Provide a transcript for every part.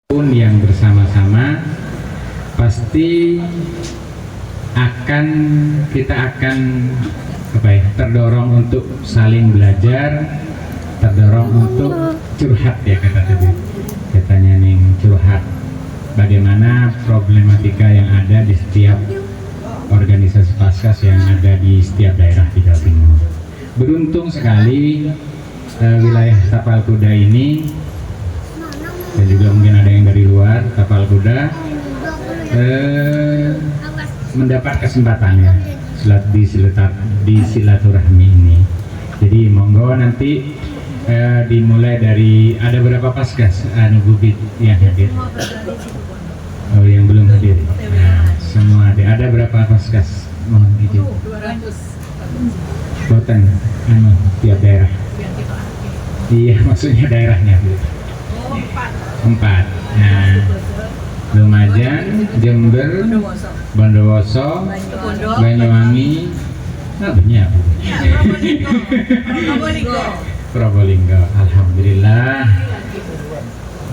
pun yang bersama-sama pasti kita akan terdorong untuk saling belajar, terdorong untuk curhat ya katanya nih, curhat bagaimana problematika yang ada di setiap organisasi Paskas yang ada di setiap daerah di Jawa Timur. Beruntung sekali wilayah Tapal Kuda ini, dan juga mungkin ada yang dari luar Tapal Kuda, mendapat kesempatannya di silaturahmi ini. Jadi monggo nanti dimulai dari, ada berapa Paskas Bubit yang hadir? Oh, yang belum hadir. Nah, semua ada berapa Paskas? Mohon izin. 200. Boten, tiap daerah. Iya, maksudnya daerahnya. 4. Nah, Lumajang, Jember, Bondowoso, Banyuwangi, banyak. Probolinggo, alhamdulillah.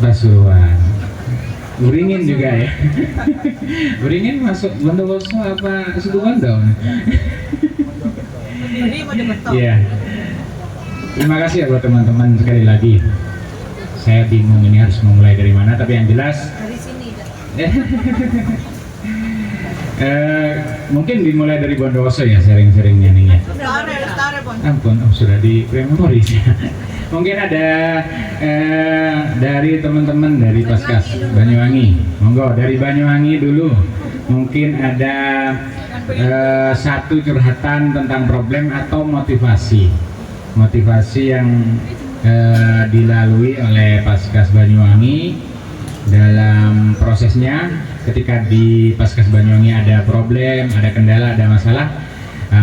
Pasuruan, Beringin juga ya. Beringin masuk Bondowoso apa Situ Bondo? Iya. Terima kasih ya buat teman-teman sekali lagi. Saya bingung ini harus memulai dari mana, tapi yang jelas dari sini. Mungkin dimulai dari Bondowoso ya, sharing-sharingnya nih ya. Ampun, sudah di memori. Mungkin ada dari teman-teman dari Paskas Banyuwangi. Monggo dari Banyuwangi dulu. Mungkin ada satu curhatan tentang problem atau motivasi yang dilalui oleh Paskas Banyuwangi dalam prosesnya. Ketika di Paskas Banyuwangi ada problem, ada kendala, ada masalah,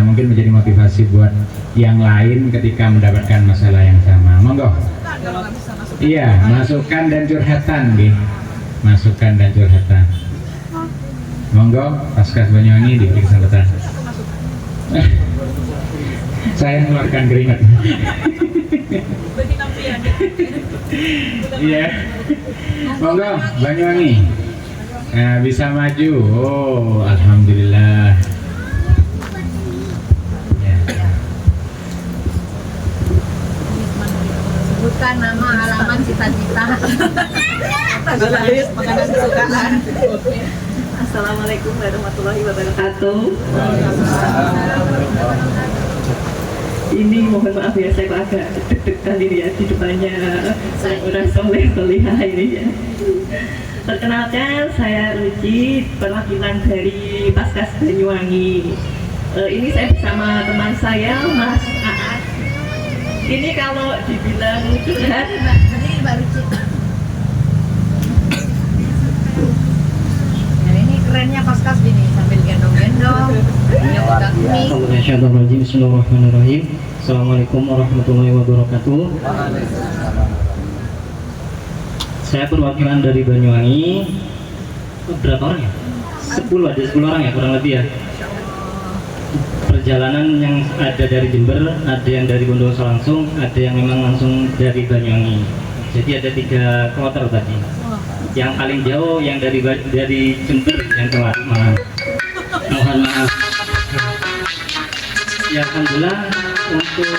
mungkin menjadi motivasi buat yang lain ketika mendapatkan masalah yang sama. Monggo. Iya, masukan dan curhatan, gitu. Masukan dan curhatan. Monggo, Paskas Banyuwangi diberi kesempatan. Saya mengeluarkan keringat. Iya. Monggo, Banyuwangi. Bisa maju. Oh, alhamdulillah. Sebutkan nama, halaman, cita-cita. Makanan kesukaan. Assalamualaikum warahmatullahi wabarakatuh. Ini mohon maaf ya, saya agak deg-degan ini ya di depannya orang soleh-solehah ini ya. Perkenalkan, saya Ruci, perwakilan dari Paskas Banyuwangi. Ini saya bersama teman saya, Mas Aat. Ini kalau dibilang curhat, ini Mbak Ruci. Nah, ini kerennya Paskas gini, sambil gendong-gendong. Bismillahirrahmanirrahim. Assalamualaikum warahmatullahi wabarakatuh. Saya perwakilan dari Banyuwangi. Berapa orang ya? 10 orang ya, kurang lebih ya. Perjalanan yang ada dari Jember, ada yang dari Bondowoso langsung, ada yang memang langsung dari Banyuwangi. Jadi ada 3 kloter tadi. Yang paling jauh yang dari Jember yang telat, mohon maaf. Ya, alhamdulillah untuk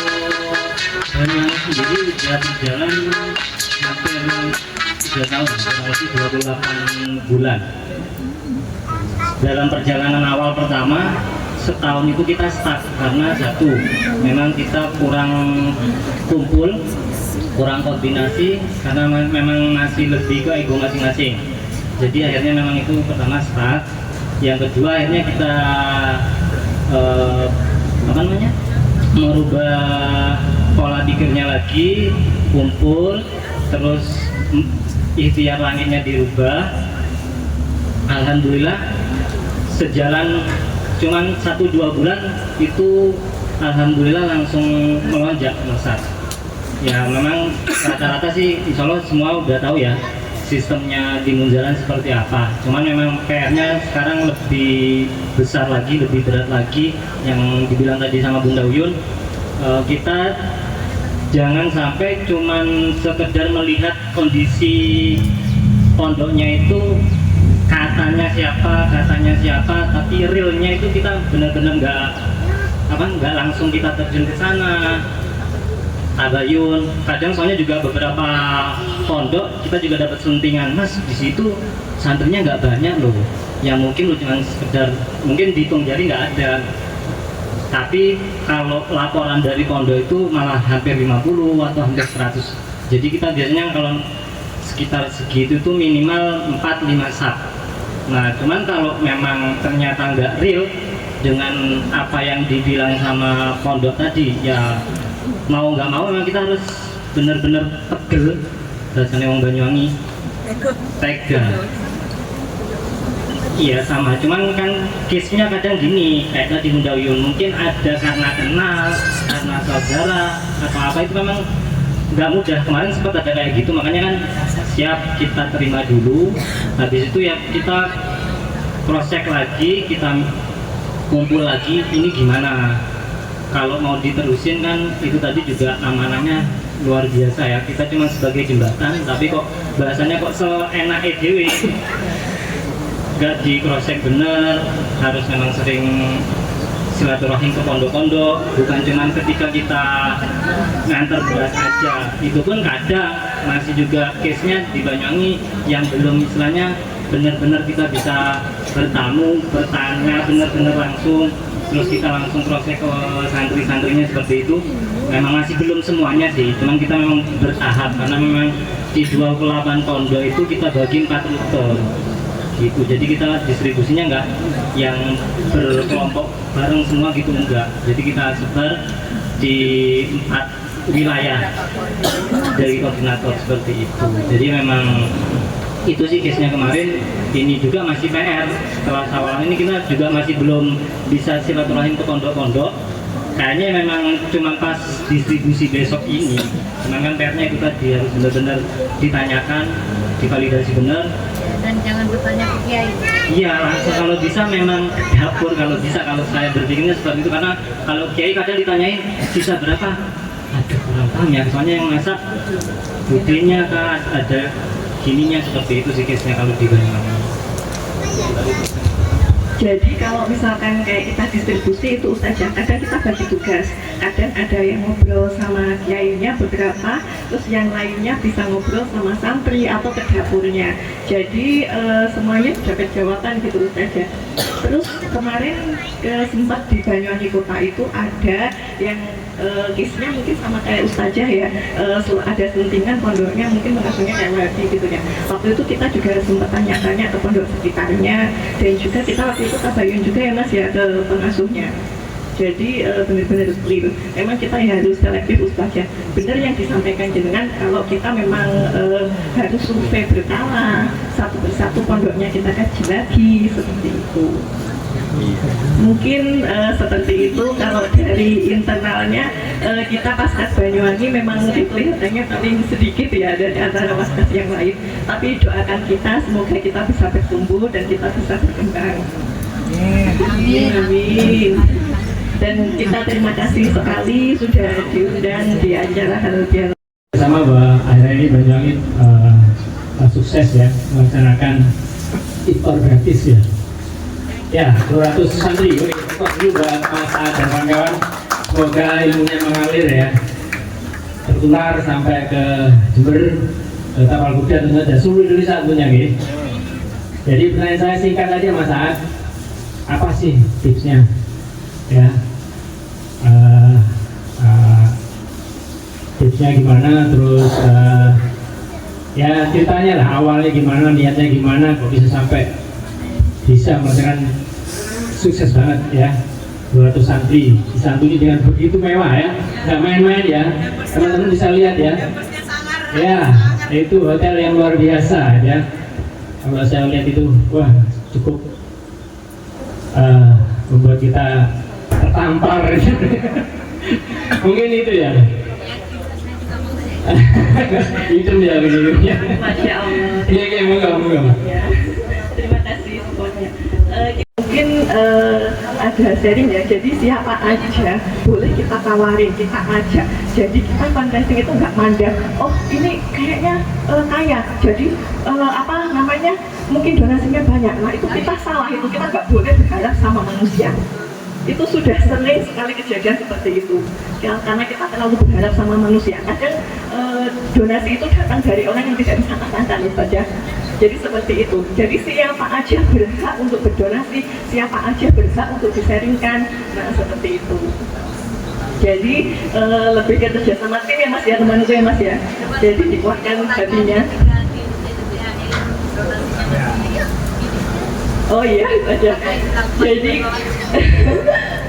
Banyuwangi sendiri sudah berjalan hampir 3 tahun, kurang lebih 28 bulan. Dalam perjalanan awal pertama, setahun itu kita stuck karena satu, memang kita kurang kumpul, kurang koordinasi, karena memang masih lebih ke ego masing-masing. Jadi akhirnya memang itu pertama stuck. Yang kedua, akhirnya kita merubah pola pikirnya lagi, kumpul, terus ikhtiar langitnya dirubah. Alhamdulillah sejalan cuman 1-2 bulan itu alhamdulillah langsung melonjak melesat. Ya memang rata-rata sih insya Allah semua udah tahu ya sistemnya di Munzalan seperti apa. Cuman memang PR-nya sekarang lebih besar lagi, lebih berat lagi. Yang dibilang tadi sama Bunda Uyun, kita jangan sampai cuman sekedar melihat kondisi pondoknya itu katanya siapa, tapi realnya itu kita benar-benar nggak langsung kita terjun ke sana, tabayun. Kadang soalnya juga beberapa pondok kita juga dapat suntingan, mas di situ santrinya nggak banyak loh, yang mungkin lu cuma sekedar mungkin dihitung jari nggak ada. Tapi kalau laporan dari pondok itu malah hampir 50 atau hampir 100. Jadi kita biasanya kalau sekitar segitu tuh minimal 4-5 sab. Nah cuman kalau memang ternyata nggak real dengan apa yang dibilang sama pondok tadi, ya mau nggak mau memang kita harus benar-benar pegel. Rasanya wong Banyuwangi tega. Iya sama, cuman kan case-nya kadang gini, kayak tadi Mundawiyun, mungkin ada karena kenal, karena saudara, atau apa itu memang nggak mudah. Kemarin sempat ada kayak gitu, makanya kan siap kita terima dulu, habis itu ya kita cross check lagi, kita kumpul lagi, ini gimana. Kalau mau diterusin kan itu tadi juga amanahnya luar biasa ya, kita cuma sebagai jembatan, tapi kok bahasanya kok seenak EDW. Gak di cross check bener, harus memang sering silaturahim ke pondok-pondok, bukan cuma ketika kita nganter beras aja. Itu pun kadang masih juga case-nya di Banyuwangi yang belum istilahnya benar-benar kita bisa bertamu, bertanya benar-benar langsung, terus kita langsung cross check ke santri-santrinya seperti itu. Memang masih belum semuanya sih, cuman kita memang bertahap karena memang di 28 pondok itu kita bagi 4 rute gitu, jadi kita distribusinya nggak yang berkelompok bareng semua gitu, enggak. Jadi kita sebar di 4 wilayah dari koordinator seperti itu. Jadi memang itu sih case-nya kemarin. Ini juga masih PR, setelah awal ini kita juga masih belum bisa silaturahim ke pondok-pondok. Kayaknya memang cuma pas distribusi besok ini, cuman kan PR-nya itu tadi harus benar-benar ditanyakan, divalidasi benar. Dan jangan bertanya ke kiai. Iya, langsung kalau bisa memang dapur, kalau bisa, kalau saya berpikirnya seperti itu. Karena kalau kiai kadang ditanyain sisa berapa, aduh kurang paham ya, soalnya yang masak budenya kah, ada gininya, seperti itu sih case-nya kalau di Banyuwangi. Jadi kalau misalkan kayak kita distribusi itu ustazah, kadang kita bagi tugas, kadang ada yang ngobrol sama kiainya beberapa, terus yang lainnya bisa ngobrol sama santri atau ke dapurnya. Jadi semuanya dapat jawaban gitu ustazah. Terus kemarin sempat di Banyuwangi Kota itu ada yang case-nya mungkin sama kayak ustazah ya, ada sentingan pondoknya mungkin mengasuhnya kayak Wahabi gitu ya. Waktu itu kita juga sempat tanya-tanya ke pondok sekitarnya, dan juga kita waktu itu tabayun juga ya mas ya ke pengasuhnya. Jadi benar-benar clear. Memang kita ya harus selektif ustazah. Benar yang disampaikan jenengan, kalau kita memang harus survei berkala, satu persatu pondoknya kita kaji lagi, seperti itu. Mungkin seperti itu. Kalau dari internalnya kita Paskas Banyuwangi memang kelihatannya paling sedikit ya dari antara Paskas yang lain, tapi doakan kita semoga kita bisa bertumbuh dan kita bisa berkembang. Amin. Amin. Dan kita terima kasih sekali sudah diundang di acara Halal Bihalal. Sama bahwa akhirnya ini Banyuwangi sukses ya melaksanakan iftar gratis ya. Ya, 200 santri, kok dulu buat Mas Saad dan kawan-kawan, semoga ilmunya mengalir ya, tertular sampai ke Jember, ke Tapal Kuda, tentu saja seluruh Indonesia tentunya gitu. Jadi pertanyaan saya singkat aja Mas Saad, apa sih tipsnya ya, tipsnya gimana, terus ya ceritanya lah awalnya gimana, niatnya gimana, kok bisa sampai bisa melaksanakan sukses banget ya, 200 santri disantuni dengan begitu mewah ya, nggak main-main ya, teman-teman bisa lihat ya, ya itu hotel yang luar biasa ya. Kalau saya lihat itu wah cukup membuat kita tertampar mungkin itu ya. Itu ya begini. Masya Allah. Iya kayak moga-moga. Ya, terima kasih semuanya. Mungkin ada sharing ya, jadi siapa aja boleh kita tawarin, kita ajak. Jadi kita fundraising itu nggak mandang, oh ini kayaknya kaya, jadi namanya, mungkin donasinya banyak. Nah itu kita salah, itu kita nggak boleh berharap sama manusia. Itu sudah sering sekali kejadian seperti itu ya, karena kita terlalu berharap sama manusia. Kadang donasi itu datang dari orang yang tidak bisa katakan saja. Jadi seperti itu. Jadi siapa aja berhak untuk berdonasi, siapa aja berhak untuk disaringkan. Nah seperti itu. Jadi lebih ke kerjasama tim ya Mas ya, teman-teman ya Mas ya. Jadi dikuatkan hatinya. Oh iya saja. Jadi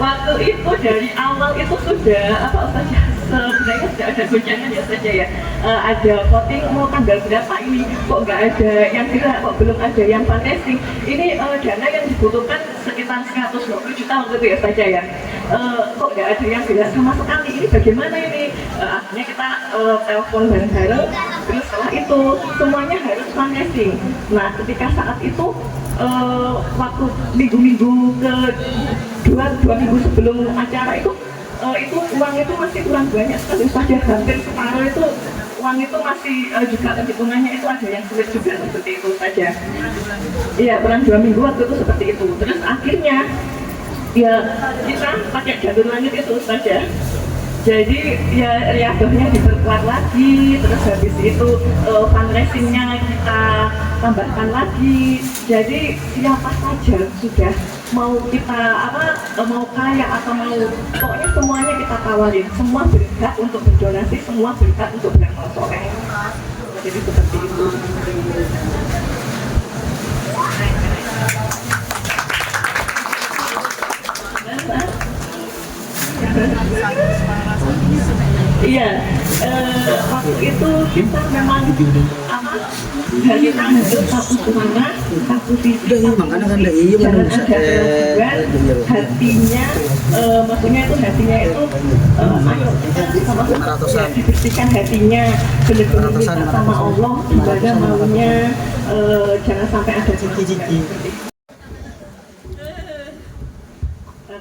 waktu itu dari awal itu sudah apa saja, sebenarnya sudah ada goncangan ya saja ya. Ada voting mau tanggal berapa ini, kok nggak ada yang gerak, kok belum ada yang fundraising. Ini dana yang dibutuhkan sekitar 120 juta waktu itu ya saja ya. Kok nggak ada yang gerak sama sekali, ini bagaimana ini? Akhirnya kita telepon bareng-bareng. Terus setelah itu semuanya harus fundraising. Nah ketika saat itu waktu minggu-minggu ke dua minggu sebelum acara itu uang itu masih kurang banyak sekali saja, hampir separuh itu uang itu masih juga perhitungannya itu ada yang sulit juga seperti itu saja. Iya kurang 2 minggu waktu itu seperti itu. Terus akhirnya ya kita pakai jalur langit itu saja. Jadi ya riadohnya diperkuat lagi, terus habis itu fundraisingnya kita tambahkan lagi. Jadi siapa saja sudah mau kita mau kaya atau mau, pokoknya semuanya kita tawarin. Semua berhak untuk berdonasi, semua berhak untuk beramal soleh. Jadi seperti itu. Iya, waktu itu kita memang dari tanggal 1 mana, 1 visi, jangan ada gangguan hatinya, maksudnya itu hatinya itu ayo kita sama-sama dibersihkan hatinya, benar-benar minta sama Allah, ibadah maunya, jangan sampai ada janji-janji.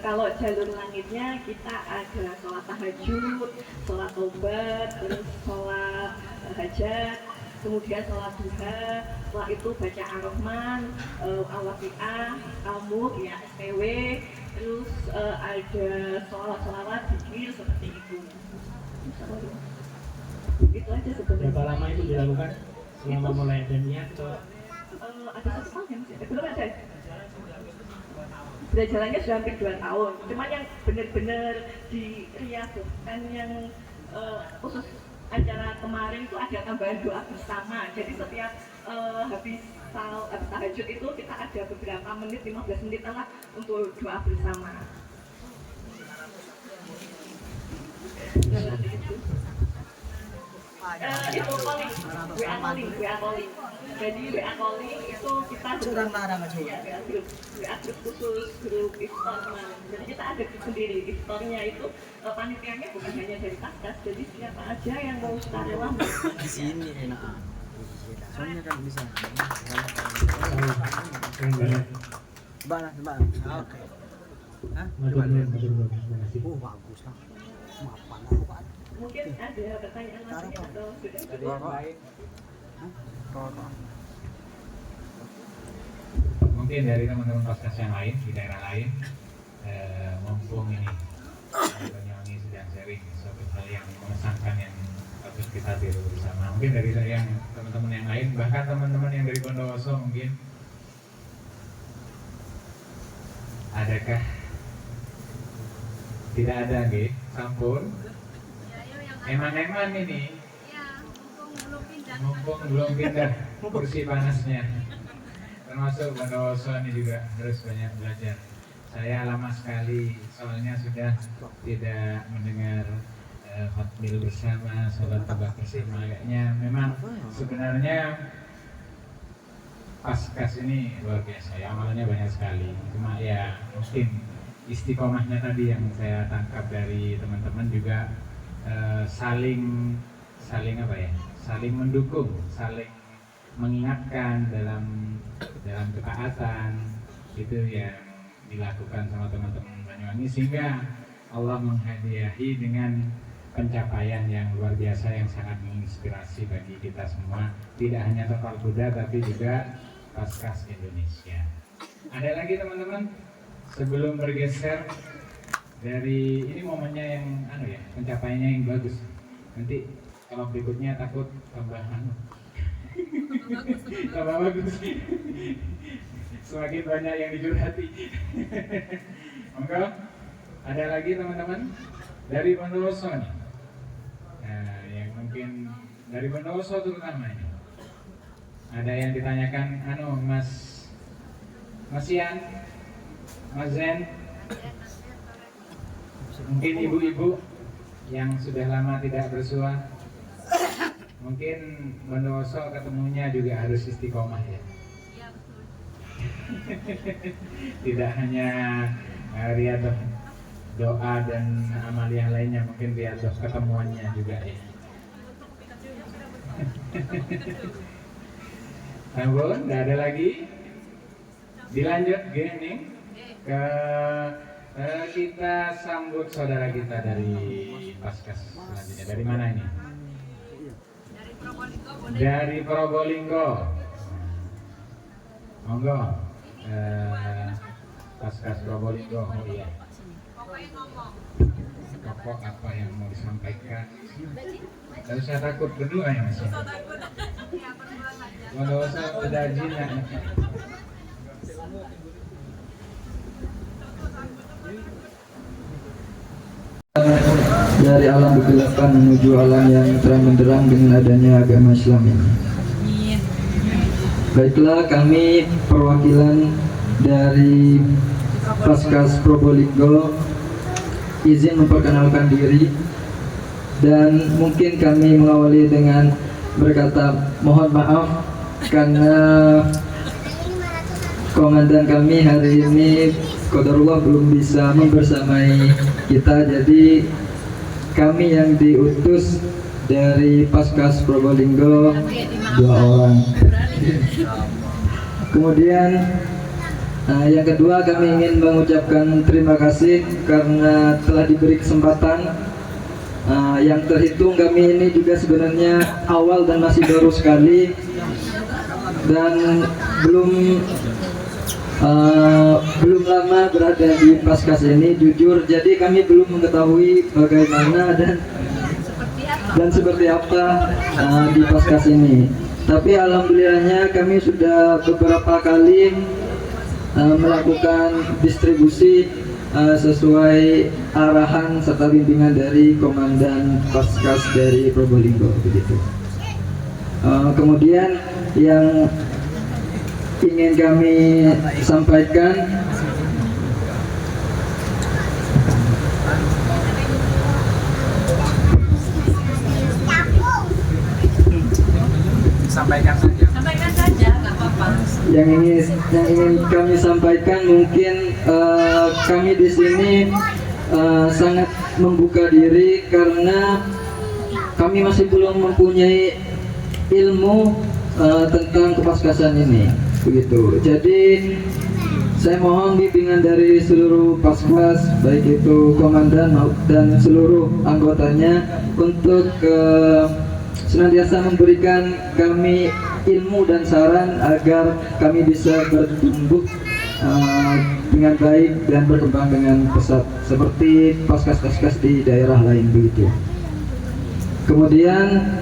Kalau jalur langitnya kita ada sholat tahajud, sholat taubat, terus sholat hajat, kemudian sholat duha, setelah itu baca ar-Rahman, al-Waqiah, al-Mulk, ya STW, terus ada sholawat, zikir seperti itu. Itu aja sebenarnya. Berapa lama itu dilakukan? Selama mulai ada niat atau? Ada 1 tahun ya, belum ada. Sudah jalannya sudah hampir 2 tahun. Cuma yang benar-benar di riadohkan yang khusus acara kemarin itu ada tambahan doa bersama. Jadi setiap habis tahajud itu kita ada beberapa menit, 15 menit lah untuk doa bersama. Itu calling, WA calling. Jadi WA calling itu kita WA grup khusus, grup iftar. Jadi kita ada grup sendiri. Iftarnya itu panitianya bukan hanya dari Kaskas, jadi siapa aja yang mau sukarela di sini enak. Soalnya kan bisa. Mbak. Oke. Hah? Oh, bagus lah. Mapan apa? mungkin ada pertanyaan lagi atau sudah mungkin dari teman-teman Kaskas yang lain di daerah lain, mumpung ini Banyuwangi sedang sharing suatu hal yang mengesankan yang harus kita tiru bersama. Mungkin dari yang teman-teman yang lain, bahkan teman-teman yang dari Bondowoso mungkin adakah? Tidak ada, nggih. Sampun. Eman-eman ini. Mumpung belum pindah kursi panasnya. Termasuk Bondowoso ini juga harus banyak belajar. Saya lama sekali soalnya sudah tidak mendengar khotbah bersama, sholat tabah bersama. Kayaknya memang sebenarnya Kaskas ini luar biasa ya, amalannya banyak sekali. Cuma ya mungkin istiqomahnya tadi yang saya tangkap dari teman-teman juga saling apa ya? Saling mendukung, saling mengingatkan dalam ketaatan itu yang dilakukan sama teman-teman Banyuwangi, sehingga Allah menghadiahi dengan pencapaian yang luar biasa yang sangat menginspirasi bagi kita semua, tidak hanya Tapal Kuda tapi juga Paskas Indonesia. Ada lagi teman-teman sebelum bergeser dari ini momennya yang pencapaiannya yang bagus. Nanti kalau berikutnya takut tambahan tambah bagus. Semakin banyak yang dicurhati. Monggo, ada lagi teman-teman dari Bondowoso nih. Nah, yang mungkin dari Bondowoso terutama ini. Ada yang ditanyakan, Mas Ian, Mas Zen, mungkin ibu-ibu yang sudah lama tidak bersua, mungkin Bondowoso ketemunya juga harus istiqomah ya. Tidak hanya riadoh doa dan amaliah lainnya, mungkin riadoh ketemuannya juga ya. Namun, nggak ada lagi. Dilanjut gini ke kita sambut saudara kita dari Paskas selanjutnya. Dari mana ini? Dari Probolinggo. Monggo, Paskas Probolinggo. Oh iya. Pokok apa yang mau disampaikan? Kalau saya takut berdua ya Mas. Kalau saya udah jinak. Dari alam kegelapan menuju alam yang terang benderang dengan adanya agama Islam ini. Baiklah, kami perwakilan dari Paskas Probolinggo izin memperkenalkan diri, dan mungkin kami mengawali dengan berkata mohon maaf karena komandan kami hari ini qadarullah belum bisa membersamai kita, jadi kami yang diutus dari Paskas Probolinggo 2 orang. Kemudian yang kedua, kami ingin mengucapkan terima kasih karena telah diberi kesempatan. Yang terhitung kami ini juga sebenarnya awal dan masih baru sekali, dan belum lama berada di Paskas ini, jujur. Jadi kami belum mengetahui bagaimana dan seperti apa di Paskas ini. Tapi alhamdulillahnya kami sudah beberapa kali melakukan distribusi sesuai arahan serta bimbingan dari Komandan Paskas dari Probolinggo begitu. Kemudian yang ingin kami sampaikan, Sampaikan saja. Sampaikan saja, nggak apa-apa. yang ingin kami sampaikan, mungkin kami di sini sangat membuka diri karena kami masih belum mempunyai ilmu tentang kepaskasan ini begitu. Jadi saya mohon bimbingan dari seluruh Paskas, baik itu komandan dan seluruh anggotanya, untuk senantiasa memberikan kami ilmu dan saran agar kami bisa bertumbuh dengan baik dan berkembang dengan pesat seperti paskas-paskas di daerah lain begitu. Kemudian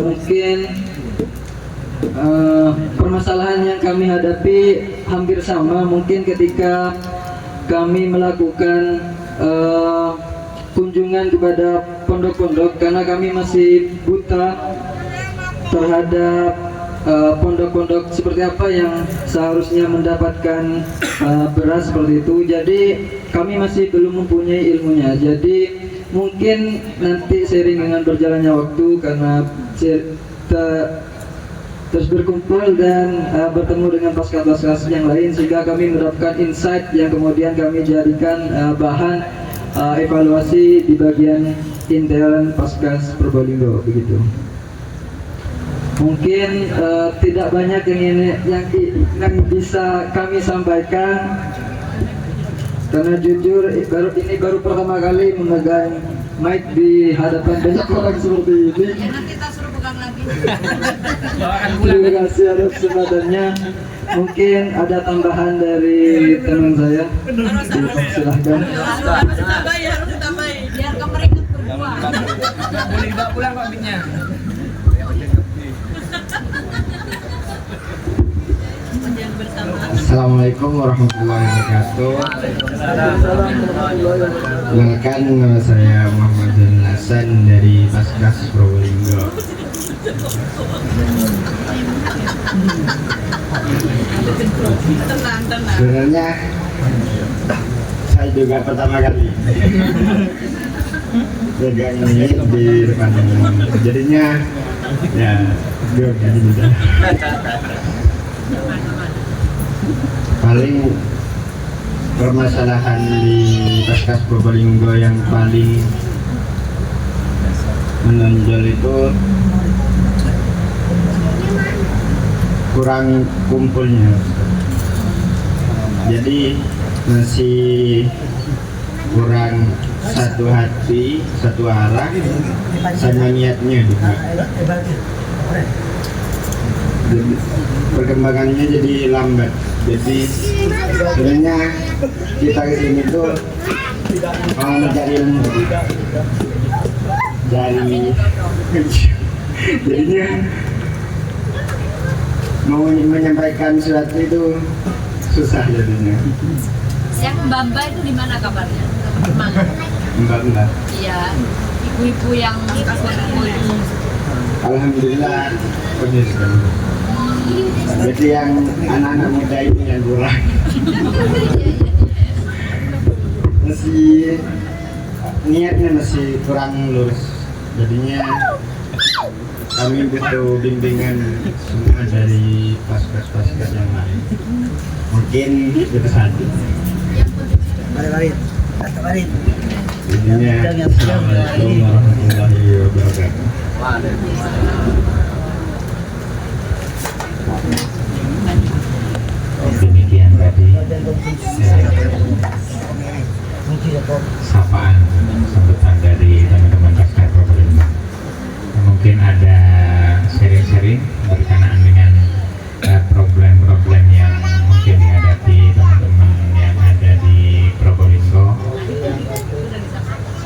mungkin permasalahan yang kami hadapi hampir sama mungkin ketika kami melakukan kunjungan kepada pondok-pondok, karena kami masih buta terhadap pondok-pondok seperti apa yang seharusnya mendapatkan beras seperti itu. Jadi kami masih belum mempunyai ilmunya. Jadi mungkin nanti seiring dengan berjalannya waktu, karena kita terus berkumpul dan bertemu dengan paskas-paskas yang lain, sehingga kami mendapatkan insight yang kemudian kami jadikan bahan evaluasi di bagian intern Paskas Probolinggo begitu. Mungkin tidak banyak yang bisa kami sampaikan, karena jujur ini baru pertama kali memegang mic di hadapan banyak orang seperti ini. Nanti kita suruh pegang lagi. Terima kasih atas kesempatannya. Mungkin ada tambahan dari teman saya. Silahkan. Harus ditambahin. Biar kemeringat berdua. Boleh dibawa pulang kok mic-nya. Assalamualaikum warahmatullahi wabarakatuh. Perkenalkan, nama saya Muhammad Zainal Hasan dari Paskas Probolinggo. Sebenarnya saya juga pertama kali pegang ini di depan umum. Jadinya ya grogi juga. Paling permasalahan di Paskas Probolinggo yang paling menonjol itu kurang kumpulnya. Jadi masih kurang satu hati, satu arah, sama niatnya juga. Jadi, perkembangannya jadi lambat. Jadi sebenarnya kita kesini tuh mau mencari ilmu dari jadinya mau menyampaikan sesuatu itu susah jadinya. Yang Mbak itu di mana kabarnya? Mana? Mbak. Iya, ibu-ibu yang kumpul itu. Alhamdulillah penyusun. Jadi yang anak-anak muda ini yang kurang. Masih niatnya masih kurang lurus. Jadinya kami butuh bimbingan semua dari paskas-paskas yang lain. Mungkin itu saja. Mari. Jadinya Assalamualaikum warahmatullahi wabarakatuh. Demikian tadi sapaan sambutan dari teman-teman Paskas Probolinggo. Mungkin ada sharing-sharing berkenaan dengan problem-problem yang mungkin dihadapi teman-teman yang ada di Probolinggo.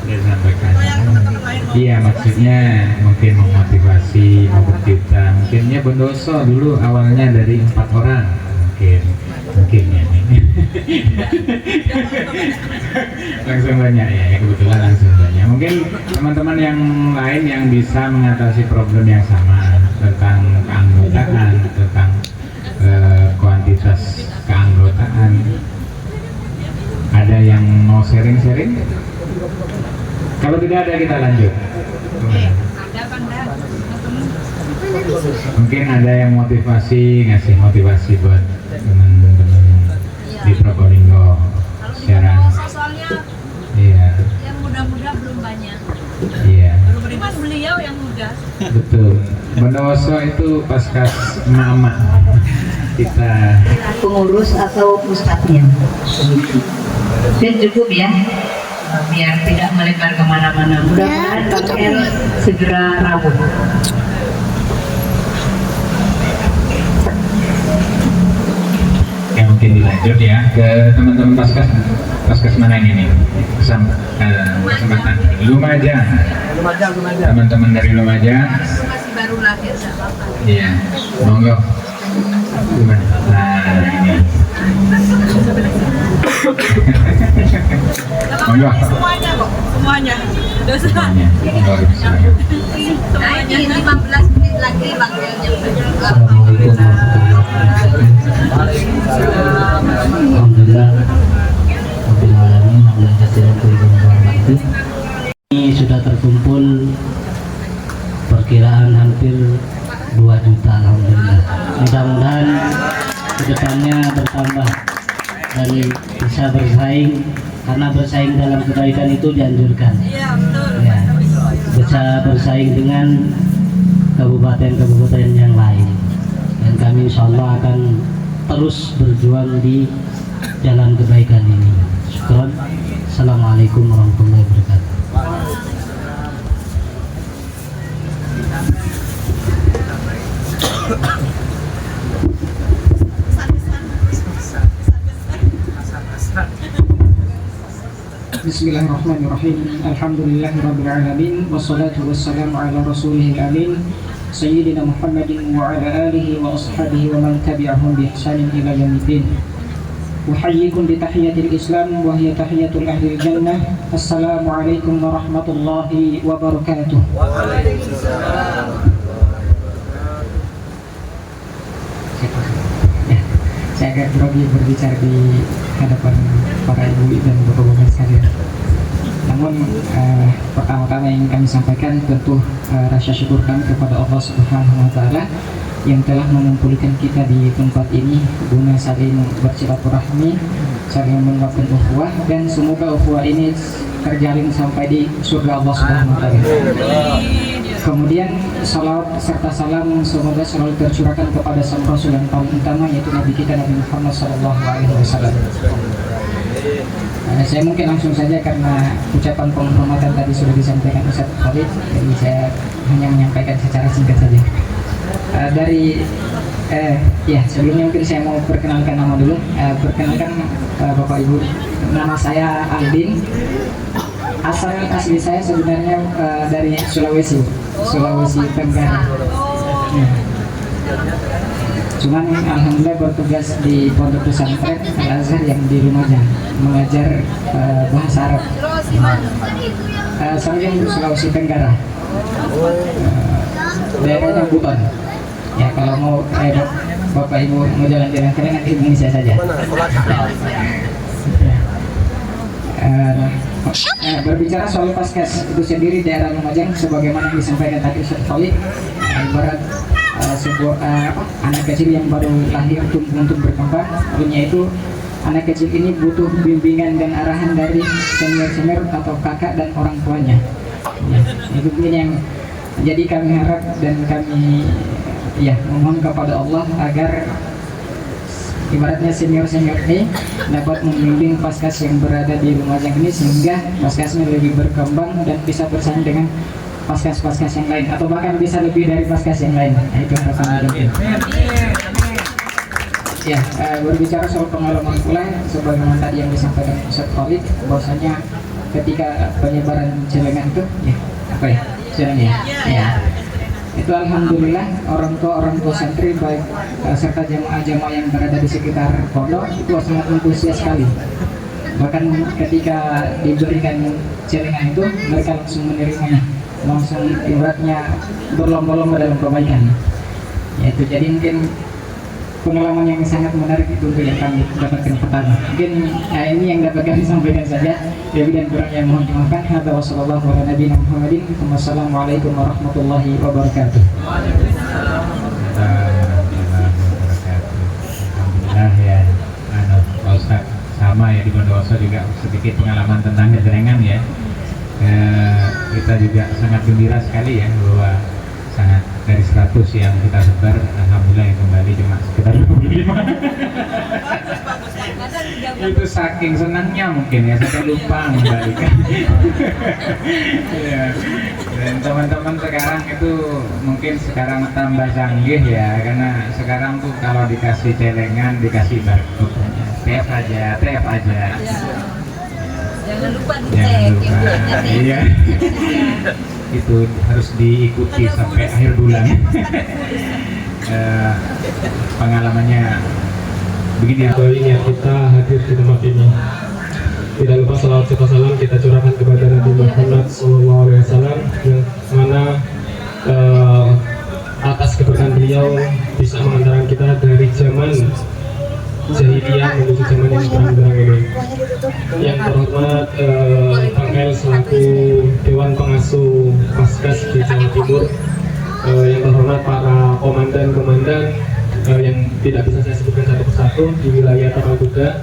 Sudah disampaikan. Iya, maksudnya mungkin memotivasi, memberkita. Mungkinnya Bondoso dulu awalnya dari 4 orang, mungkin ya. Langsung banyak ya, kebetulan langsung banyak. Mungkin teman-teman yang lain yang bisa mengatasi problem yang sama tentang keanggotaan, tentang kuantitas keanggotaan. Ada yang mau sharing-sharing? Kalau tidak ada kita lanjut. Ada apa enggak? Mungkin ada yang ngasih motivasi buat teman-teman di Probolinggo secara Soalnya iya yang muda-muda belum banyak. iya Cuma beliau yang muda. betul. Bondowoso itu paskas emak-emak kita. Pengurus atau ustadznya dan cukup ya, biar tidak melebar kemana-mana. Mudah-mudahan Bang El segera rawuh. Ya mungkin dilanjut ya ke teman-teman paskas mana ini nih kesempatan Lumajang. Teman-teman dari Lumajang Masih baru lahir enggak apa-apa. iya monggo gimana nah ini monggo Semuanya kok, semuanya. semuanya monggo silakan. Nah, ini 15 menit lagi Bang El Assalamualaikum warahmatullahi wabarakatuh. Alhamdulillah Rabbil alamin, ini sudah terkumpul perkiraan hampir 2 juta. Alhamdulillah, mudah-mudahan kedepannya bertambah dan bisa bersaing, karena bersaing dalam kebaikan itu dianjurkan ya, bisa bersaing dengan kabupaten-kabupaten yang lain, dan kami insya Allah akan terus berjuang di jalan kebaikan ini. Syukron. Assalamualaikum warahmatullahi wabarakatuh. Bismillahirrahmanirrahim. Alhamdulillahirrabbilalamin. Wassalatu wassalamu ala rasulihil amin Sayyidina Muhammadin wa ala alihi wa ashabihi wa man tabi'ahum bi ihsanin ila yaumiddin. Uhayyikum bi tahiyatil Islam wa hiya tahiyatul ahli jannah. Assalamualaikum warahmatullahi wabarakatuh. Waalaikumsalam. Saya agak grogi berbicara di hadapan para ibu dan bapak-bapak sekalian. Namun pertama-tama yang kami sampaikan tentu rasa syukur kami kepada Allah Subhanahu wa Ta'ala yang telah mengumpulkan kita di tempat ini guna saling bersilaturahmi, saling menguatkan ukhuwah, dan semoga ukhuwah ini terjalin sampai di surga Allah Subhanahu wa Ta'ala. Kemudian salawat serta salam semoga selalu tercurahkan kepada sang Rasul yang paling utama, yaitu Nabi kita Nabi Muhammad SAW. Saya mungkin langsung saja karena ucapan penghormatan tadi sudah disampaikan Ustaz Khalid, jadi saya hanya menyampaikan secara singkat saja. Sebelumnya mungkin saya mau perkenalkan nama dulu. Perkenalkan Bapak Ibu, nama saya Aldin. Asal asli saya sebenarnya dari Sulawesi Tenggara. Cuman alhamdulillah bertugas di pondok pesantren Al-Azhar yang di Lumajang mengajar bahasa Arab. Saya di Sulawesi Tenggara, daerahnya Buton. Ya kalau mau Bapak Ibu mau jalan-jalan kalian nanti hubungi saya saja. Berbicara soal Paskes itu sendiri, daerah Lumajang sebagaimana yang disampaikan tadi Ustaz Khalid, ibarat sebuah anak kecil yang baru lahir untuk berkembang. Artinya itu anak kecil ini butuh bimbingan dan arahan dari senior-senior atau kakak dan orang tuanya. Itu yang jadi kami harap dan kami memohon kepada Allah agar ibaratnya senior-senior ini dapat membimbing Paskas yang berada di Lumajang ini sehingga Paskasnya lebih berkembang dan bisa bersaing dengan Paskas-Paskas yang lain atau bahkan bisa lebih dari Paskas yang lain. Itu harapan kami. Berbicara soal pengalaman pula, sebagaimana tadi yang disampaikan Ustaz Khalid, bahwasanya ketika penyebaran celengan itu itu alhamdulillah orang tua santri baik serta jamaah-jamaah yang berada di sekitar pondok itu sangat antusias sekali. Bahkan ketika diberikan celengan itu mereka langsung menerimanya, langsung ibaratnya berlomba-lomba dalam kebaikan. Itu jadi mungkin pengalaman yang sangat menarik itu untuk yang kami dapatkan pertama. Mungkin ini yang dapat kami sampaikan saja. Lebih dan kurangnya mohon dimaafkan. Hadza wa sallallahu ala nabiyina Muhammadin. Wassalamualaikum warahmatullahi wabarakatuh. Alhamdulillah ya, Pak Ustaz sama ya di Bondowoso juga sedikit pengalaman tentang kejerengan ya. Kita juga sangat gembira sekali ya bahwa sangat dari 100 yang kita sebar, alhamdulillah yang kembali cuma sekitar 25. Itu saking senangnya mungkin ya sampai lupa mengembalikan. Dan teman-teman sekarang itu mungkin sekarang tambah canggih ya, karena sekarang tuh kalau dikasih celengan dikasih barcode, tap aja. Jangan lupa dicek. Iya. Itu harus diikuti sampai akhir bulan. Pengalamannya begini ya. Yang kita hadir di tempat ini, tidak lupa salawat serta salam kita curahkan kepada Nabi Muhammad SAW yang mana atas keberkahan beliau bisa mengantarkan kita dari zaman jahiliyah menuju zaman yang terang-terang ini. Yang terhormat Kang El selaku Dewan Pengasuh Paskas di Jawa Timur, yang terhormat para komandan-komandan yang tidak bisa saya sebutkan satu persatu di wilayah Tapal Kuda,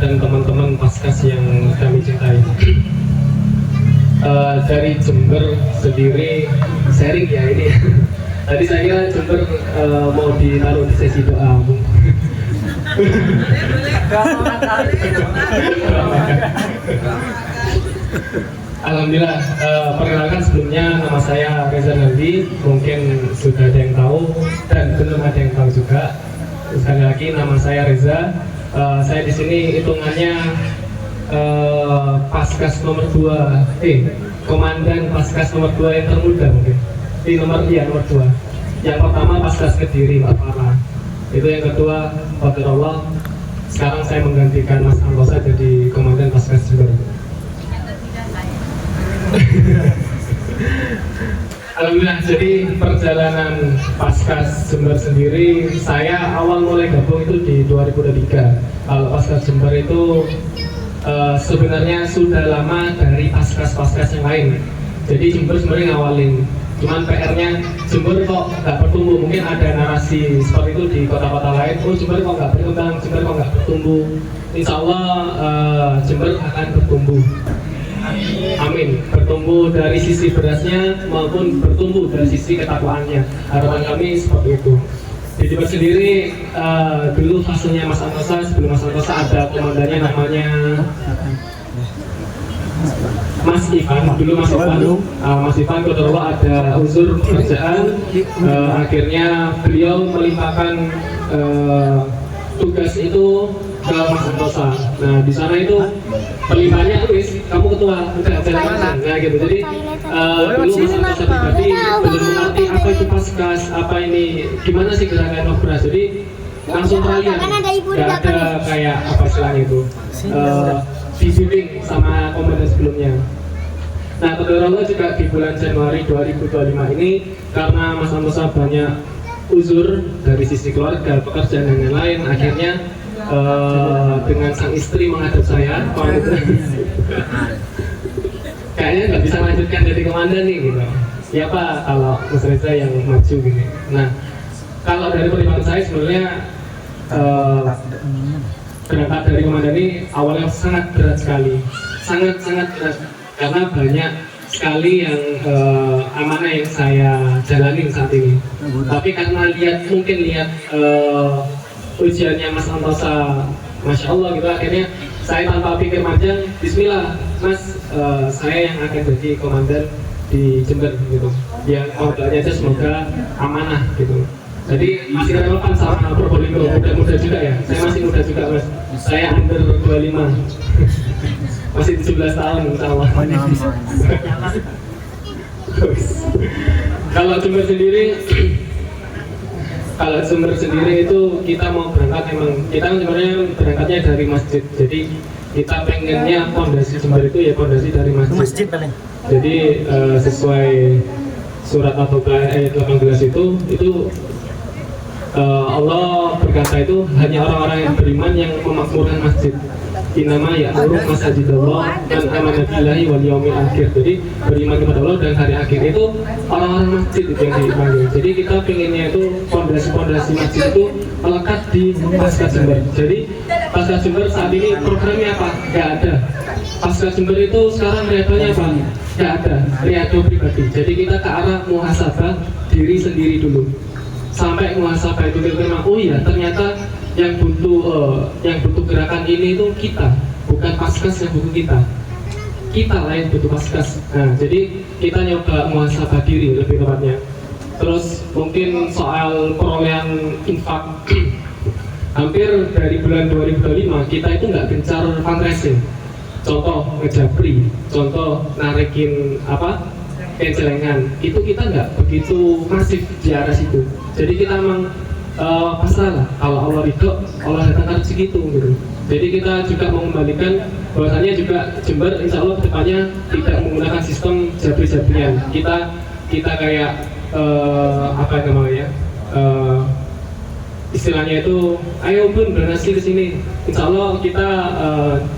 dan teman-teman Paskas yang kami cintai. Dari Jember sendiri sharing ya ini. Tadi saya Jember mau ditaruh di sesi doa. Alhamdulillah, perkenalkan sebelumnya nama saya Reza Nandi, mungkin sudah ada yang tahu dan belum ada yang tahu juga. Sekali lagi nama saya Reza. Saya di sini hitungannya Paskas nomor 2, komandan Paskas nomor 2 yang termuda mungkin. Di nomor 2. Yang pertama Paskas Kediri pertama. Itu yang kedua Qadarullah. Sekarang saya menggantikan Mas Antosa jadi komandan Paskas Jember. Alhamdulillah, jadi perjalanan Paskas Jember sendiri, saya awal mulai gabung itu di 2023. Kalau Paskas Jember itu sebenarnya sudah lama dari Paskas yang lain. Jadi Jember sebenarnya ngawalin, cuman PR-nya Jember kok nggak bertumbuh. Mungkin ada narasi seperti itu di kota-kota lain, oh Jember kok nggak berkembang, Jember kok nggak bertumbuh. Insya Allah Jember akan bertumbuh. Amin, bertumbuh dari sisi berasnya maupun bertumbuh dari sisi ketakwaannya. Harapan kami seperti itu. Di Jember sendiri dulu fasenya Mas Antosa, sebelum Mas Antosa ada komandannya namanya Mas Ivan. Dulu Mas Ivan Qadarullah ada unsur pekerjaan, akhirnya beliau melimpahkan tugas itu ke Mas Antosa. Nah di sana itu pelimpahannya tulis kamu ketua, udah jalan. Nah gitu. Jadi dulu Mas Antosa pribadi belum mengerti apa itu Paskas, apa ini, gimana sih gerakan Obras. Jadi langsung peralihan, nggak ada kayak apa istilahnya itu dibimbing sama komandan sebelumnya. Nah Qadarullah juga di bulan Januari 2025 ini karena Mas Antosa banyak uzur dari sisi keluarga, pekerjaan dan lain-lain, akhirnya dengan sang istri menghadap saya, kayaknya nggak bisa melanjutkan jadi komandan nih gitu. Ya Pak, kalau Mas Reza yang maju gini. Nah, kalau dari pertimbangan saya sebenarnya berangkat dari komandan ini awalnya sangat berat sekali, sangat berat karena banyak sekali yang amanah yang saya jalani saat ini. Tapi karena mungkin lihat ujiannya Mas Antosa, Masya Allah gitu, akhirnya saya tanpa pikir panjang, Bismillah Mas, saya yang akan jadi komandan di Jember gitu. Yang doanya aja semoga amanah gitu. Jadi masih relevan sama Probolinggo, muda juga ya. Saya masih muda juga Mas. Saya under 25. Masih 17 tahun insya Allah. Kalau Jember sendiri itu kita mau berangkat, emang kita sebenarnya berangkatnya dari masjid. Jadi kita pengennya fondasi Jember itu ya fondasi dari masjid. Jadi sesuai surat Al-Baqarah ayat 18 itu Allah berkata itu hanya orang-orang yang beriman yang memakmurkan masjid. Inama ya'muru masajidallah man amana billahi wal yaumil akhir. Jadi beriman kepada Allah dan hari akhir itu orang-orang masjid itu yang dipanggil. Jadi kita pengennya itu fondasi masjid itu melekat di Paskas Jember. Jadi Paskas Jember saat ini programnya apa? Gak ada. Paskas Jember itu sekarang riadonya apa? Gak ada. Riado pribadi. Jadi kita ke arah muhasabah diri sendiri dulu. Sampai muhasabah itu kira-kira, oh iya ternyata yang butuh gerakan ini itu kita, bukan Paskas yang butuh kita lah yang butuh Paskas. Nah jadi kita nyoba muhasabah diri lebih tepatnya. Terus mungkin soal perolehan infak, hampir dari bulan 2025 kita itu nggak gencar fundraising. Contoh ngejapri, contoh narikin kencelengan, itu kita nggak begitu masif di arah situ. Jadi kita memang pasrah lah, kalau Allah ridho, Allah datangkan segitu gitu. Jadi kita juga mengembalikan bahwasanya juga Jember insya Allah kedepannya tidak menggunakan sistem jabri-jabrian. Kita kayak apa namanya istilahnya itu, ayo bun donasi ke sini. Insya Allah kita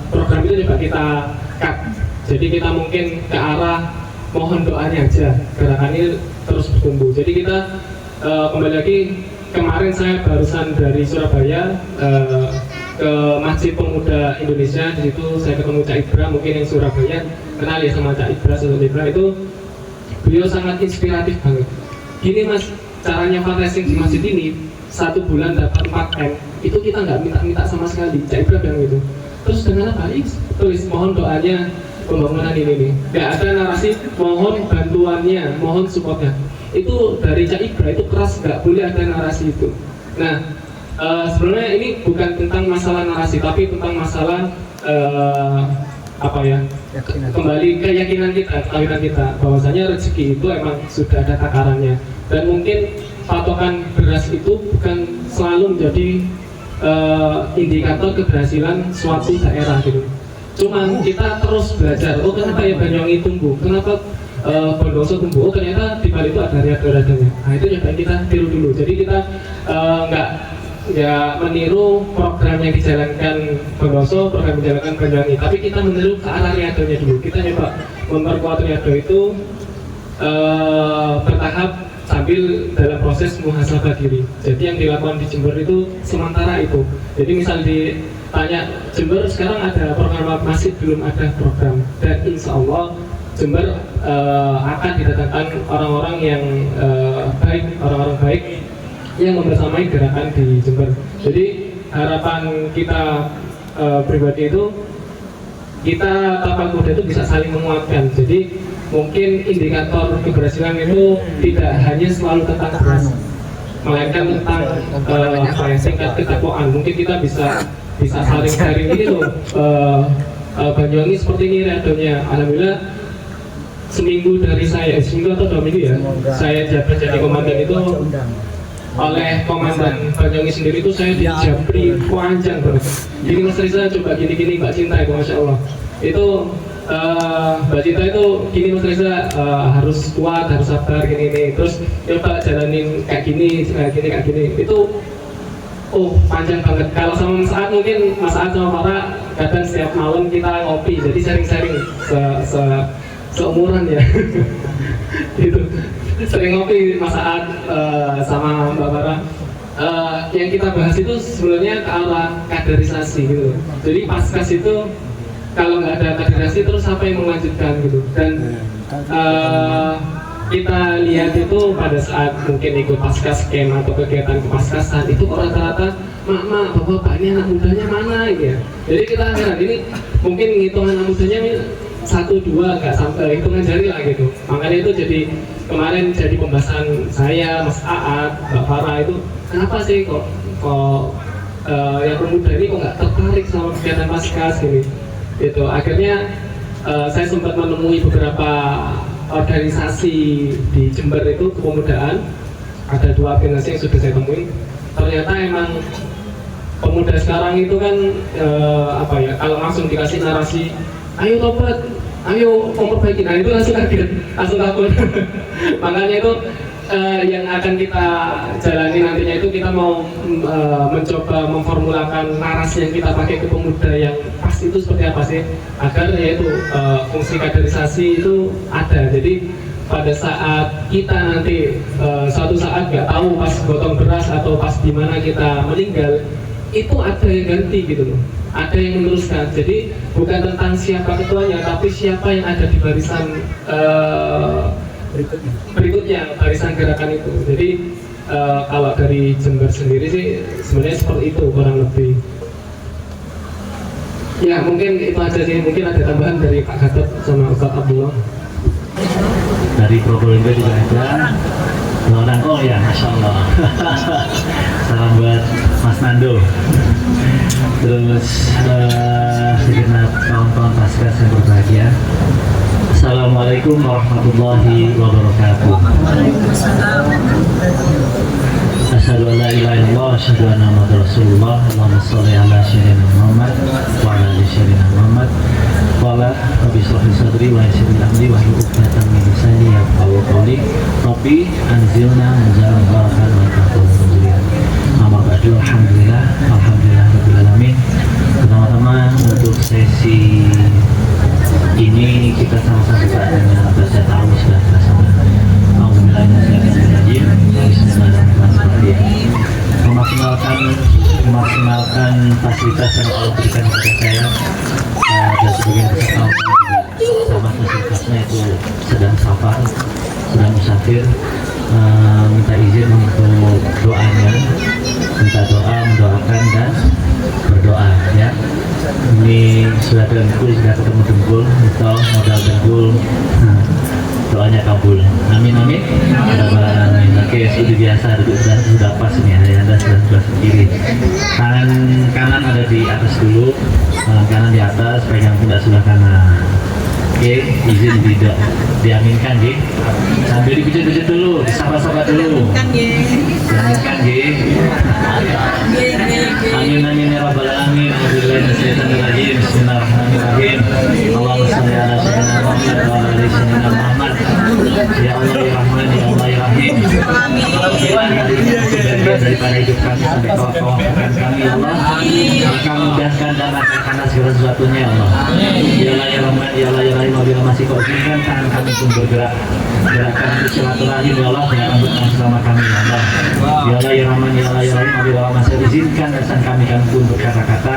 program itu juga kita cut. Jadi kita mungkin ke arah mohon doanya aja, gerakan ini terus bertumbuh. Jadi kita kembali lagi, kemarin saya barusan dari Surabaya ke Masjid Pemuda Indonesia. Di situ saya ketemu Cak Ibra, mungkin yang Surabaya kenal ya sama Cak Ibra. Ibra itu beliau sangat inspiratif banget. Gini Mas, caranya fundraising di masjid ini 1 bulan dapat 4M, itu kita nggak minta-minta sama sekali. Cak Ibra bilang gitu. Terus dengan apa? Tulis mohon doanya pembangunan ini nih. Nggak ada narasi mohon bantuannya, mohon supportnya. Itu dari Cak Ibra itu keras, nggak boleh ada narasi itu. Nah, sebenarnya ini bukan tentang masalah narasi, tapi tentang masalah kembali keyakinan kita bahwasanya rezeki itu emang sudah ada takarannya, dan mungkin patokan beras itu bukan selalu menjadi indikator keberhasilan suatu daerah gitu. Cuman kita terus belajar, oh kenapa ya Banyuwangi tumbuh, kenapa Bondowoso tumbuh, oh ternyata di balik itu ada riado-riadonya. Nah itu coba kita tiru dulu. Jadi kita nggak meniru program yang dijalankan Bondowoso, program yang dijalankan Banyuwangi, tapi kita meniru ke arah riadonya dulu. Kita coba memperkuat riado itu bertahap sambil dalam proses muhasabah diri. Jadi yang dilakukan di Jember itu sementara itu. Jadi misal ditanya Jember sekarang ada program apa, masih belum ada program, dan insya Allah Jember akan didatangkan orang-orang yang baik, orang-orang baik yang membersamai gerakan di Jember. Jadi harapan kita pribadi itu, kita Tapak Muda itu bisa saling menguatkan. Jadi mungkin indikator keberhasilan itu tidak hanya selalu tentang beras, melainkan tentang tingkat ketakwaan. Mungkin kita bisa saling sharing ini loh, Banyuwangi seperti ini riadonya. Alhamdulillah seminggu atau 2 minggu ya, saya jabat jadi komandan itu oleh komandan Banyuwangi sendiri itu saya dijabri panjang banget. Gini Mas Riza, coba gini Mbak Cinta itu, Masya Allah itu Mbak Cinta itu gini Mas Riza, harus kuat, harus sabar gini. Terus coba jalanin kayak gini itu panjang banget. Kalau sama Mas Aad, mungkin Mas Aad sama Farah kadang setiap malam kita ngopi, jadi sharing-sharing seumuran ya. Gitu. Sering ngopi Mas Aad sama Mbak Farah. Yang kita bahas itu sebenarnya ke arah kaderisasi gitu. Jadi paskas itu kalau nggak ada kaderisasi terus apa yang melanjutkan gitu. Dan kita lihat itu pada saat mungkin ikut paskas camp atau kegiatan kepaskasan itu rata-rata mak bapak ini anak mudanya mana gitu ya. Jadi kita heran, ini mungkin ngitung anak mudanya 1-2 nggak sampai hitungan jari lah gitu. Makanya itu jadi kemarin jadi pembahasan saya, Mas Aad, Mbak Farah itu kenapa sih kok yang pemuda ini kok nggak tertarik sama kegiatan paskas gini. Gitu. Akhirnya saya sempat menemui beberapa organisasi di Jember itu kepemudaan, ada 2 organisasi yang sudah saya temui. Ternyata emang pemuda sekarang itu kan kalau langsung dikasih narasi ayo tobat, ayo memperbaiki, nah itu langsung kaget, langsung takut. Makanya itu yang akan kita jalani nantinya itu kita mau mencoba memformulakan narasi yang kita pakai ke pemuda yang pas itu seperti apa sih, agar yaitu fungsi kaderisasi itu ada. Jadi pada saat kita nanti suatu saat nggak tahu pas gotong beras atau pas di mana kita meninggal, itu ada yang ganti gitu loh, ada yang meneruskan. Jadi bukan tentang siapa ketuanya, tapi siapa yang ada di barisan berikutnya barisan gerakan itu. Jadi kalau dari Jember sendiri sih sebenarnya seperti itu kurang lebih. Ya mungkin itu aja sih, mungkin ada tambahan dari Pak Gatot sama Ustaz Abdullah. Dari Probolinggo juga ada. Oh ya, Masya Allah. Salam buat Mas Nando. Terus segenap kawan-kawan paskas yang berbahagia, Assalamualaikum warahmatullahi wabarakatuh. Asyhadu an la ilaha illallah wa asyhadu anna Muhammadar Rasulullah. Allahumma shalli ala sayyidina Muhammad wa ala ali sayyidina Muhammad. Qala rabbi shrah li sadri wa yassir li amri wahlul 'uqdatam min lisani yafqahu qawli. Rabbi anzilna munzalan barakan wa taqabbal. Amma ba'du, alhamdulillah rabbil alamin. Pertama-tama untuk sesi ini kita sama-sama dengan baca ta'awudz sudah bersama. Alhamdulillahirrahmanirrahim. Bismillahirrahmanirrahim. Memaksimalkan fasilitas yang Allah berikan kepada saya, dan sebagian besar juga sama fasilitasnya itu sedang safar, sedang musafir. Minta izin untuk doanya, minta doa, mendoakan dan berdoa ya. Ini sudah sudah dengkul, sudah ketemu dengkul, itu modal dengkul, doanya kabul. Amin amin. Amin. Oke, sudah biasa, sudah pas ini ya, Anda sudah sebelah kiri. Tangan kanan ada di atas dulu, tangan kanan di atas, pegang pundak sebelah kanan. Oke, izin tidak diaminkan, G. Sambil dipijat-pijat dulu, disapa-sapa dulu. Diaminkan, G. Amin amin ya rabbal alamin. Bismillahirrahmanirrahim. Bismillahirrahmanirrahim. Allahumma shalli ala sayyidina Muhammad wa ala ali sayyidina Muhammad. Ya Allah ya Rahman ya Allah ya Rahim. Daripada hidup kami sampai kewafatan kami ya Allah, maka mudahkan dan lancarkan segala sesuatunya ya Allah. Ya Allah ya Rahman ya Allah ya Rahim. Apabila masih kau izinkan tangan kami pun bergerak, gerakan untuk silaturahim ya Allah, dengan rambut bersama kami ya Allah. Ya Allah ya Rahman ya Allah ya Rahim. Apabila masih izinkan lisan kami pun berkata-kata,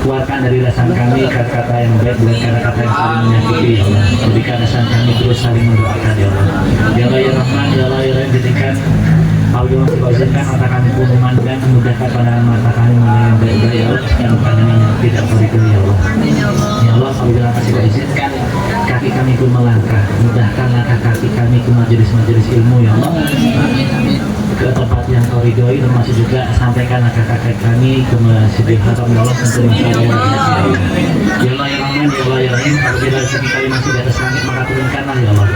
keluarkan dari lisan kami kata-kata yang baik, bukan kata-kata yang saling menyakiti ya Allah. Berikan lisan kami terus saling mendoakan ya Allah. Ya Allah ya Rahman ya Allah ya Rahim. Jadikan apabila masih kau izinkan mata kami pun memandang, mudahkan pandangan mata kami yang baik-baik ya Allah, dan pandangan yang tidak begitu ya Allah. Ya Allah, apabila masih kau izinkan kaki kami pun melangkah, mudahkan langkah kaki kami ke majelis-majelis ilmu ya Allah, ke tempat yang kau ridhoi, termasuk juga sampaikan langkah kaki kami ke Masjidil Haram ya Allah, tentu masalah yang Allah. Ya Allah ya Rahman ya Allah ya Rahim. Apabila rezeki kami masih di atas langit maka turunkanlah ya Allah,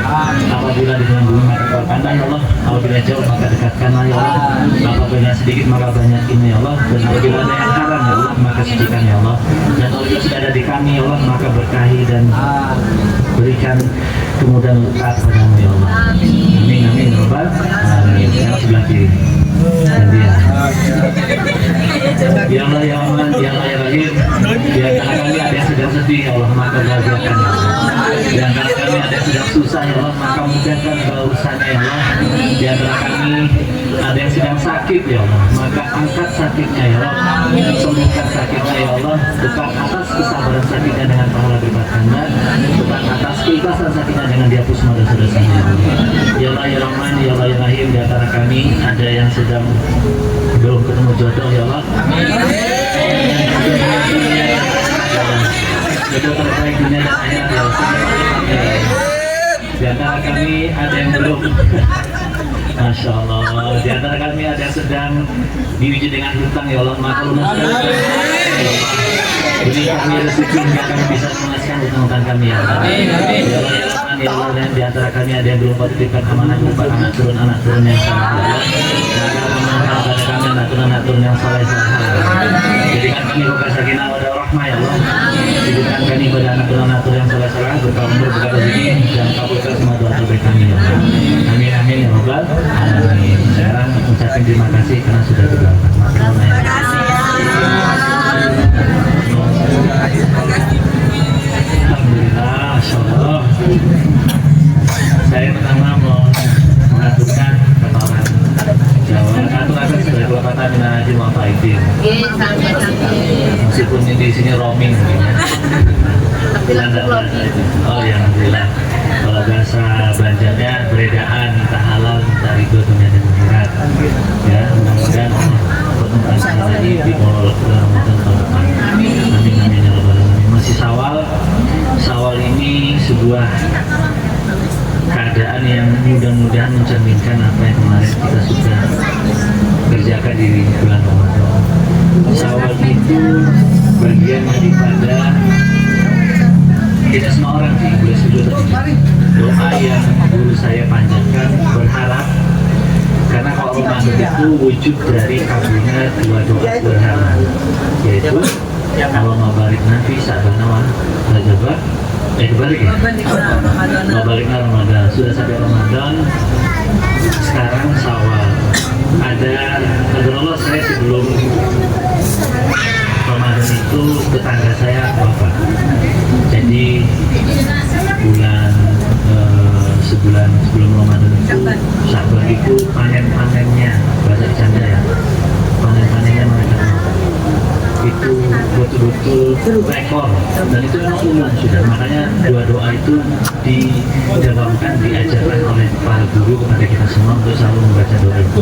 apabila di dalam bumi maka keluarkanlah ya Allah, apabila jauh maka dekatkanlah ya Allah, apabila sedikit maka banyak ini ya Allah, dan apabila ada yang haram ya Allah maka sedikitkan ya Allah, dan apabila sudah ada di kami ya Allah maka berkahi dan berikan kemudahan lekat padamu ya Allah. Amin amin ya Rabbal alamin. Sekarang sebelah kiri dan dia. Ya Allah ya Rahman ya Allah ya Rahim. Di antara kami ada yang sedang sedih ya Allah, maka bahagiakan ya Allah. Di antara kami ada yang sedang susah ya Allah, maka mudahkan urusannya ya Allah. Di antara kami ada yang sedang sakit ya Allah, maka angkat sakitnya ya Allah, sembuhkan sakitnya ya Allah, bukan atas kesabaran sakitnya dengan pahala berlipat ganda, bukan atas keikhlasan sakitnya dengan dihapus semua dosa-dosanya ya Allah. Ya Allah ya Rahman ya Allah ya Rahim. Di antara kami ada yang sedang belum ketemu jodoh ya Allah, jodoh terbaik dunia dan akhirat ya Allah. Di antara kami ada yang belum Masya Allah. Di antara kami ada yang sedang diuji dengan hutang ya Allah, maka lunaskan ini kami rezeki hingga kami bisa melunaskan hutang-hutang kami ya Allah. Ya Allah ya Rahman ya Allah. Dan di antara kami ada yang belum titipkan amanah berupa anak turun yang saleh ya Allah, maka amanah pada kami anak turun yang saleh. Jadikan kami bukan sakinah pada rahmah ya Allah, jadikan kami pada anak turun yang saleh berkah umur, berkah rezeki, dan kabulkan semua doa terbaik kami ya Allah. Amin amin ya Rabbal alamin. Sekarang ucapkan terima kasih karena sudah berdoakan. Terima kasih ya. Alhamdulillah, Masya Allah. Saya pertama mau mengaturkan kepala Jawa. Aturakan sudah kelapatan dengan Haji Muhammad Aidin. Meskipun di sini roaming, oh ya Alhamdulillah. Kalau bahasa Banjarnya beredaan, tak halal, tak ridho dunia dan akhirat. Ya, mudah-mudahan pertemuan kita lagi di Mall Ramadan tahun depan. Amin amin ya rabbal alamin. Masih Syawal ini sebuah keadaan yang mudah-mudahan mencerminkan apa yang kemarin kita sudah kerjakan di bulan Ramadan. Syawal itu bagian daripada tidak semua orang sih boleh sujud doa yang guru saya panjatkan, berharap karena kalau Ramadan itu wujud dari kabulnya dua doa berharap, yaitu Allah mabarik nafi sa'bana wa rajabah kebalik ya? Mabarikna Ramadan. Sudah sampai Ramadan, sekarang Syawal. Ada Allah, saya sebelum Ramadan itu tetangga saya wafat. Jadi sebulan sebelum Ramadan itu Sya'ban itu panen-panennya, bahasa Canda ya, panen-panennya mereka itu betul-betul rekor, dan itu memang umum sudah. Makanya dua doa itu dijawabkan, diajarkan oleh para guru kepada kita semua untuk selalu membaca doa itu.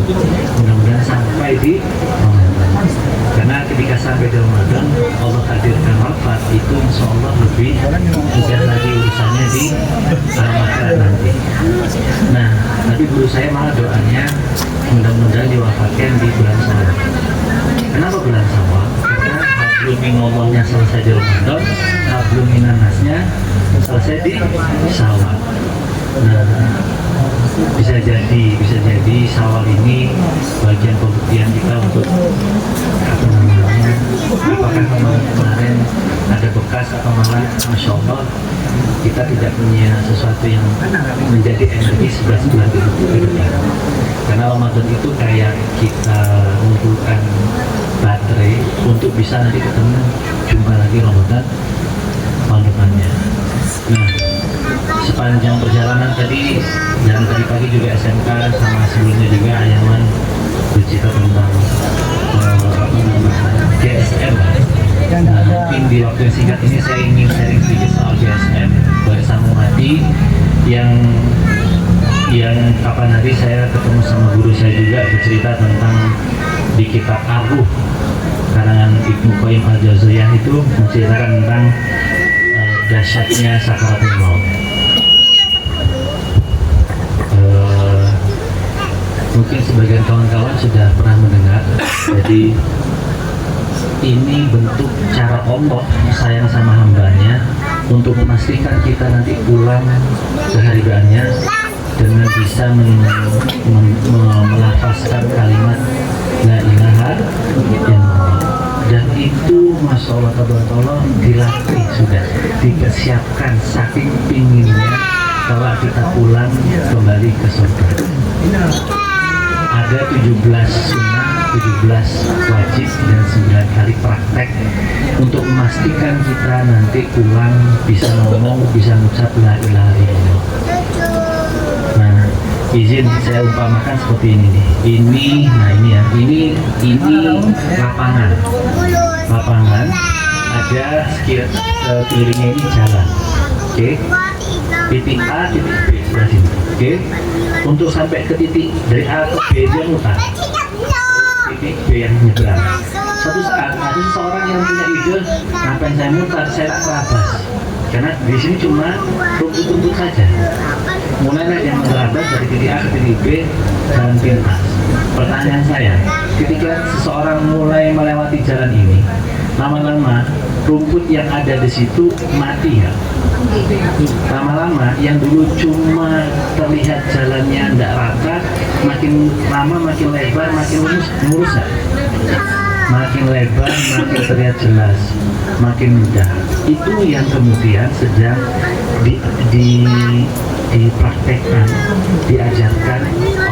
Mudah-mudahan sampai di Ramadan. Karena ketika ketika sampai di Ramadan Allah hadirkan wafat, itu insya Allah lebih mudah lagi urusannya di alam akhirat nanti. Nah, tapi guru saya malah doanya mudah-mudahan diwafatkan di bulan Syawal. Kenapa bulan Syawal? Karena hablum minallahnya selesai di Ramadan, hablum minannasnya selesai di Syawal. Nah, bisa jadi Syawal ini bagian pembuktian kita untuk apa namanya, apakah kemarin ada bekas atau malah Masya Allah kita tidak punya sesuatu yang menjadi energi 11 bulan ke depan. Karena Ramadan itu kayak kita mengumpulkan baterai untuk bisa nanti ketemu jumpa lagi Ramadan tahun depannya. Nah, sepanjang perjalanan tadi dan tadi pagi juga SMK sama sebelumnya juga Ayaman bercerita tentang GSM. Nah, mungkin di waktu yang singkat ini saya ingin sharing sedikit soal GSM bersama Mati yang kapan hari saya ketemu sama guru saya juga bercerita tentang di kitab Ar-Ruh karangan Ibnu Qayyim al-Jauziyah itu menceritakan tentang dahsyatnya sakaratul maut. Mungkin sebagian kawan-kawan sudah pernah mendengar. Jadi ini bentuk cara Allah sayang sama hambanya untuk memastikan kita nanti pulang keharibannya dengan bisa melafazkan kalimat la ilaha illallah. Dan itu Masya Allah tabarakallah dilatih sudah, dipersiapkan saking pinginnya kalau kita pulang kembali ke surga. Ada 17 sunnah, 17 wajib dan 9 kali praktek untuk memastikan kita nanti pulang bisa ngomong, bisa mengucap la ilaha illallah. Nah, izin saya umpamakan seperti ini nih. Ini lapangan ada sekelilingnya ini jalan. Oke. Titik A, titik B sebelah sini. Oke. Untuk sampai ke titik dari A ke B dia mutar. Titik B yang nyebrang. Suatu saat ada seseorang yang punya ide, ngapain saya mutar, saya tak terabas. Karena di sini cuma rumput-rumput saja. Mulailah yang menerabas dari titik A ke titik B dan pintas. Pertanyaan saya, ketika seseorang mulai melewati jalan ini, lama-lama rumput yang ada di situ mati ya. Lama-lama yang dulu cuma terlihat jalannya tidak rata, makin lama makin lebar, makin lurus ya. Makin lebar, makin terlihat jelas, makin mudah. Itu yang kemudian sedang dipraktekkan, diajarkan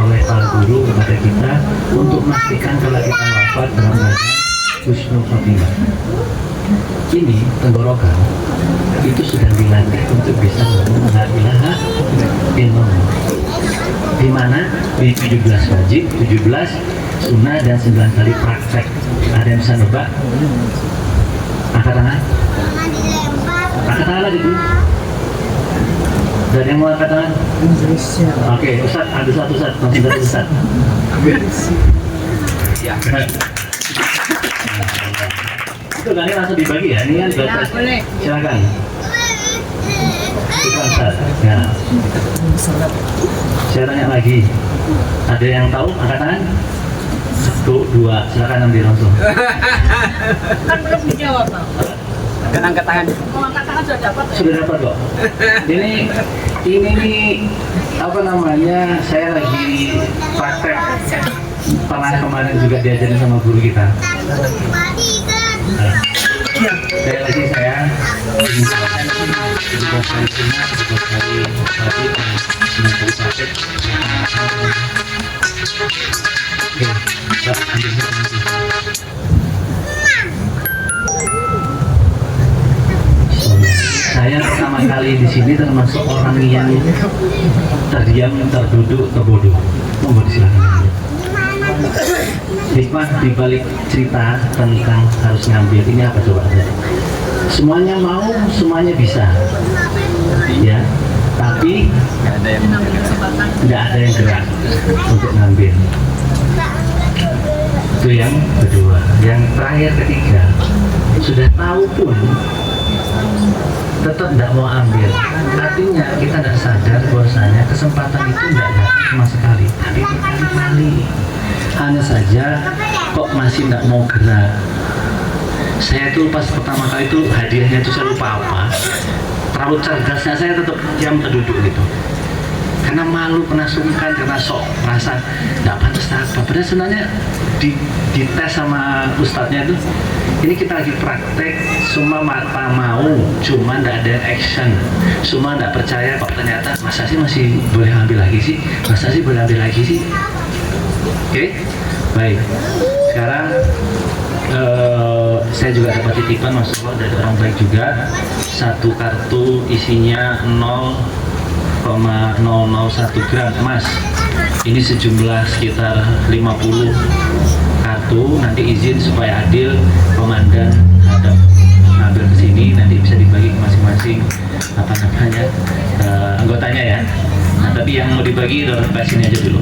oleh para guru kepada kita untuk memastikan kalau kita wafat dalam keadaan husnul khotimah. Ini tenggorokan itu sudah dilatih untuk bisa ngomong la ilaha illallah. Di mana di 17 wajib, 17 sunnah dan 9 kali praktek. Ada yang bisa nebak? Angkat tangan. Angkat tangan lagi dulu. Dan yang mau angkat tangan? Oke, Ustaz, ada satu Ustaz, langsung dari Ustaz. Itu kan ini langsung dibagi ya, ini kan batas. Silakan. Itu Ustaz. Ya. Saya tanya lagi. Ada yang tahu angkat tangan? 1, 2, silakan ambil langsung. Kan belum dijawab, Bang. Dan angkat tangan. Mau angkat tangan sudah dapat. Sudah dapat kok. Ini nih apa namanya? Saya lagi praktek. Pernah kemarin juga diajarin sama guru kita. Saya ingin saya 17 kali sunnah, 17 kali wajib, 9 kali praktek. Oke, Pak, ambil satu. Saya pertama kali di sini termasuk orang yang terdiam, terduduk, terbodoh. Monggo silakan. Hikmah dibalik cerita tentang harus ngambil ini apa coba aja? Semuanya mau, semuanya bisa, ya. Tapi tidak ada yang gerak untuk ngambil. Itu yang kedua. Yang terakhir ketiga, sudah tahu pun tetap tidak mau ambil. Artinya kita tidak sadar bahwasanya kesempatan itu tidak datang sama sekali, tapi berkali-kali. Hanya saja kok masih tidak mau gerak. Saya tuh pas pertama kali itu hadiahnya itu saya lupa apa. Terlalu cerdasnya saya tetap diam duduk gitu. Karena malu, kena sungkan, karena sok merasa nggak pantas apa. Padahal sebenarnya di tes sama ustadznya itu, ini kita lagi praktek, semua mata mau, cuma nggak ada action, semua nggak percaya kok ternyata masa sih masih boleh ambil lagi sih, masa sih boleh ambil lagi sih. Oke, baik. Sekarang saya juga dapat titipan, Masya Allah, dari orang baik juga. Satu kartu isinya 0,001 gram emas. Ini sejumlah sekitar 50 kartu. Nanti izin supaya adil, komandan hadap ngambil ke sini, nanti bisa dibagi ke masing-masing apa namanya anggotanya ya. Nah, tapi yang mau dibagi udah ke sini aja dulu.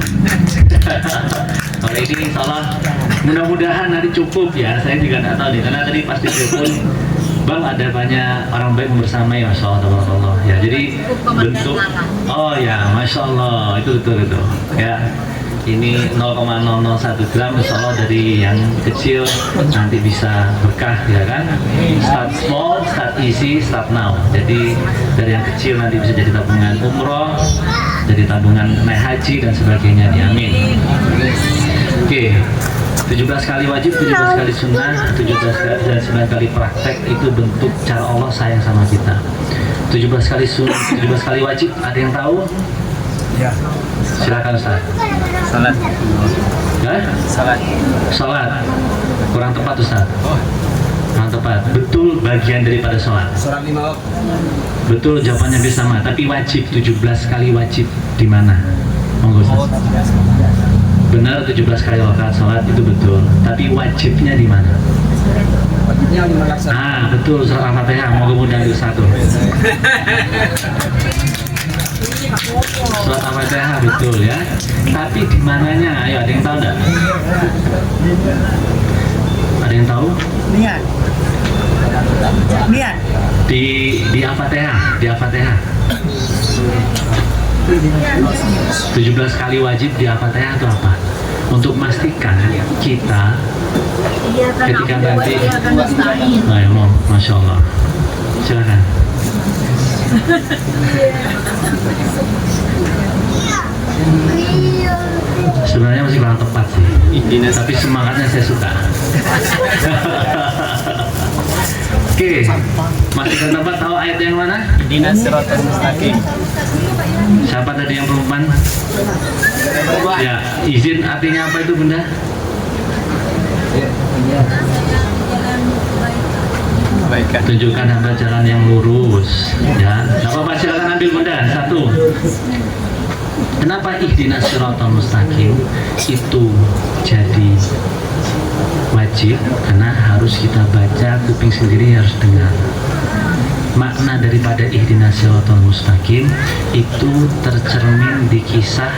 Kalau ini insya Allah mudah-mudahan nanti cukup ya. Saya juga nggak tahu nih, karena tadi pasti telepon Bang, ada banyak orang baik membersamai, Masya Allah, ya. Jadi bentuk, oh ya, Masya Allah, itu betul ya. Ini 0,001 gram, Masya Allah, dari yang kecil nanti bisa berkah ya kan. Start small, start easy, start now. Jadi dari yang kecil nanti bisa jadi tabungan umroh, jadi tabungan naik haji dan sebagainya. Amin. Oke. 17 kali wajib, 17 kali sunnah, 17 dan 9 kali praktek, itu bentuk cara Allah sayang sama kita. 17 kali sunnah, 17 kali wajib, ada yang tahu? Ya. Silakan Ustaz. Salat. Salat. Kurang tepat Ustaz. Kurang tepat. Betul, bagian daripada salat. Salat 5 waktu. Betul, jawabannya hampir sama, tapi wajib 17 kali wajib di mana? Monggo Ustaz. Benar, 17 kali rakaat sholat itu betul, tapi wajibnya di mana? Wajibnya 5 rakaat. Ah, betul, surah Al-Fatihah. Mau kemudian itu satu. Surat Al-Fatihah betul ya. Tapi di mananya? Ayo, ada yang tahu enggak? Ada yang tahu? Niat. Di Al-Fatihah, di Al-Fatihah. 17 kali wajib di Al-Fatihah itu apa? Untuk memastikan kita ketika nanti, ayo mau, Masya Allah, silakan. Sebenarnya masih kurang tepat sih, tapi semangatnya saya suka. Oke, masih kurang tepat. Tahu ayat yang mana? Ihdinas siratal mustaqim. Siapa tadi yang perempuan? Ya, izin artinya apa itu Bunda? Tunjukkan hamba jalan yang lurus. Ya, nggak apa-apa, silakan ambil Bunda. Satu. Kenapa ihdinas siratal mustaqim itu jadi wajib? Karena harus kita baca, kuping sendiri harus dengar. Makna daripada ihdinas siratal mustaqim itu tercermin di kisah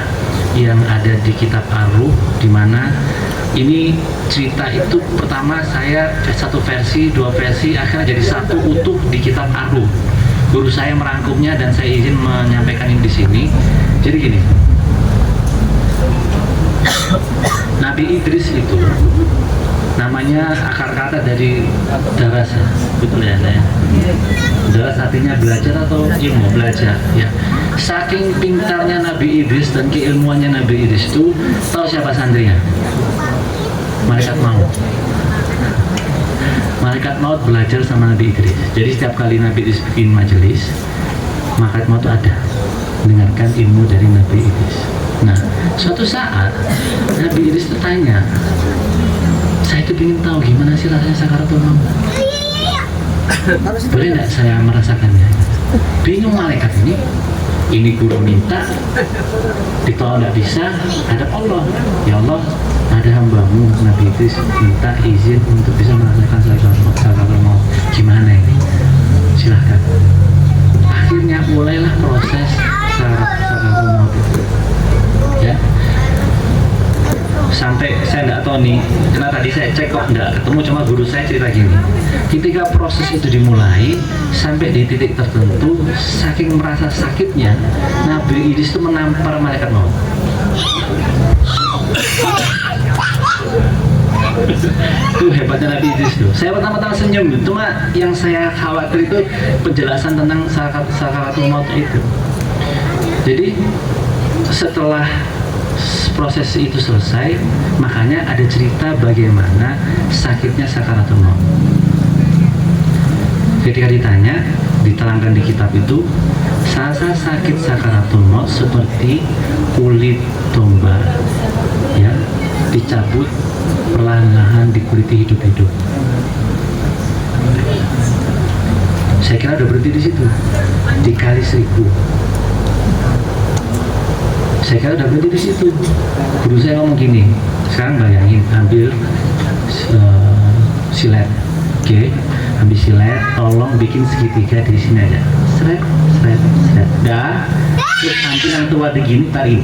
yang ada di kitab Ar-Ruh, di mana ini cerita itu pertama saya satu versi, dua versi, akhirnya jadi satu utuh di kitab Ar-Ruh. Guru saya merangkumnya dan saya izin menyampaikan ini di sini. Jadi gini, Nabi Idris itu namanya akar kata dari daras, betul ya saya? Daras artinya belajar atau ilmu? Belajar ya. Saking pintarnya Nabi Idris dan keilmuannya Nabi Idris itu, tahu siapa santrinya? Malaikat maut. Malaikat maut belajar sama Nabi Idris. Jadi setiap kali Nabi Idris bikin majelis, malaikat maut ada mendengarkan ilmu dari Nabi Idris. Nah, suatu saat Nabi Idris bertanya, saya itu ingin tahu gimana sih rasanya sakaratul maut. Boleh nggak saya merasakannya? Bingung malaikat ini guru minta, ditolong nggak bisa, hadap Allah. Ya Allah, ada hambamu Nabi Idris minta izin untuk bisa merasakan sakaratul maut. Gimana ini? Silahkan. Akhirnya mulailah proses sakaratul maut itu. Ya. Sampai saya nggak tahu nih, karena tadi kok nggak ketemu, cuma guru saya cerita gini, ketika proses itu dimulai sampai di titik tertentu, saking merasa sakitnya, Nabi Idris itu menampar malaikat maut. Itu hebatnya Nabi Idris tuh. Saya pertama-tama senyum, cuma yang saya khawatir itu penjelasan tentang sakaratul maut itu. Jadi setelah proses itu selesai, makanya ada cerita bagaimana sakitnya sakaratul maut. Ketika ditanya, diterangkan di kitab itu, rasa sakit sakaratul maut seperti kulit domba, ya, dicabut perlahan-lahan, dikuliti hidup-hidup. Saya kira udah berhenti di situ, dikali 1000. Saya kira udah berhenti di situ. Guru saya ngomong gini, sekarang bayangin, ambil silet, oke, ambil silet, tolong bikin segitiga di sini aja, seret, seret, seret, dan terus nanti yang tua begini tarik.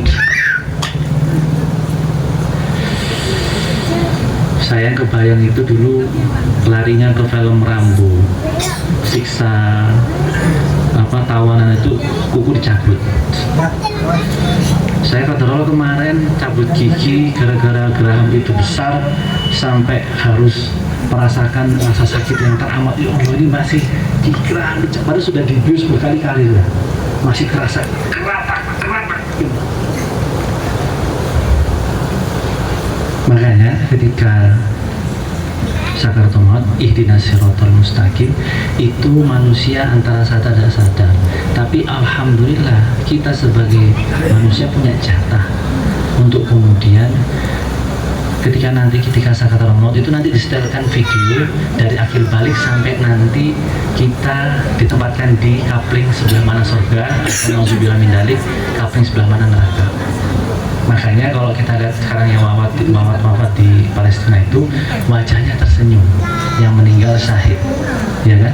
Saya kebayang itu dulu larinya ke film Rambo, siksa apa tawanan itu kuku dicabut. Saya kontrol kemarin cabut gigi gara-gara geraham itu besar sampai harus merasakan rasa sakit yang teramat. Ya Allah, ini masih di geraham dicabut, padahal sudah dibius berkali-kali sudah, masih terasa keratak. Makanya ketika sakaratul maut, ihdinas siratal mustaqim, itu manusia antara sadar dan sadar. Tapi alhamdulillah kita sebagai manusia punya jatah untuk kemudian ketika sakaratul maut itu nanti disetelkan video dari akhir balik sampai nanti kita ditempatkan di kapling sebelah mana surga, nauzubillah min dzalik, kapling sebelah mana neraka. Makanya kalau kita lihat sekarang yang wafat di Palestina itu wajahnya tersenyum, yang meninggal syahid, ya kan?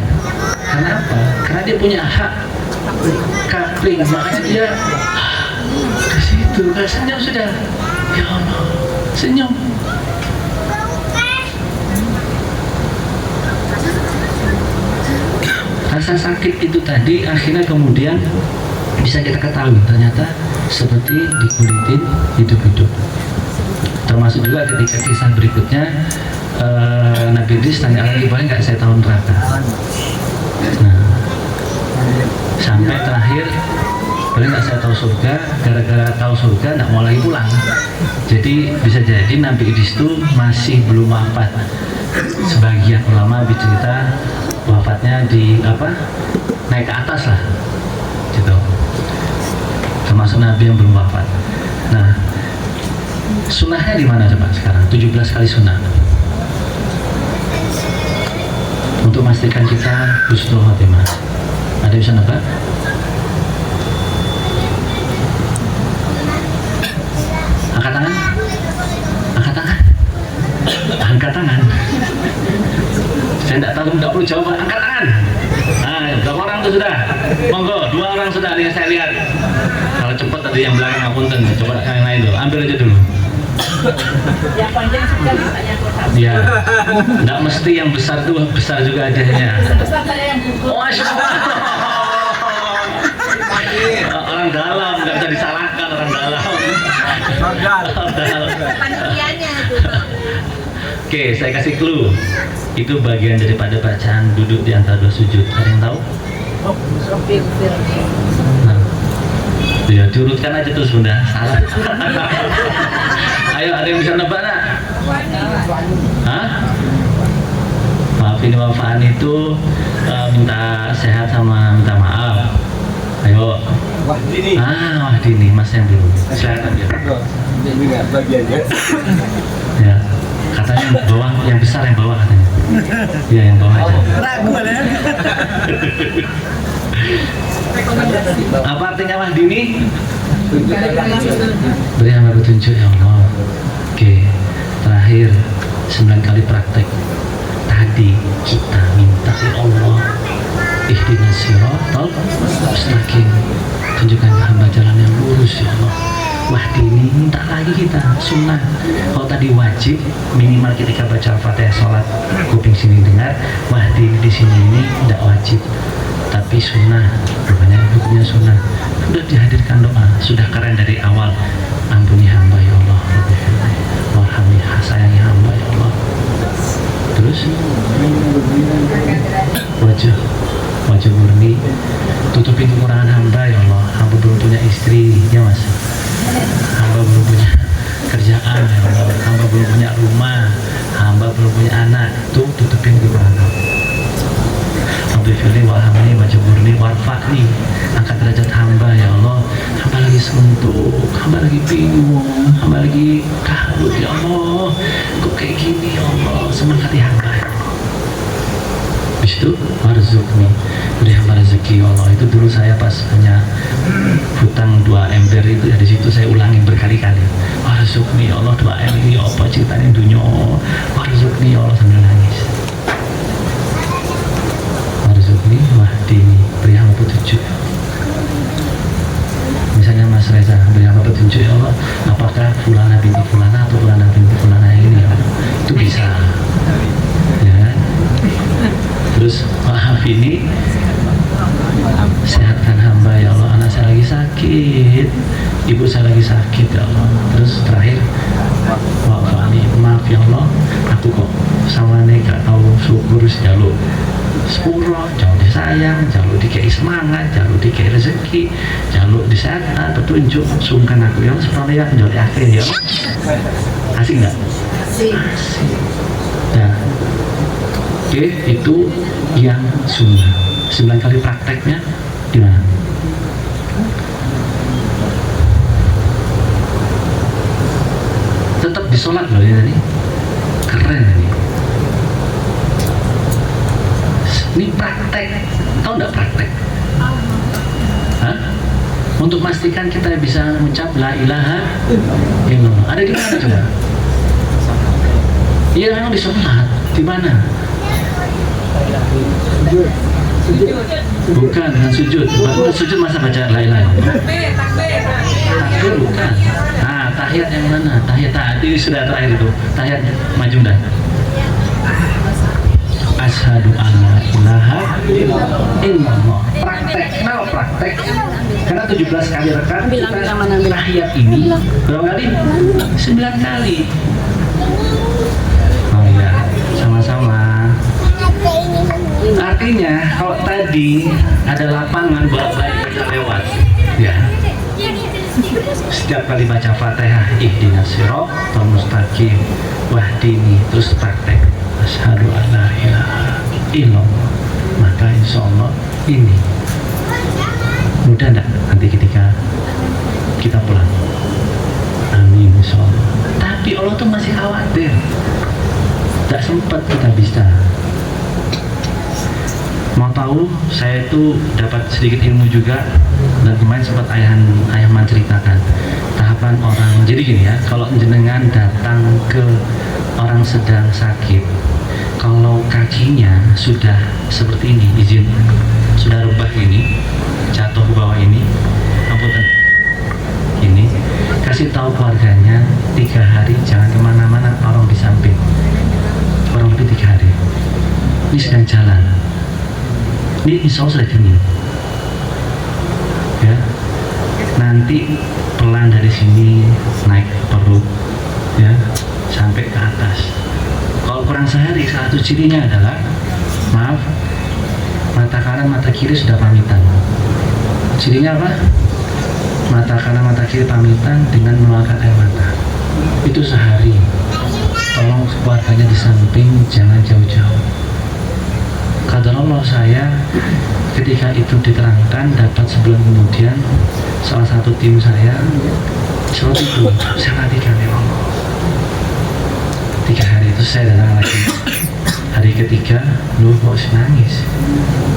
Karena apa? Karena dia punya hak kapling, makanya dia ke situ, senyum sudah. Ya Allah, senyum. Rasa sakit itu tadi akhirnya kemudian bisa kita ketahui ternyata seperti dikulitin hidup-hidup. Termasuk juga ketika kisah berikutnya, Nabi Idris tanya lagi, boleh nggak saya tahu neraka? Nah, sampai terakhir, boleh nggak saya tahu surga? Gara-gara tahu surga nggak mau lagi pulang. Jadi bisa jadi Nabi Idris itu masih belum wafat. Sebagian ulama bercerita wafatnya di naik ke atas lah, gitu. Termasuk Nabi yang belum wafat. Nah, sunnahnya di mana coba sekarang? 17 kali sunnah untuk memastikan kita husnul khotimah. Ada yang bisa nebak? Angkat tangan. Angkat tangan. Angkat tangan. Saya tidak tahu, tidak perlu jawaban. Angkat tangan. Nah, berapa orang tuh sudah? Monggo, 2 orang sudah yang saya lihat. Kalau cepat tadi yang belakang ngapunten, coba yang lain tuh, ambil aja dulu. Yang panjang sudah misalnya kotak. Ya, nggak mesti yang besar tuh besar juga adanya. Besar saya yang gugur. Oh, Masya Allah. Orang dalam, nggak bisa disalahkan orang dalam. Panitianya itu. Oke, saya kasih clue. Itu bagian daripada bacaan duduk di antara 2 sujud. Ada yang tahu? Nah, ya diurutkan aja terus bunda. Salah. Ayo, ada yang bisa nebak nak? Hah? Maafin wafaan itu minta sehat sama minta maaf. Ayo. Wah Dini, mas yang belum. Silakan ya. Ya, katanya yang bawah, yang besar yang bawah katanya. Iya yang bawah aja. Apa artinya Wahdini? Beri hamba petunjuk ya Allah. Oke, terakhir 9 kali praktek. Tadi kita minta ya Allah, ihdinas siratal mustaqim, tunjukkan hamba jalan yang lurus ya Allah. wahdini, minta lagi kita sunnah. Kalau tadi wajib minimal ketika baca Al-Fatihah sholat kuping sini dengar, wahdini di sini ini tidak wajib tapi sunnah, rupanya hukumnya sunnah. Sudah dihadirkan doa, sudah keren dari awal. Ampuni hamba ya Allah, warhamni, sayangi hamba ya Allah. Terus wajah murni, tutupi kekurangan hamba ya Allah. Hamba belum punya istri ya Mas, hamba belum punya kerjaan ya Allah, hamba belum punya rumah, hamba belum punya anak. Tuh tutupin kekurangan. Rabbi warhamni wajah murni warfa'ni, angkat derajat hamba ya Allah. Hamba lagi suntuk, hamba lagi bingung, hamba lagi kabut ya Allah. Kok kayak gini ya Allah, semangati hamba ya Allah. Habis itu warzukni, beri hamba rezeki ya Allah. Itu dulu saya pas punya hutang 2 ember itu ya, di situ saya ulangin berkali-kali. Warzukni ya Allah, 2 M ini apa ceritanya dunia. Warzukni ya Allah sambil nangis. Warzukni wahdini, beri hamba petunjuk. Misalnya Mas Reza, beri hamba petunjuk ya Allah, apakah fulana binti fulana atau fulana binti fulana yang ini ya Allah. Itu bisa ya. Terus maaf ini, sehatkan hamba ya Allah, anak saya lagi sakit, ibu saya lagi sakit ya Allah. Terus terakhir, wafani, maaf ya Allah, aku kok sama gak tahu syukur jaluk sepuro, jaluk disayang, jaluk dikei semangat, jaluk dikei rezeki, jaluk disehatkan, petunjuk, sungkan aku ya seperti ya jaluk akhir ya. Asik nggak? Asik. Nah, oke, itu yang sunnah. 9 kali prakteknya gimana? Tetap disolat loh ya tadi. Keren ini. Ini praktek. Tahu nggak praktek? Hah? Untuk memastikan kita bisa mengucap la ilaha illallah. Ada di mana coba? Iya, memang di sholat. Di mana? Bukan, dengan sujud. Baru sujud masa baca la ilaha illallah. Takbir bukan. Nah, tahiyat yang mana? Tahiyat tadi sudah terakhir itu. Tahiyat maju dah. Asyhadu alla ilaha illallah. Praktek. Kenapa praktek? Karena 17 kali rakaat kita tahiyat ini berapa kali? 9 kali. Oh ya, sama-sama. Artinya kalau tadi ada lapangan buat bisa lewat, ya. Setiap kali baca Fatihah, ihdinas siratal mustaqim, wahdini, terus praktek asyhadu alla ilaha illallah, maka insya Allah ini mudah enggak nanti ketika kita pulang? Amin insya Allah. Tapi Allah tuh masih khawatir, tak sempat kita bisa. Mau tahu, saya itu dapat sedikit ilmu juga, dan kemarin sempat ayahman ceritakan tahapan orang. Jadi gini ya, kalau jenengan datang ke orang sedang sakit, kalau kakinya sudah seperti ini, izin sudah rebah ini, jatuh ke bawah ini, amputan ini, kasih tahu keluarganya 3 hari jangan kemana-mana, orang di samping, kurang lebih 3 hari. Ini sedang jalan. Ini insya Allah sudah dingin ya, nanti pelan dari sini naik perut ya sampai ke atas. Kalau kurang sehari, salah satu cirinya adalah maaf, mata kanan mata kiri sudah pamitan. Cirinya apa? Mata kanan mata kiri pamitan dengan mengeluarkan air mata. Itu sehari. Tolong keluarganya di samping, jangan jauh-jauh. Qadarullah, saya ketika itu diterangkan dapat sebulan kemudian salah satu tim saya sholat itu saya matikan ya Allah. 3 hari itu saya datang lagi. Hari ketiga, lu kok nangis?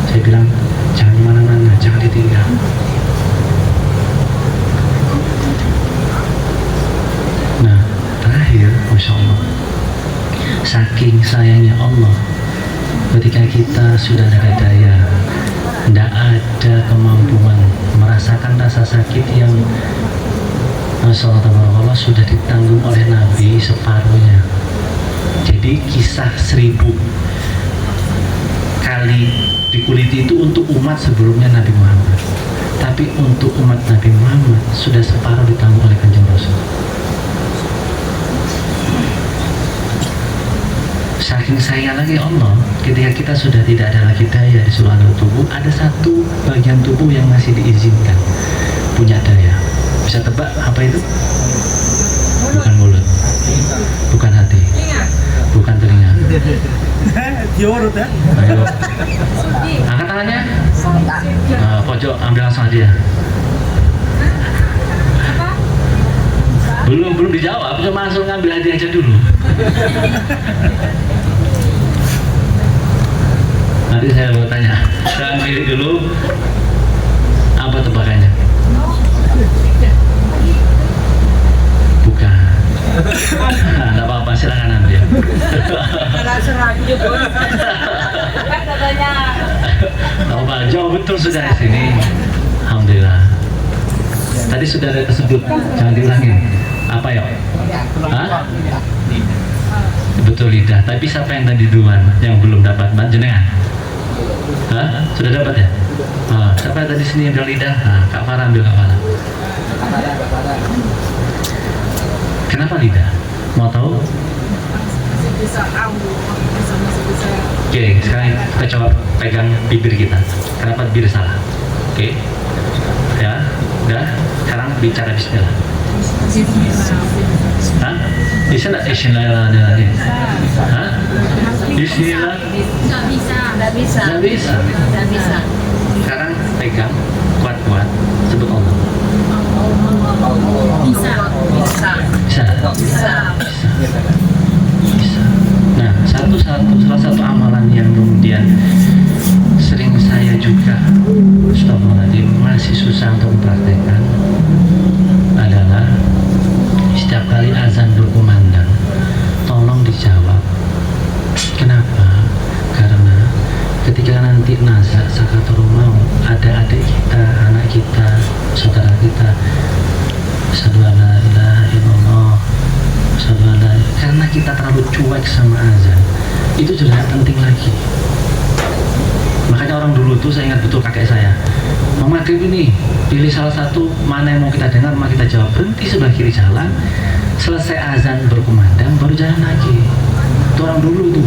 Saya bilang jangan kemana-mana, jangan ditinggal. Nah terakhir, Masya Allah, saking sayangnya Allah, ketika kita sudah tidak ada daya, tidak ada kemampuan merasakan rasa sakit yang Rasulullah sudah ditanggung oleh Nabi separuhnya. Jadi kisah 1000 kali dikuliti itu untuk umat sebelumnya Nabi Muhammad, tapi untuk umat Nabi Muhammad sudah separuh ditanggung oleh Kanjeng Rasul. Saking sayang lagi Allah, ketika kita sudah tidak ada lagi daya di seluruh anggota tubuh, ada satu bagian tubuh yang masih diizinkan punya daya. Bisa tebak apa itu? Bukan mulut, bukan hati, bukan telinga. Ayo, angkat tangannya. Pojok, ambil langsung aja. Belum dijawab, cuma langsung ngambil hati aja dulu. Nanti saya mau tanya. Jangan pilih dulu. Apa tebakannya? Bukan. Nah, tidak apa-apa, silakan ambil. Apa? Jauh betul sudah di sini. Alhamdulillah. Tadi sudah ada tersebut, jangan diulangin. Apa ya? Hah? Betul lidah. Tapi siapa yang tadi duluan yang belum dapat? Jenengan? Hah? Sudah dapat ya? Siapa yang tadi sini yang bilang lidah? Kak Farah ambil, Kak Farah. Kenapa lidah? Mau tahu? Oke, sekarang kita coba pegang bibir kita. Kenapa bibir salah? Oke. Ya, udah. Sekarang bicara bismillah. Hah? Bisa nggak bismillahirrahmanirrahim? Hah? Bismillah? Nggak bisa. Sekarang pegang kuat-kuat, sebut Allah. Bisa. Nah, salah satu amalan yang kemudian sering saya juga masih susah untuk mempraktekkan adalah setiap kali azan berkumandang, tolong dijawab. Kenapa? Karena ketika nanti nazar sakatul maut, ada adik kita, anak kita, saudara kita, asyhadu an la ilaha illallah, asyhadu an la, karena kita terlalu cuek sama azan, itu juga penting lagi. Makanya orang dulu tuh, saya ingat betul kakek saya, mau maghrib ini, pilih salah satu, mana yang mau kita dengar, mau kita jawab. Berhenti sebelah kiri jalan, selesai azan berkumandang, baru jalan lagi. Itu orang dulu tuh.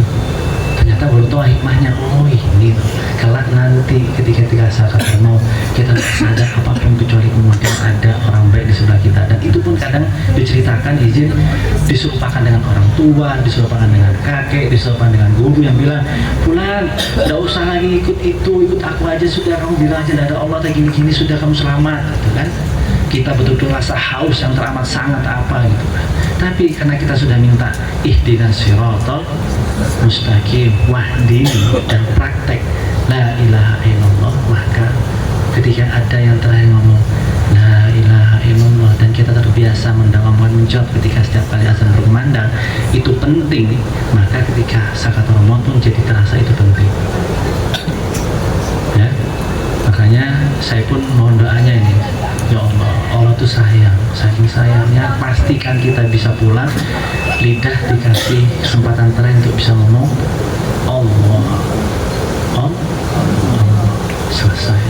Ternyata baru tahu hikmahnya. Oh ini kelak nanti ketika sakatul maut kita tidak sadar apapun kecuali kemudian ada orang baik di sebelah kita. Dan itu pun kadang diceritakan izin diserupakan dengan orang tua, diserupakan dengan kakek, diserupakan dengan guru yang bilang, Fulan, tidak usah lagi ikut itu, ikut aku aja sudah, kamu bilang aja tidak ada Allah, kayak gini-gini sudah kamu selamat, gitu kan? Kita betul-betul rasa haus yang teramat sangat apa gitu kan. Tapi karena kita sudah minta ihdinas siratal mustaqim, wahdi, dan praktek la ilaha illallah, maka ketika ada yang terakhir ngomong la ilaha illallah dan kita terbiasa mendawamkan menjawab ketika setiap kali azan berkumandang, itu penting. Maka ketika sakatul maut pun jadi terasa itu penting. Ya, makanya saya pun mohon doanya ini, ya Allah, Allah tuh sayang, saking sayangnya pastikan kita bisa pulang, lidah dikasih kesempatan terakhir untuk bisa ngomong Allah, selesai.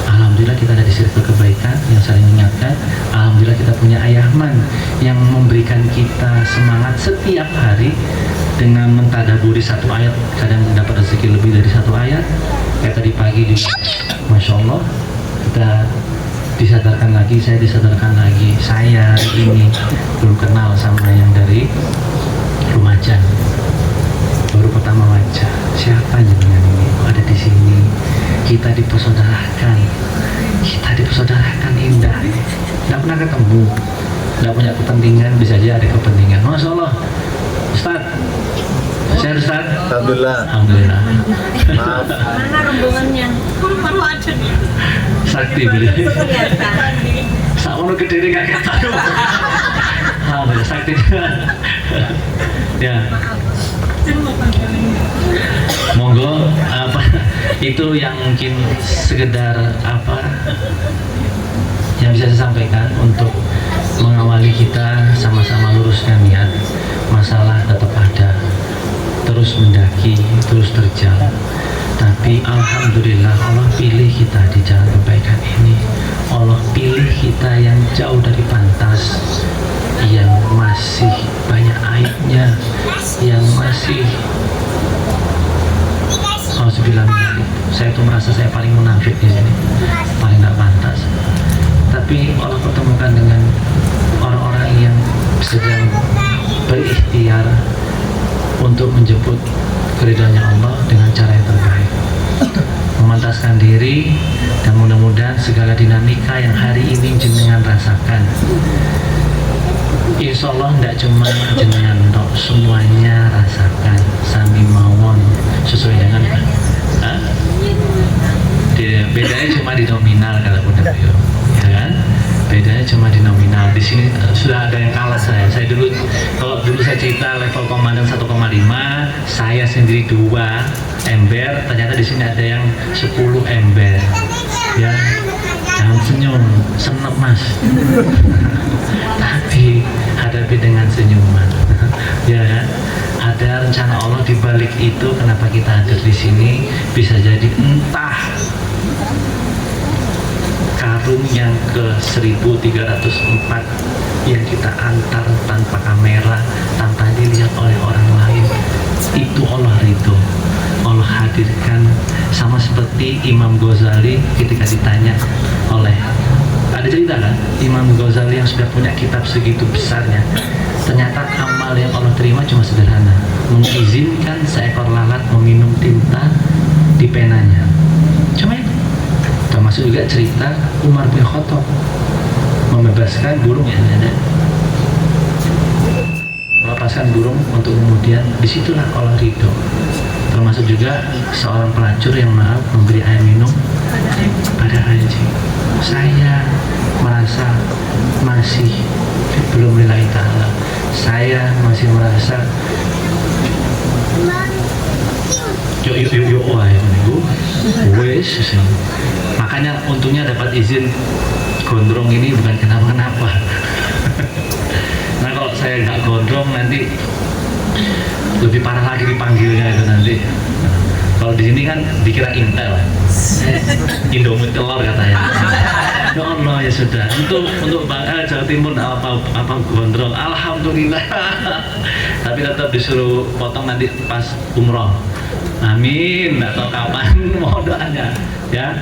Alhamdulillah kita ada di circle kebaikan yang saling mengingatkan. Alhamdulillah kita punya Ayahman yang memberikan kita semangat setiap hari dengan mentadaburi satu ayat, kadang dapat rezeki lebih dari satu ayat. Kayak tadi pagi juga, Masya Allah, kita disadarkan lagi, saya disadarkan lagi, saya ini belum kenal sama yang dari Lumajang, baru pertama wajah, siapa jenengan ini, ada di sini, kita dipersaudarakan indah, nggak pernah ketemu, nggak punya kepentingan, bisa aja ada kepentingan. Masya Allah, Ustaz, saya Ustaz, Alhamdulillah. Maaf. Mana rombongannya? Baru ada nih. Sakti beli. Sama gede deh kakek tahu. Alhamdulillah sakti. Ya. Monggo apa itu yang mungkin sekedar apa yang bisa saya sampaikan untuk mengawali kita sama-sama luruskan niat. Masalah tetap ada, terus mendaki, terus terjal. Tapi alhamdulillah Allah pilih kita di jalan kebaikan ini. Allah pilih kita yang jauh dari pantas, yang masih banyak aibnya, yang masih saya tuh merasa saya paling munafik di sini, paling nggak pantas. Tapi Allah pertemukan dengan orang-orang yang sedang berikhtiar untuk menjemput keridhaannya Allah dengan cara yang terbaik, memantaskan diri, dan mudah-mudahan segala dinamika yang hari ini jenengan rasakan, insya Allah tidak cuma jenengan dok, semuanya rasakan sami mawon sesuai dengan bedanya cuma di nominal kalau udah ya kan, bedanya cuma di nominal. Di sini sudah ada yang kalah saya dulu, kalau dulu saya cerita level komandan 1,5, saya sendiri 2 ember, ternyata di sini ada yang 10 ember ya. Jangan senyum, senep mas tapi hadapi dengan senyuman ya kan? Ada rencana Allah di balik itu. Kenapa kita hadir di sini? Bisa jadi entah karung yang ke 1304 yang kita antar tanpa kamera, tanpa dilihat oleh orang lain, itu Allah ridho. Allah hadirkan, sama seperti Imam Ghazali ketika ditanya oleh, ada cerita kan, Imam Ghazali yang sudah punya kitab segitu besarnya, ternyata amal yang Allah terima cuma sederhana, mengizinkan seekor lalat meminum tinta di penanya, cuma itu. Termasuk juga cerita Umar bin Khattab membebaskan burung yang ada, melepaskan burung untuk kemudian disitulah Allah ridho. Termasuk juga seorang pelacur yang maaf memberi air minum pada anjing. Saya merasa masih belum lillahi ta'ala, saya masih merasa yuk wah wes. Makanya untungnya dapat izin gondrong ini bukan kenapa-kenapa. Nah kalau saya nggak gondrong nanti lebih parah lagi dipanggilnya itu nanti. Kalau di sini kan dikira Intel, Indomie telur katanya. Ya Allah ya sudah. Untuk Jawa Timur apa gondrong, alhamdulillah. Tapi tetap disuruh potong nanti pas umroh. Amin. Nggak tahu kapan mau doanya. Ya.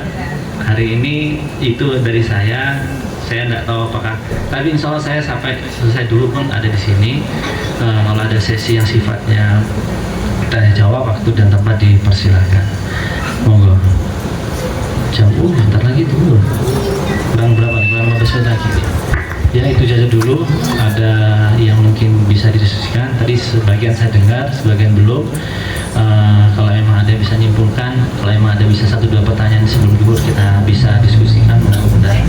Hari ini itu dari saya. Saya tidak tahu apakah, tapi insya Allah saya sampai selesai dulu pun ada di sini. Kalau ada sesi yang sifatnya tanya jawab, waktu dan tempat dipersilakan. Monggo. Jam bentar lagi tuh. Kurang berapa nih? Kurang 15 menit lagi. Ya itu saja dulu. Ada yang mungkin bisa didiskusikan. Tadi sebagian saya dengar, sebagian belum. Kalau emang ada bisa nyimpulkan, kalau emang ada bisa 1-2 pertanyaan sebelum dulu kita bisa diskusikan, mudah-mudahan.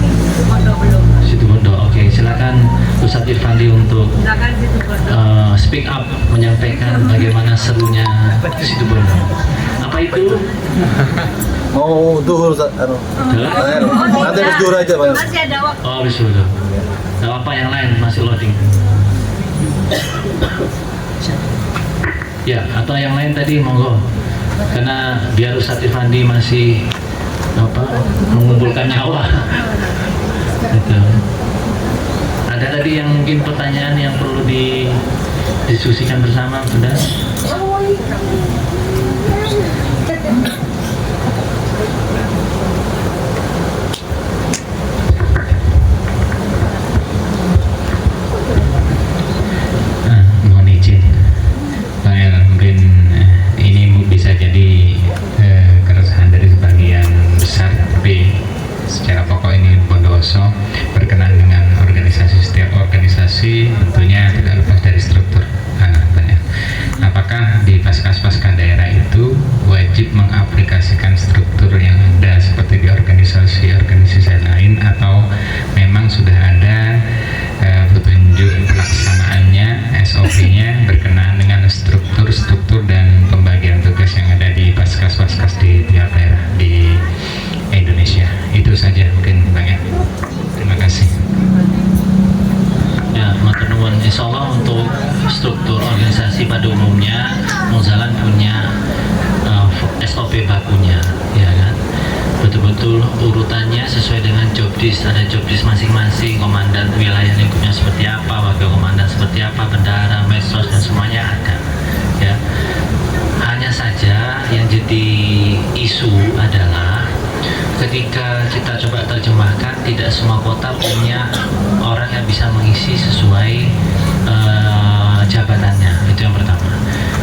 Situ Bondo, oke, silakan Ustadz Irfandi untuk speak up, menyampaikan bagaimana serunya Situ Bondo. Apa itu? Mau duhur, nanti habis duhur aja Pak. Masih ada waktu. Oh, habis duhur. Gak apa yang lain masih loading. Ya, atau yang lain tadi monggo. Karena biar Ustadz Irfandi masih mengumpulkan nyawa. Gitu. Ada tadi yang mungkin pertanyaan yang perlu didiskusikan bersama, sudah? Mohon izin, mungkin ini bisa jadi keresahan dari sebagian besar, tapi secara pokok ini Bondowoso berkenaan dengan organisasi. Setiap organisasi tentunya tidak lepas dari struktur. Apakah di Paskas urutannya sesuai dengan job desk, ada job desk masing-masing, komandan wilayah lingkupnya seperti apa, wakil komandan seperti apa, bendahara, medsos dan semuanya ada. Ya, hanya saja yang jadi isu adalah ketika kita coba terjemahkan, tidak semua kota punya orang yang bisa mengisi sesuai jabatannya, itu yang pertama.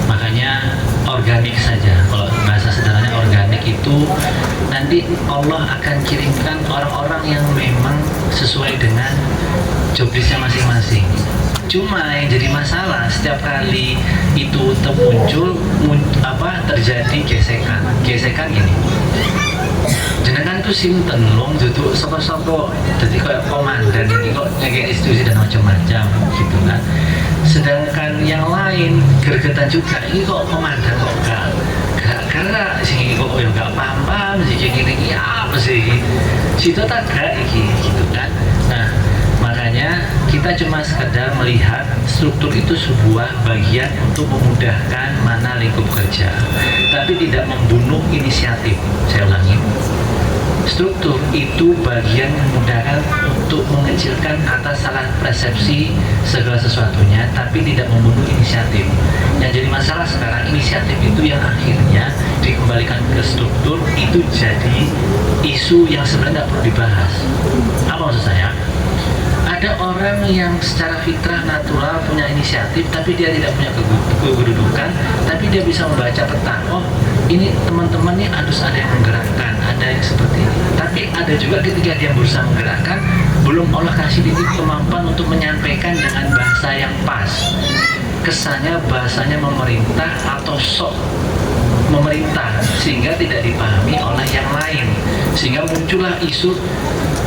Makanya organik saja, kalau bahasa sederhananya organik itu nanti Allah akan kirimkan orang-orang yang memang sesuai dengan job desk-nya masing-masing. Cuma yang jadi masalah setiap kali itu terjadi gesekan gini. Jenengan tuh sinten long duduk sapa-sapa jadi kayak komandan ini kok kayak institusi dan macam-macam gitu kan. Sedangkan yang lain gergetan juga, ini kok komandan kok gak gerak sih, kok ya gak paham sih gini apa sih situ tak gak gitu kan. Nah makanya kita cuma sekedar melihat struktur itu sebuah bagian untuk memudahkan mana lingkup kerja, tapi tidak membunuh inisiatif. Saya ulangi, struktur itu bagian memudahkan untuk mengecilkan atas salah persepsi segala sesuatunya, tapi tidak membunuh inisiatif. Yang jadi masalah sekarang, inisiatif itu yang akhirnya dikembalikan ke struktur, itu jadi isu yang sebenarnya tidak perlu dibahas. Apa maksud saya? Ada orang yang secara fitrah natural punya inisiatif, tapi dia tidak punya kedudukan, tapi dia bisa membaca peta. Oh, ini teman-teman ini harus ada yang menggerakkan, ada yang seperti ini. Tapi ada juga ketika dia berusaha menggerakkan, belum Allah kasih dia kemampuan untuk menyampaikan dengan bahasa yang pas. Kesannya bahasanya memerintah atau sok memerintah, sehingga tidak dipahami oleh yang lain, sehingga muncullah isu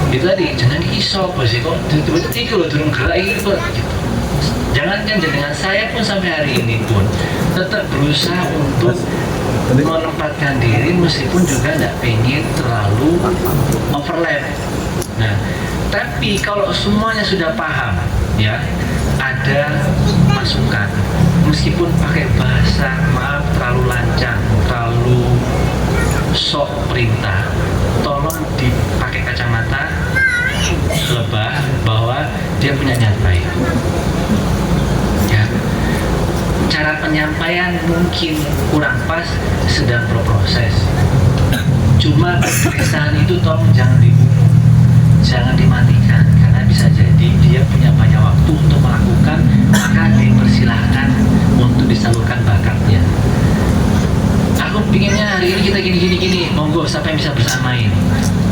itu tadi, jangan iso sih kok tiba-tiba itu loh turun gerak itu gitu. Jangankan dengan saya pun sampai hari ini pun tetap berusaha untuk menempatkan diri meskipun juga tidak pengen terlalu overlap. Nah, tapi kalau semuanya sudah paham, ya ada masukan meskipun pakai bahasa maaf terlalu lancang, terlalu sok perintah, tolong dipakai kacamata lebah bahwa dia punya niat baik. Ya, cara penyampaian mungkin kurang pas, sedang berproses. Cuma keresahan itu tolong jangan dibunuh, jangan dimatikan, karena bisa jadi dia punya banyak waktu untuk melakukan, maka dipersilahkan untuk disalurkan bakatnya. Aku pinginnya hari ini kita gini, monggo siapa yang bisa bersamain.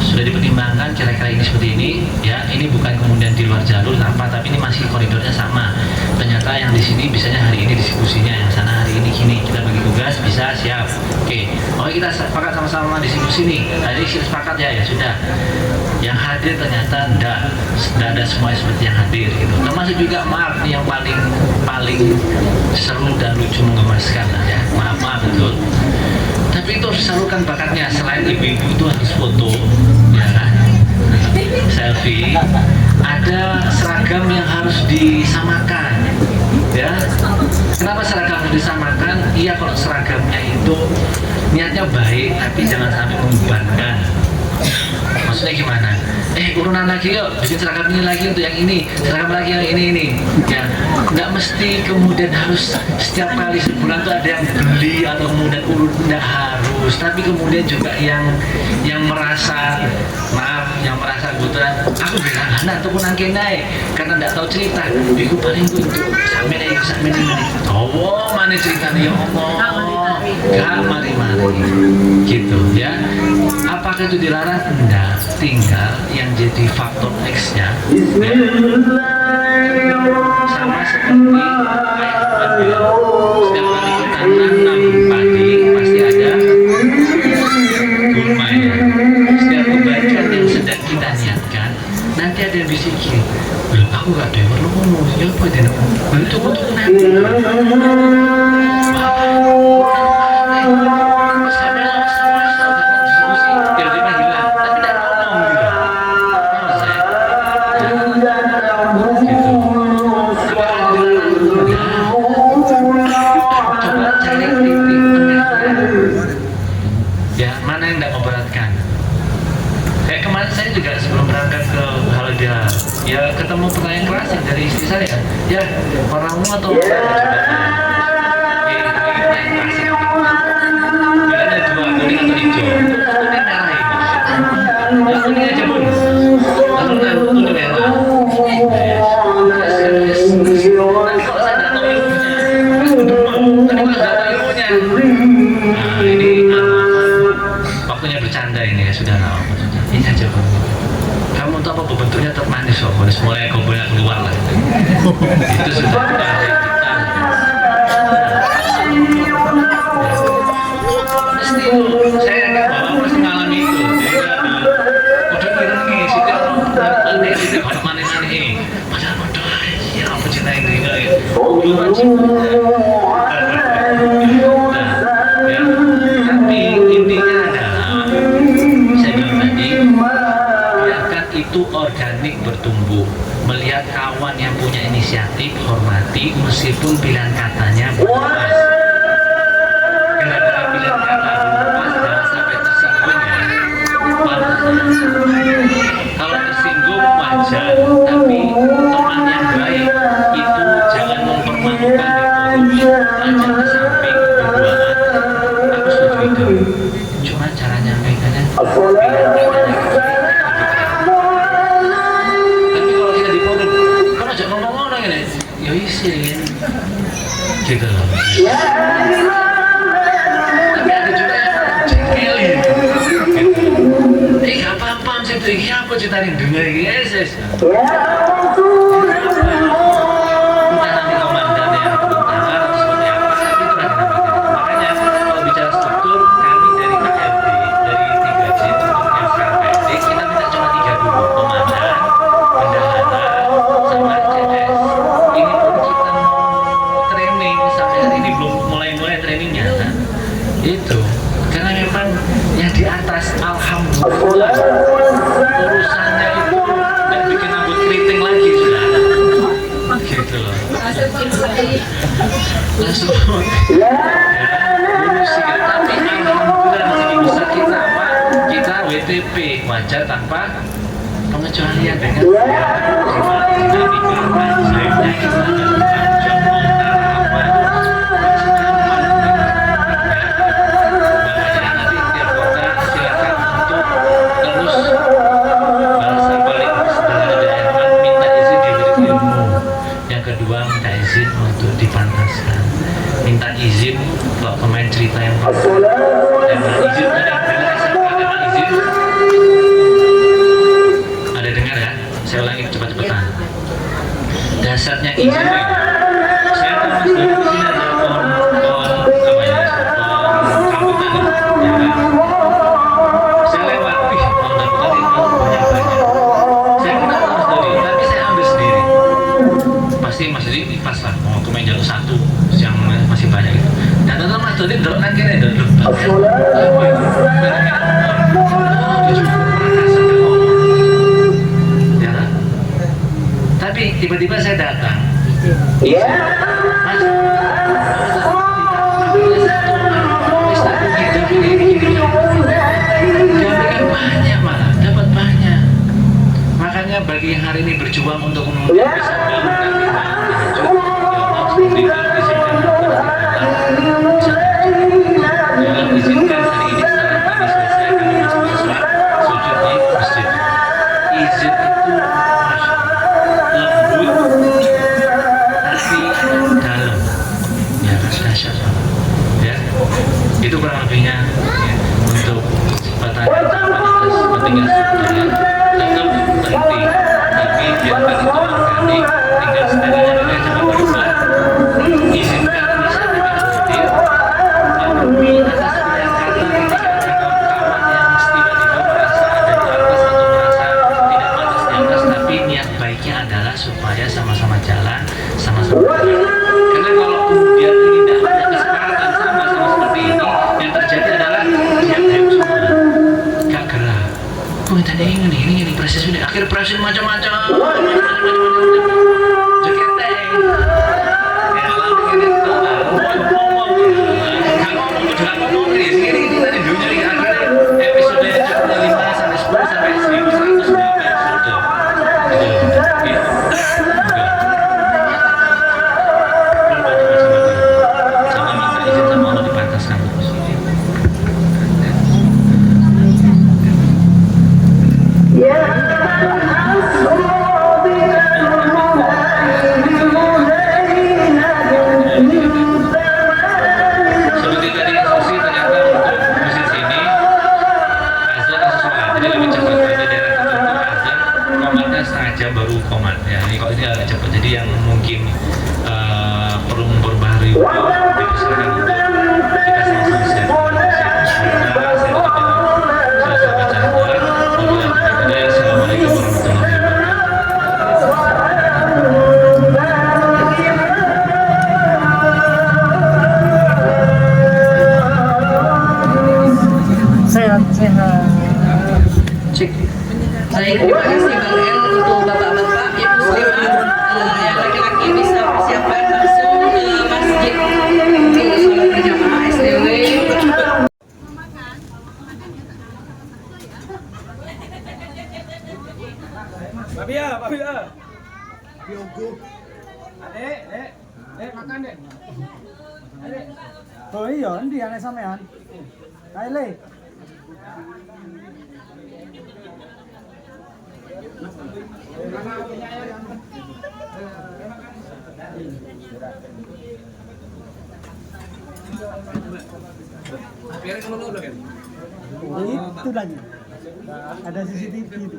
Sudah dipertimbangkan kira-kira ini seperti ini, ya ini bukan kemudian di luar jalur apa, tapi ini masih koridornya sama. Ternyata yang di sini bisanya hari ini diskusinya, yang sana hari ini gini, kita bagi tugas bisa siap. Oke, kita sepakat sama-sama diskusi nih. Hari ini kita sepakat ya sudah. Yang hadir ternyata tidak ada semuanya seperti yang hadir gitu. Termasuk juga maaf nih yang paling seru dan lucu menggemaskan ya. Maaf betul. Tapi itu harus disalurkan bakatnya. Selain ibu-ibu itu harus foto, ya kan? Selfie. Ada seragam yang harus disamakan, ya. Kenapa seragam harus disamakan? Iya, kalau seragamnya itu niatnya baik, tapi jangan sampai membebankan. Maksudnya gimana? Urunan lagi yuk, bikin seragam ini lagi untuk yang ini, seragam lagi yang ini. Ya, nggak mesti kemudian harus setiap kali sebulan tuh ada yang beli atau kemudian urut, nggak harus. Tapi kemudian juga yang merasa yang merasa kebutuhan, aku bilang anak ataupun angke naik karena nggak tahu cerita. Iku paling gue untuk sampai ini. Oh, mana ceritanya ya Allah? Gak mari-mari, gitu ya. Apakah itu dilarang? Enggak. Tinggal yang jadi faktor X-nya ya, sama seperti setiap kali kita nanam padi pasti ada gulma ya. Setiap kebaikan yang sedang kita niatkan nanti ada yang bisikin, aku gak ada yang perlu ngomong, ya apa dia itu untuk nanti Kayak kemarin saya juga sebelum berangkat ke Halal, ya ketemu pertanyaan klasik dari istri saya. Ya, orangmu atau kuning atau hijau? Kuning merah ini. Ya kuning aja pun. Lalu kuning merah. Nanti kalau saya nggak tahu ilmunya, tapi kalau nggak tahu ilmunya, nah ini waktunya bercanda ini ya sudah tahu. Ini aja Bang. Kamu tahu apa bentuknya tetap manis kok, mulai kombolnya keluar lah. Itu sudah kita. Saya yakin bahwa pasti mengalami itu. Jadi udah irengi, situ kalau mani-mani, padahal modal ya apa cinta ini tapi intinya adalah saya bilang tadi, biarkan itu organik bertumbuh. Melihat kawan yang punya inisiatif, hormati meskipun pilihan katanya berubah. Kalau tersinggung wajar, tapi teman yang baik itu jangan mempermalukan di forum, ajak ke samping berduaan. Aku setuju itu. Cuma cara nyampaikannya tapi kalau kita di forum, kan ajak ngomong orang ini, ya isin, gitu loh. Tapi ada juga yang cengkelin. Gak apa-apa, ini apa cerita di dunia ini, yes. Entah nanti komandan yang berutama atau seperti apa, tapi itu nanti namanya. Makanya kalau bicara struktur, kami dari KLD, dari 3J yang sekarang KLD, kita minta cuma 3 dulu, komandan, bendahara, sama CS. Ini pun kita mau training, sampai hari ini belum mulai trainingnya, kan? Itu. Karena memang yang di atas alhamdulillah urusannya itu nggak bikin rambut keriting lagi sudah gitu loh langsung ngurusi tapi alhamdulillah masih bisa kita apa kita WTP wajar tanpa pengecualian dengan dipantaskan, minta izin kalau pemain cerita yang izin ada dengar ya, saya ulangi cepat-cepatan. Dasarnya izin saya kan mas di sini ada pohon apa ya, rambutan ya kan, saya lewat pohon rambutan itu banyak, saya kenal mas Dodi tapi saya ambil sendiri, pasti mas Dodi pas lah mau main jalur 1 yang masih banyak itu. Dan tentu mas Dodi drop nanti nih dan drop ya kan? Tapi tiba-tiba saya datang mas banyak malah dapat banyak. Makanya bagi yang hari ini berjuang untuk kemudian bisa membangun jangan izinkan hari ini setelah ini selesai kami masuk sholat sujud di masjid. Izin itu lembut tapi dalam ya dahsyat ya itu kurang lebihnya ya, untuk kesempatan kepentingan sebenarnya tetap penting tapi biarkan itu organik tinggal setengahnya dengan jangan berubah izinkan bisa dengan hadir tapi atas pilihan kata ketika ada kawan-kawan yang tiba-tiba merasa ada di atas atau merasa tidak pantas di atas tapi niat baiknya adalah supaya sama-sama jalan sama-sama karena kalau kemudian ini tidak ada kesepakatan sama-sama seperti ini yang terjadi adalah diam-diam semua gak gerak kok tadi ini proses ini akhir proses macam-macam episode 5 sampai 10 sampai sehat-sehat. Cek. Baik, terima kasih Bang El untuk bapak-bapak, ibu muslimah yang laki-laki bisa persiapkan langsung ke masjid untuk sholat berjamaah STW. Babia. Babia ugu. Adek, makan dek. Adek. Oh iya, endi anak sampean? Kaile. Itu lagi. Ada CCTV itu.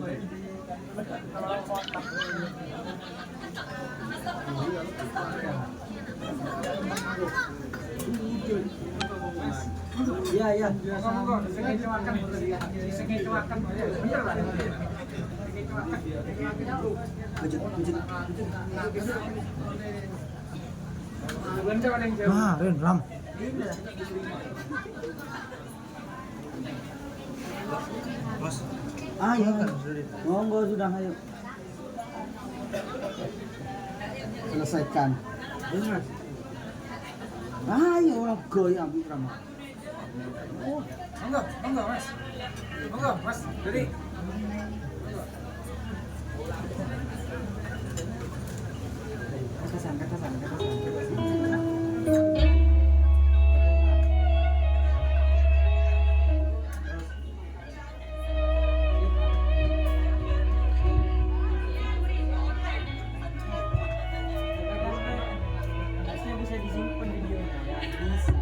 Iya. Monggo, sengaja makan. Nah, Ren, lam. Mas. Ayo, monggo sudah ayo. Selesaikan. Ayo orang goyang drama. Oh, monggo Mas. Monggo Mas, jadi. Katasan. Bisa disimpan videonya ya. Bisa.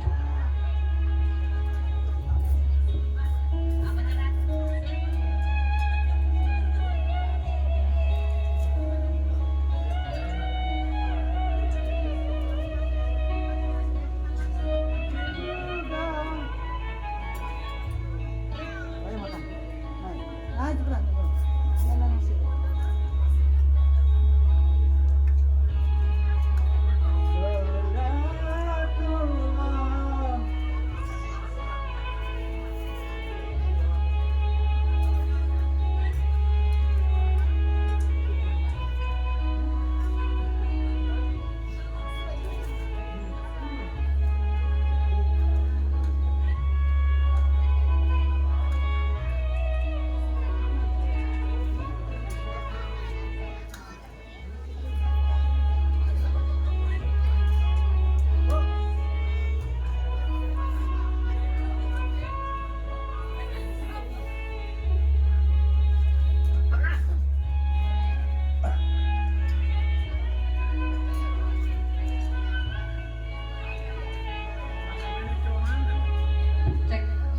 Ayo makan. Ayo cepetan. Jalan nasi.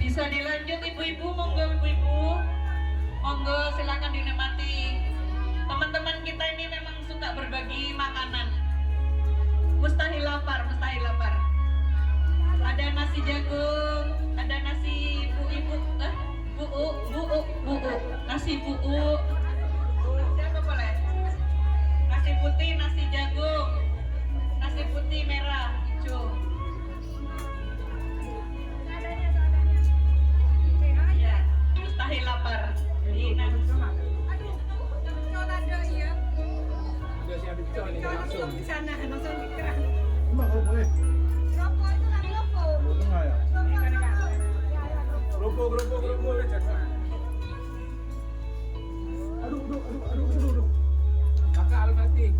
Bisa dilanjut ibu-ibu, monggo silakan dinikmati. Teman-teman kita ini memang suka berbagi makanan. Mustahil lapar. Ada nasi jagung, ada nasi bu-ibu, nasi bu-u. Siapa boleh? Nasi putih, nasi jagung, nasi putih merah, hijau. Mustahil lapar. Langsung di sana, langsung di keran. Boleh. Rokok itu kan rokok. Rokok. Aduh. Kakak Al-Fatih.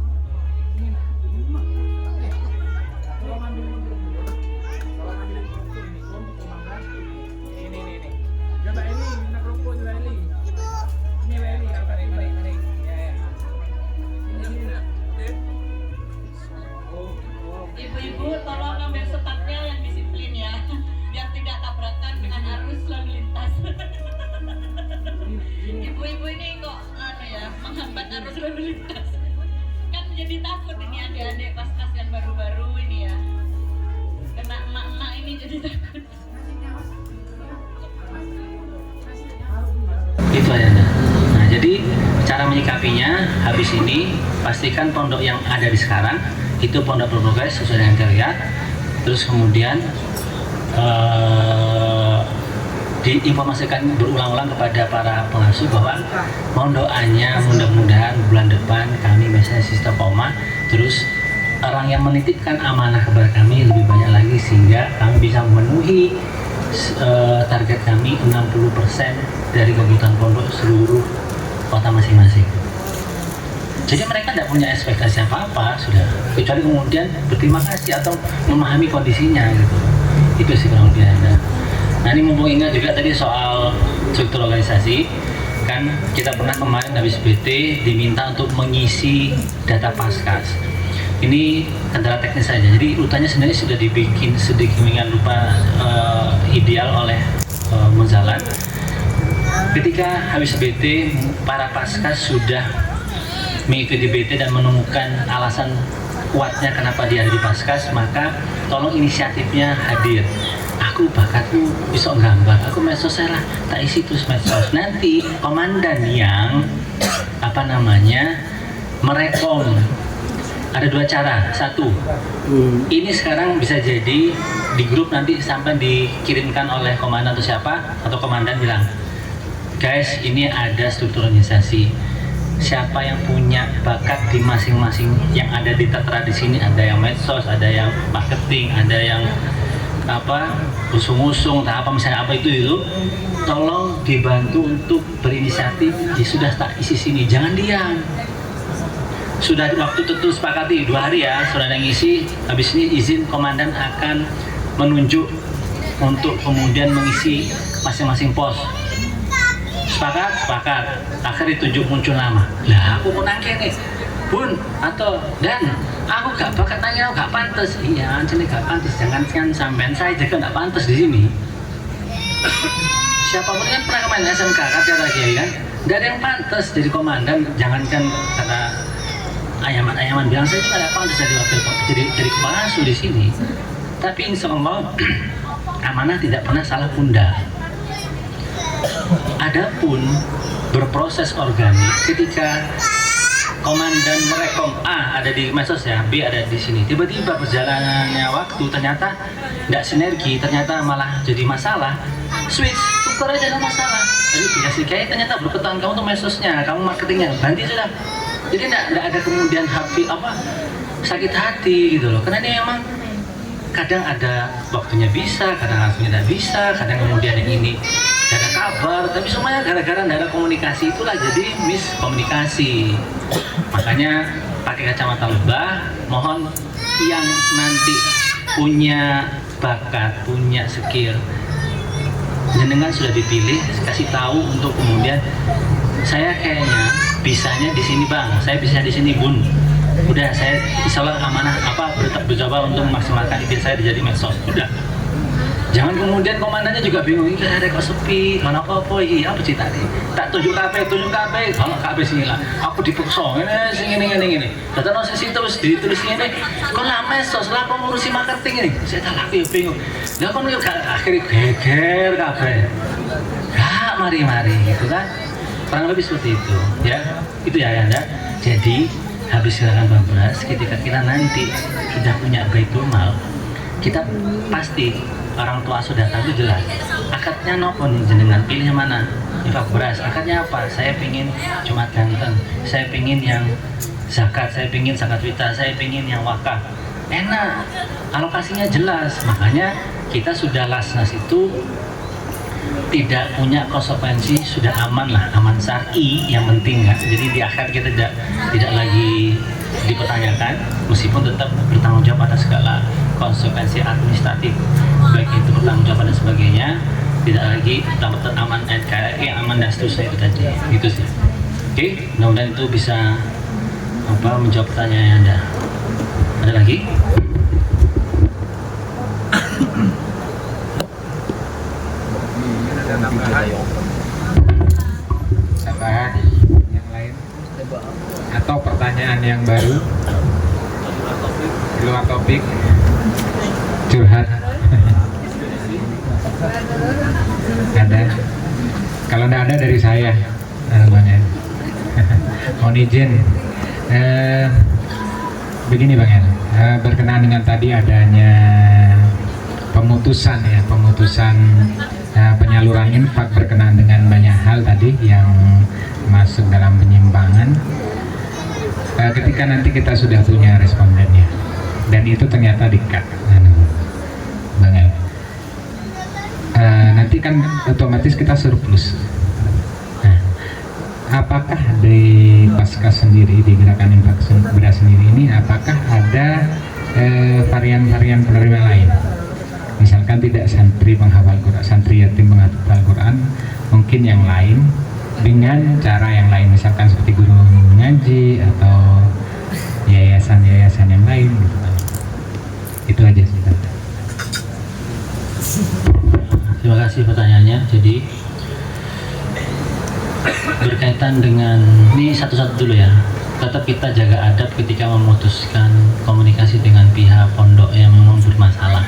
Ini. Coba Eli, minta rokok coba Eli. Ini Eli, mari. Ya. Ini nak. Ibu-ibu tolong ambil setatnya yang disiplin ya, biar tidak tabrakan dengan arus lalu lintas. Ibu-ibu ini kok menghambat arus lalu lintas. Kan jadi takut ini adik-adik pas-pas yang baru-baru ini ya. Kena emak-emak ini jadi takut. Itu ayahnya. Nah, jadi cara menyikapinya habis ini pastikan pondok yang ada di sekarang itu pondok progres sesuai dengan terlihat. Terus kemudian diinformasikan berulang-ulang kepada para pengasuh bahwa mohon doanya mudah-mudahan bulan depan kami misalnya sistem koma, terus orang yang menitipkan amanah kepada kami lebih banyak lagi sehingga kami bisa memenuhi target kami 60% dari kebutuhan pondok seluruh kota masing-masing. Jadi mereka tidak punya ekspektasi apa-apa sudah, kecuali kemudian berterima kasih atau memahami kondisinya gitu. Itu sih kurang lebih ada. Nah ini mumpung ingat juga tadi soal struktur organisasi, kan kita pernah kemarin habis BT diminta untuk mengisi data paskas. Ini kendala teknis saja, jadi urutannya sebenarnya sudah dibikin sedemikian rupa ideal oleh Munzalan. Ketika habis BT, para paskas sudah mengikuti BT dan menemukan alasan kuatnya kenapa dia ada di paskas, maka tolong inisiatifnya hadir. Aku bakatku bisa gambar, aku medsos lah, tak isi terus medsos. Nanti komandan yang merekom. Ada dua cara. Satu, ini sekarang bisa jadi di grup nanti sampai dikirimkan oleh komandan atau siapa, atau komandan bilang, guys ini ada struktur organisasi. Siapa yang punya bakat di masing-masing yang ada di tertera di sini, ada yang medsos, ada yang marketing, ada yang usung-usung, misalnya apa itu, tolong dibantu untuk berinisiatif. Sudah tak isi sini, jangan diam. Sudah waktu tentu sepakati 2 hari ya, sudah ada yang ngisi. Habis ini izin komandan akan menunjuk untuk kemudian mengisi masing-masing pos. Sepakat. Akhir ditunjuk muncul nama. Lah aku mau nangke nih, Bun atau Dan, aku gak bakat nanya, aku gak pantas. Iya, jadi gak pantas. Jangan sampean saya juga gak pantas di sini. Siapapun kan pernah kemarin SMK kata Kiai kan, gak ada yang pantas jadi komandan. Jangankan kata ayaman bilang saya juga gak pantas jadi wakil, jadi kepala asuh di sini. Tapi insya Allah amanah tidak pernah salah pundak. Adapun berproses organik ketika komandan merekom A ada di medsos ya, B ada di sini. Tiba-tiba perjalanannya waktu ternyata tidak sinergi, ternyata malah jadi masalah. Switch, tukar aja masalah. Jadi dikasih kayak ternyata berketahuan kamu tuh medsosnya, kamu marketingnya, ganti sudah. Jadi tidak ada kemudian sakit hati gitu loh. Karena ini memang kadang ada waktunya bisa, kadang waktunya tidak bisa, kadang kemudian yang ini tidak ada kabar, tapi semuanya gara-gara tidak ada komunikasi, itulah jadi miskomunikasi. Makanya pakai kacamata lebah, mohon yang nanti punya bakat, punya skill, jenengan sudah dipilih, kasih tahu untuk kemudian saya kayaknya bisanya di sini bang, saya bisa di sini bun. Udah saya insya Allah amanah bercoba untuk memaksimalkan ide saya jadi medsos. Udah. Jangan kemudian komandannya juga bingung, ini ada kok sepi, mana apa-apa ini, apa cerita nih? Tak tunjuk KP, kalau KP sini lah, aku dipuksa, ini. Datang sisi terus ditulis ini, kok lah medsos, lah kok ngurusi marketing ini? Saya tak lagi bingung. Lah kok akhirnya geger KP. Gak, mari gitu kan? Kurang lebih seperti itu, ya. Itu ya Anda. Jadi habis gerakan babras, ketika kita nanti sudah punya baitul mal, kita pasti orang tua sudah tahu jelas akadnya nopo nih jenengan, pilih yang mana? Infak beras, akadnya apa? Saya pingin Jumat ganteng, saya pingin yang zakat, saya pingin zakat fitrah, saya pingin yang wakaf. Enak, alokasinya jelas. Makanya kita sudah lasnas itu tidak punya konsekuensi, sudah aman lah, aman syar'i yang penting kan. Jadi di akhir kita tidak lagi dipertanyakan, meskipun tetap bertanggung jawab atas segala konsekuensi administratif, baik itu bertanggung jawab dan sebagainya, tidak lagi dapat aman NKRI, aman dan seterusnya itu tadi, gitu sih. Oke, mudah-mudahan itu bisa menjawab pertanyaan Anda. Ada lagi? Tambahan yang lain atau pertanyaan yang baru di luar topik, curhat. Ada? Kalau tidak ada dari saya namanya. Mohon izin. Begini Bang El, berkenaan dengan tadi adanya pemutusan penyaluran infak berkenaan dengan banyak hal tadi yang masuk dalam penyimpangan. Ketika nanti kita sudah punya respondennya dan itu ternyata di-cut, nanti kan otomatis kita surplus. Nah, apakah di Paskas sendiri, di gerakan infak beras sendiri ini, apakah ada varian-varian penerima lain? Misalkan tidak santri penghafal Quran, santri yatim penghafal Quran, mungkin yang lain dengan cara yang lain, misalkan seperti guru ngaji atau yayasan-yayasan yang lain gitu. Itu aja sih. Terima kasih pertanyaannya. Jadi berkaitan dengan ini satu-satu dulu ya. Tetap kita jaga adab ketika memutuskan komunikasi dengan pihak pondok yang memang bermasalah.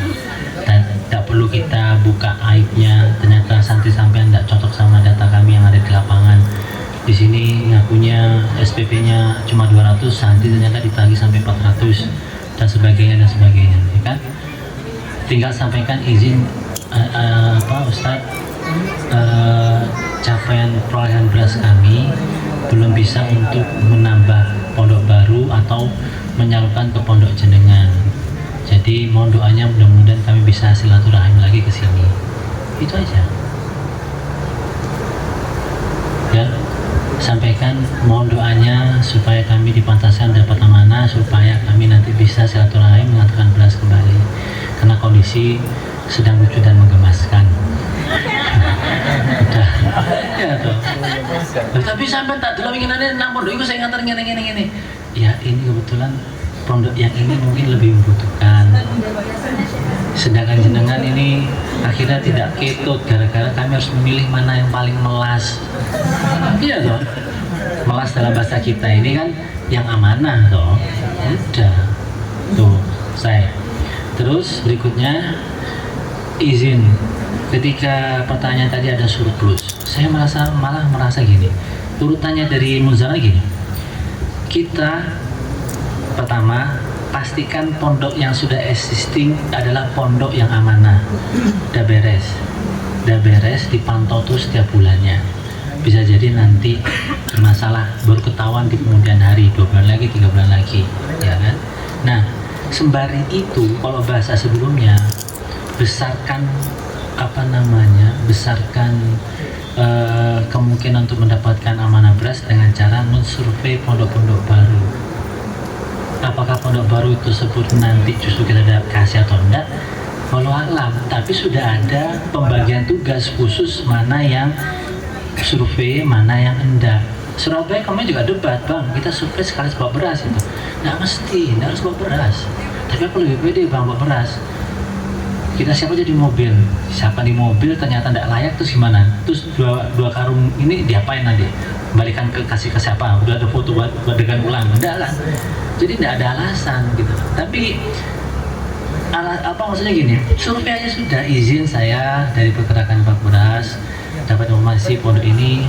Dan tidak perlu kita buka aibnya. Ternyata santri sampean tidak cocok sama data kami yang ada di lapangan. Di sini ngakunya SPP-nya cuma 200, santri ternyata ditagih sampai 400 dan sebagainya, ya kan? Tinggal sampaikan izin Ustadz, capaian perolehan beras kami belum bisa untuk menambah pondok baru atau menyalurkan ke pondok jenengan. Jadi mohon doanya mudah-mudahan kami bisa silaturahim lagi ke sini. Itu aja. Ya, sampaikan mohon doanya supaya kami dipantaskan dapat amanah, supaya kami nanti bisa silaturahim mengatakan beras kembali. Karena kondisi sedang lucu dan menggemaskan. Udah, ya toh. Tapi sampai tak dulu inginannya nang pondok itu saya ngantar ngene. Ya ini kebetulan pondok yang ini mungkin lebih membutuhkan. Sedangkan jenengan ini akhirnya tidak ketut gara-gara kami harus memilih mana yang paling melas. Iya toh. Melas dalam bahasa kita ini kan yang amanah toh. Udah. Tuh, saya. Terus berikutnya izin. Ketika pertanyaan tadi ada surplus, saya malah merasa gini. Urutannya dari Muzana gini. Kita pertama pastikan pondok yang sudah existing adalah pondok yang amanah. Udah beres, dipantau tuh setiap bulannya. Bisa jadi nanti bermasalah baru ketahuan di kemudian hari, 2 bulan lagi, 3 bulan lagi, ya kan? Nah, sembari itu kalau bahasa sebelumnya besarkan kemungkinan untuk mendapatkan amanah beras dengan cara mensurvei pondok-pondok baru. Apakah pondok baru itu tersebut nanti justru kita kasih atau enggak? Walau alam, tapi sudah ada pembagian tugas khusus mana yang survei, mana yang enggak. Surabaya kemarin juga debat, bang, kita survei sekali bawa beras itu. Nggak mesti, nggak harus bawa beras. Tapi aku lebih pede bang bawa beras. Kita siapa jadi mobil, siapa di mobil ternyata tidak layak, terus gimana? Terus dua karung ini diapain nanti? Balikan kasih ke siapa? Udah ada foto buat dengan ulang? Enggak lah. Jadi tidak ada alasan gitu. Tapi maksudnya gini, survei aja sudah, izin saya dari pergerakan infak beras dapat informasi pondok ini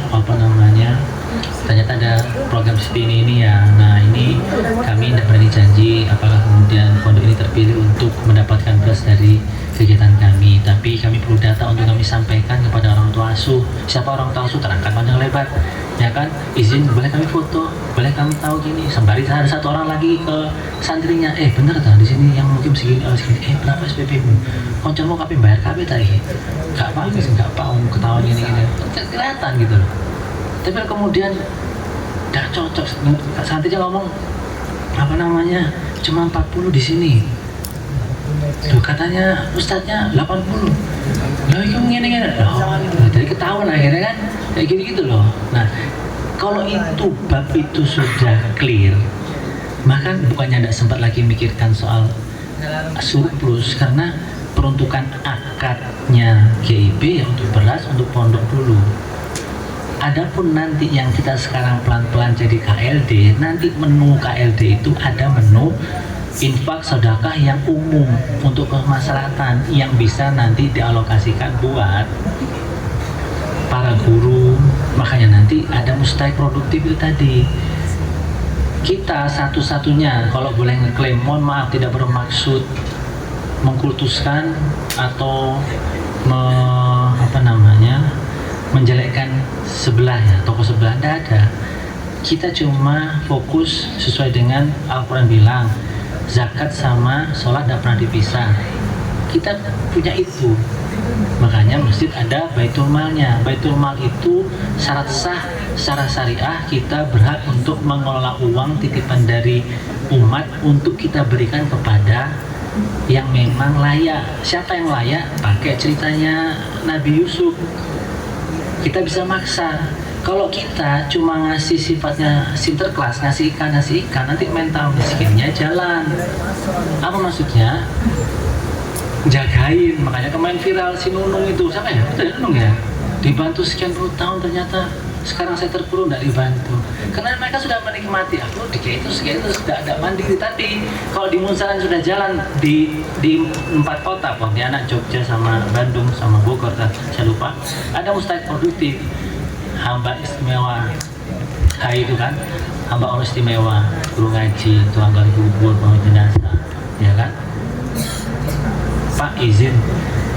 ternyata ada program seperti ini ya. Nah ini kami tidak berani janji apakah kemudian pondok ini terpilih untuk mendapatkan beras dari kegiatan kami, tapi kami perlu data untuk kami sampaikan kepada orang tua asuh. Siapa orang tua asuh terangkan panjang lebar, ya kan? Izin boleh kami foto, boleh kami tahu gini. Sembari ada satu orang lagi ke santrinya, bener tak di sini yang mungkin segini, berapa SPP-mu? Konco mau kami bayar KB tadi? Gak apa, nggak mau ketahuan gini. Kelihatan gitu loh. Tapi kemudian gak cocok. Santrinya ngomong cuma 40 di sini. Tuh katanya ustadznya 80. Lah itu ngene-ngene. Jadi ketahuan akhirnya kan kayak gitu loh. Nah, kalau itu bab itu sudah clear, maka bukannya tidak sempat lagi mikirkan soal surplus karena peruntukan akadnya GIB ya untuk beras untuk pondok dulu. Adapun nanti yang kita sekarang pelan-pelan jadi KLD, nanti menu KLD itu ada menu infak sedekah yang umum untuk kemaslahatan yang bisa nanti dialokasikan buat para guru. Makanya nanti ada mustahik produktif itu tadi. Kita satu-satunya kalau boleh ngeklaim, mohon maaf tidak bermaksud mengkultuskan atau menjelekkan sebelah ya, tokoh sebelah, tidak ada. Kita cuma fokus sesuai dengan Al-Quran bilang, zakat sama sholat tidak pernah dipisah. Kita punya itu, makanya masjid ada baitul malnya. Baitul mal itu syarat sah secara syariah, kita berhak untuk mengelola uang titipan dari umat untuk kita berikan kepada yang memang layak. Siapa yang layak? Pakai ceritanya Nabi Yusuf. Kita bisa maksa. Kalau kita cuma ngasih sifatnya sinterklas, ngasih ikan, nanti mental miskinnya jalan. Apa maksudnya? Jagain. Makanya kemarin viral si Nunung itu, siapa ya? Betul ya Nunung ya? Dibantu sekian puluh tahun, ternyata sekarang saya terpuruk tidak dibantu. Karena mereka sudah menikmati, aku dikit itu sudah ada mandiri. Tapi kalau di Munsaran sudah jalan di 4 kota, Pontianak, Jogja, sama Bandung, sama Bogor, saya lupa, ada mustahik produktif. Hamba istimewa, itu kan, hamba Allah istimewa, guru ngaji, tukang gali kubur, bangun jenazah, ya kan? Pak izin,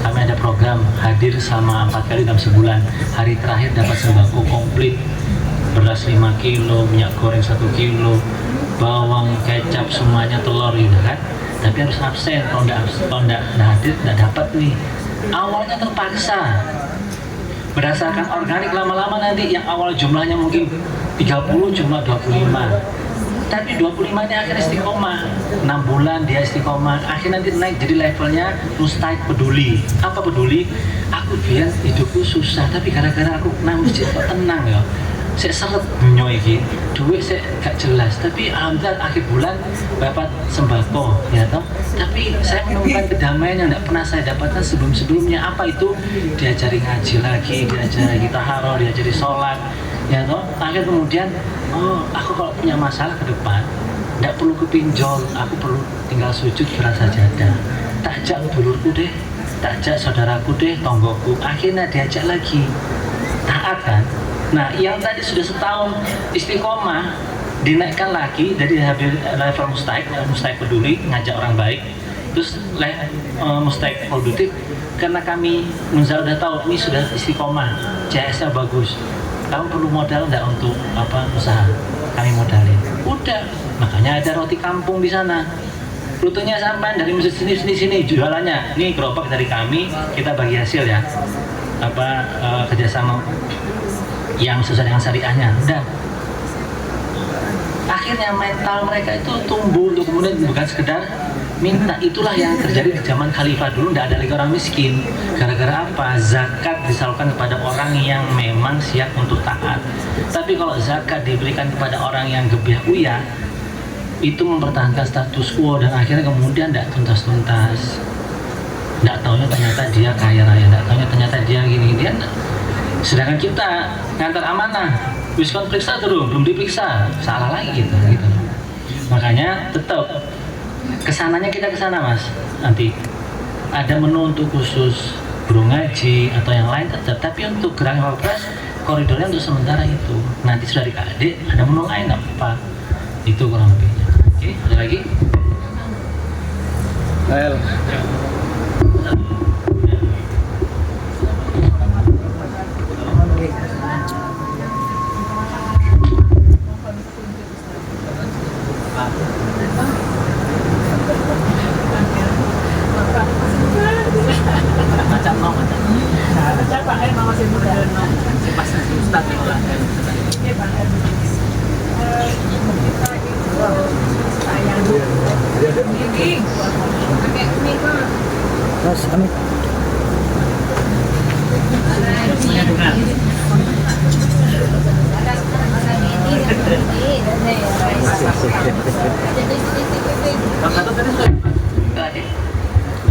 kami ada program hadir sama 4 kali dalam sebulan. Hari terakhir dapat sembako komplit, beras 5 kilo, minyak goreng 1 kilo, bawang, kecap, semuanya, telur gitu kan. Tapi harus absen, kalau nggak hadir nggak dapat nih. Awalnya terpaksa. Berdasarkan organik, lama-lama nanti yang awal jumlahnya mungkin 30 jumlah 25, tapi 25 ini akhirnya istiqomah. 6 bulan dia istiqomah, akhirnya nanti naik jadi levelnya mustahik peduli. Apa peduli? Aku biar hidupku susah, tapi gara-gara aku nang masjid kok tenang ya. Saya seret nyoy iki, duit saya gak jelas, tapi alhamdulillah akhir bulan dapat sembako, ya toh. Tapi saya menemukan kedamaian yang tidak pernah saya dapatkan sebelum-sebelumnya. Apa itu? Diajari ngaji lagi, diajari taharah, diajari sholat, ya toh. Akhir kemudian, oh aku kalau punya masalah ke depan, tidak perlu kepinjol, aku perlu tinggal sujud berasa sajadah. Tak ajak dulurku deh, tak ajak saudaraku deh, tonggoku. Akhirnya diajak lagi, taat kan. Nah, yang tadi sudah setahun istiqomah dinaikkan lagi dari level mustahik peduli, ngajak orang baik, terus mustahik produktif. Karena kami Munzal udah tahu ini sudah istiqomah, CS-nya bagus. Kamu perlu modal nggak untuk usaha? Kami modalin. Udah, makanya ada roti kampung di sana. Rutenya sampai dari masjid sini jualannya. Ini gerobak dari kami, kita bagi hasil ya. Kerjasama yang sesuai dengan syariahnya. Udah. Akhirnya mental mereka itu tumbuh untuk kemudian bukan sekedar minta. Itulah yang terjadi di zaman khalifah dulu, tidak ada lagi orang miskin. Gara-gara apa? Zakat disalurkan kepada orang yang memang siap untuk taat. Tapi kalau zakat diberikan kepada orang yang gebiah uyah, itu mempertahankan status quo dan akhirnya kemudian tidak tuntas-tuntas. Tidak taunya ternyata dia kaya raya, tidak taunya ternyata dia gini, dia. Sedangkan kita ngantar amanah, wiskon periksa dulu, belum diperiksa, salah lagi gitu. Makanya tetap kesananya kita kesana mas. Nanti ada menu untuk khusus guru ngaji atau yang lain tetap, tapi untuk gerak Wapres koridornya untuk sementara itu. Nanti sudah di KD ada menu lain apa? Itu kurang lebihnya. Oke, ada lagi? Ayo.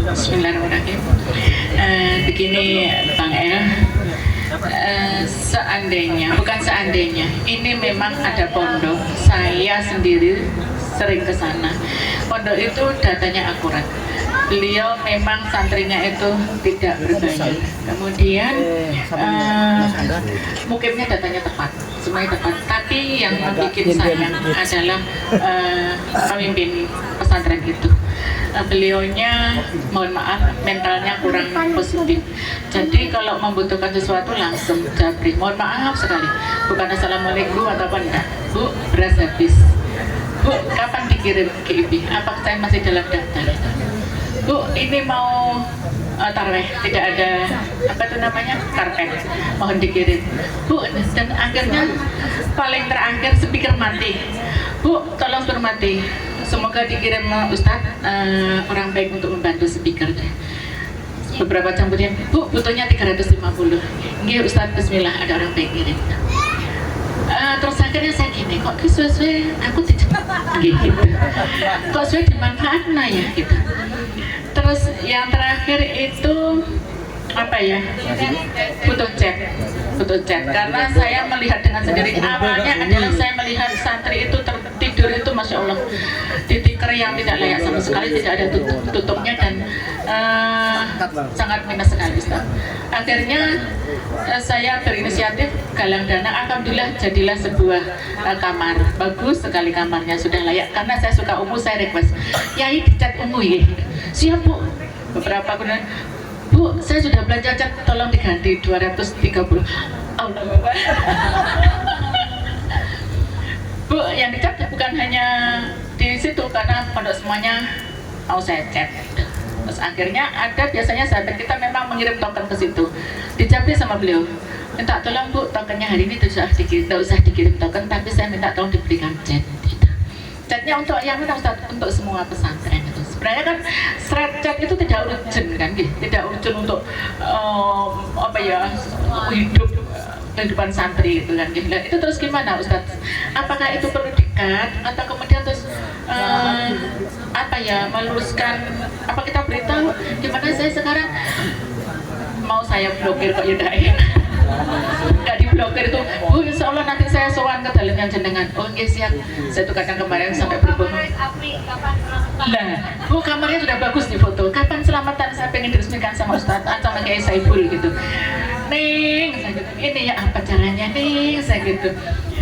Bismillahirrahmanirrahim. Begini Bang El, seandainya ini memang ada pondok, saya sendiri sering ke sana. Pondok itu datanya akurat. Beliau memang santrinya itu tidak berbanyak. Kemudian mukimnya datanya tepat, semuanya tepat. tapi yang membuat sayang adalah pemimpin pesantren itu. Beliaunya, mohon maaf, mentalnya kurang positif. Jadi kalau membutuhkan sesuatu langsung japri. Mohon maaf sekali, bukan assalamualaikum atau apa enggak. Bu, beras habis. Bu, kapan dikirim ke IB? Apakah saya masih dalam daftar? Bu, ini mau tarweh, tidak ada apa itu namanya karpet, mohon dikirim. Bu, dan akhirnya paling terakhir speaker mati. Bu, tolong suruh mati. Semoga dikirim Ustadz orang baik untuk membantu speaker. Beberapa jam kemudian, Bu, butuhnya 350. Nggih Ustadz, bismillah, ada orang baik kirim. Terus akhirnya saya gini, kok sesuai aku tidak gitu. Kok sesuai dimanfaatkan ya gitu. Terus yang terakhir itu apa ya, butuh chat karena saya melihat dengan sendiri. Awalnya adalah saya melihat santri itu tertidur itu masya Allah di tikar yang tidak layak sama sekali, tidak ada tutupnya dan sangat minus sekali Ustaz. Akhirnya saya berinisiatif galang dana, alhamdulillah jadilah sebuah kamar, bagus sekali kamarnya, sudah layak karena saya suka ungu. Saya request Yai dicat ungu ya, siap Bu. Beberapa kemudian, Bu, saya sudah belanja cat, tolong diganti 230. Allah Bapak. Bu, yang dicat bukan hanya di situ karena pondok semuanya mau saya cat. Terus akhirnya ada biasanya sahabat kita memang mengirim token ke situ. Dijawab sama beliau, minta tolong Bu, tokennya hari ini tidak usah dikirim token, tapi saya minta tolong diberikan cat. Catnya untuk yang mana Ustaz? Untuk semua pesantren itu. Sebenarnya kan cat itu tidak urgent kan, tidak urgent untuk apa ya, hidup kehidupan santri itu kan. Itu terus gimana Ustaz? Apakah itu perlu dikat atau kemudian terus apa ya, meluruskan, apa kita beritahu gimana saya sekarang mau saya blokir kok ya nggak diblokir itu. Bu, insya Allah nanti saya sowan ke dalamnya jenengan. Oh nggih siap. Saya tuh kadang kemarin sampai berbohong. Nah, Bu, kamarnya sudah bagus nih foto. Kapan selamatan saya pengen diresmikan sama Ustadz, sama kayak Saiful gitu. Neng, saya gitu. Ini ya apa caranya Neng, saya gitu.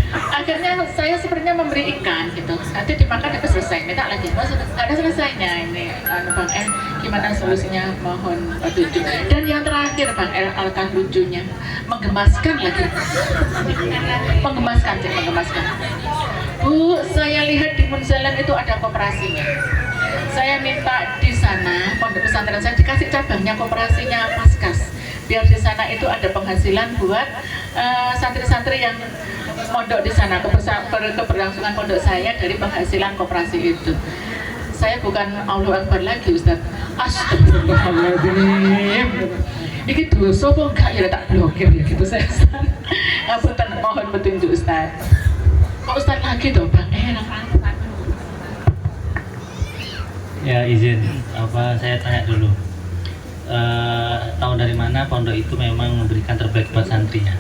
Akhirnya saya sebenarnya memberi ikan gitu. Nanti dimakan itu selesai. Minta lagi. Oh, ada selesainya ini. Bang El, gimana solusinya? Mohon petunjuk. Dan yang terakhir Bang El, alangkah lucunya, menggemaskan lagi. Menggemaskan. Bu, saya lihat di Munzalan itu ada koperasinya. Saya minta di sana pondok pesantren saya dikasih cabangnya, koperasinya Paskas. Biar di sana itu ada penghasilan buat santri-santri yang pondok di sana, keberlangsungan pondok saya dari penghasilan koperasi itu. Saya bukan Allahu Akbar lagi Ustaz. Astagfirullahaladzim. Ini dosa kok enggak ya tak blokir ya gitu saya. Ngapunten, mohon petunjuk Ustaz. Kok Ustaz lagi toh Bang? Ya izin, saya tanya dulu. Tahu dari mana pondok itu memang memberikan terbaik buat santrinya?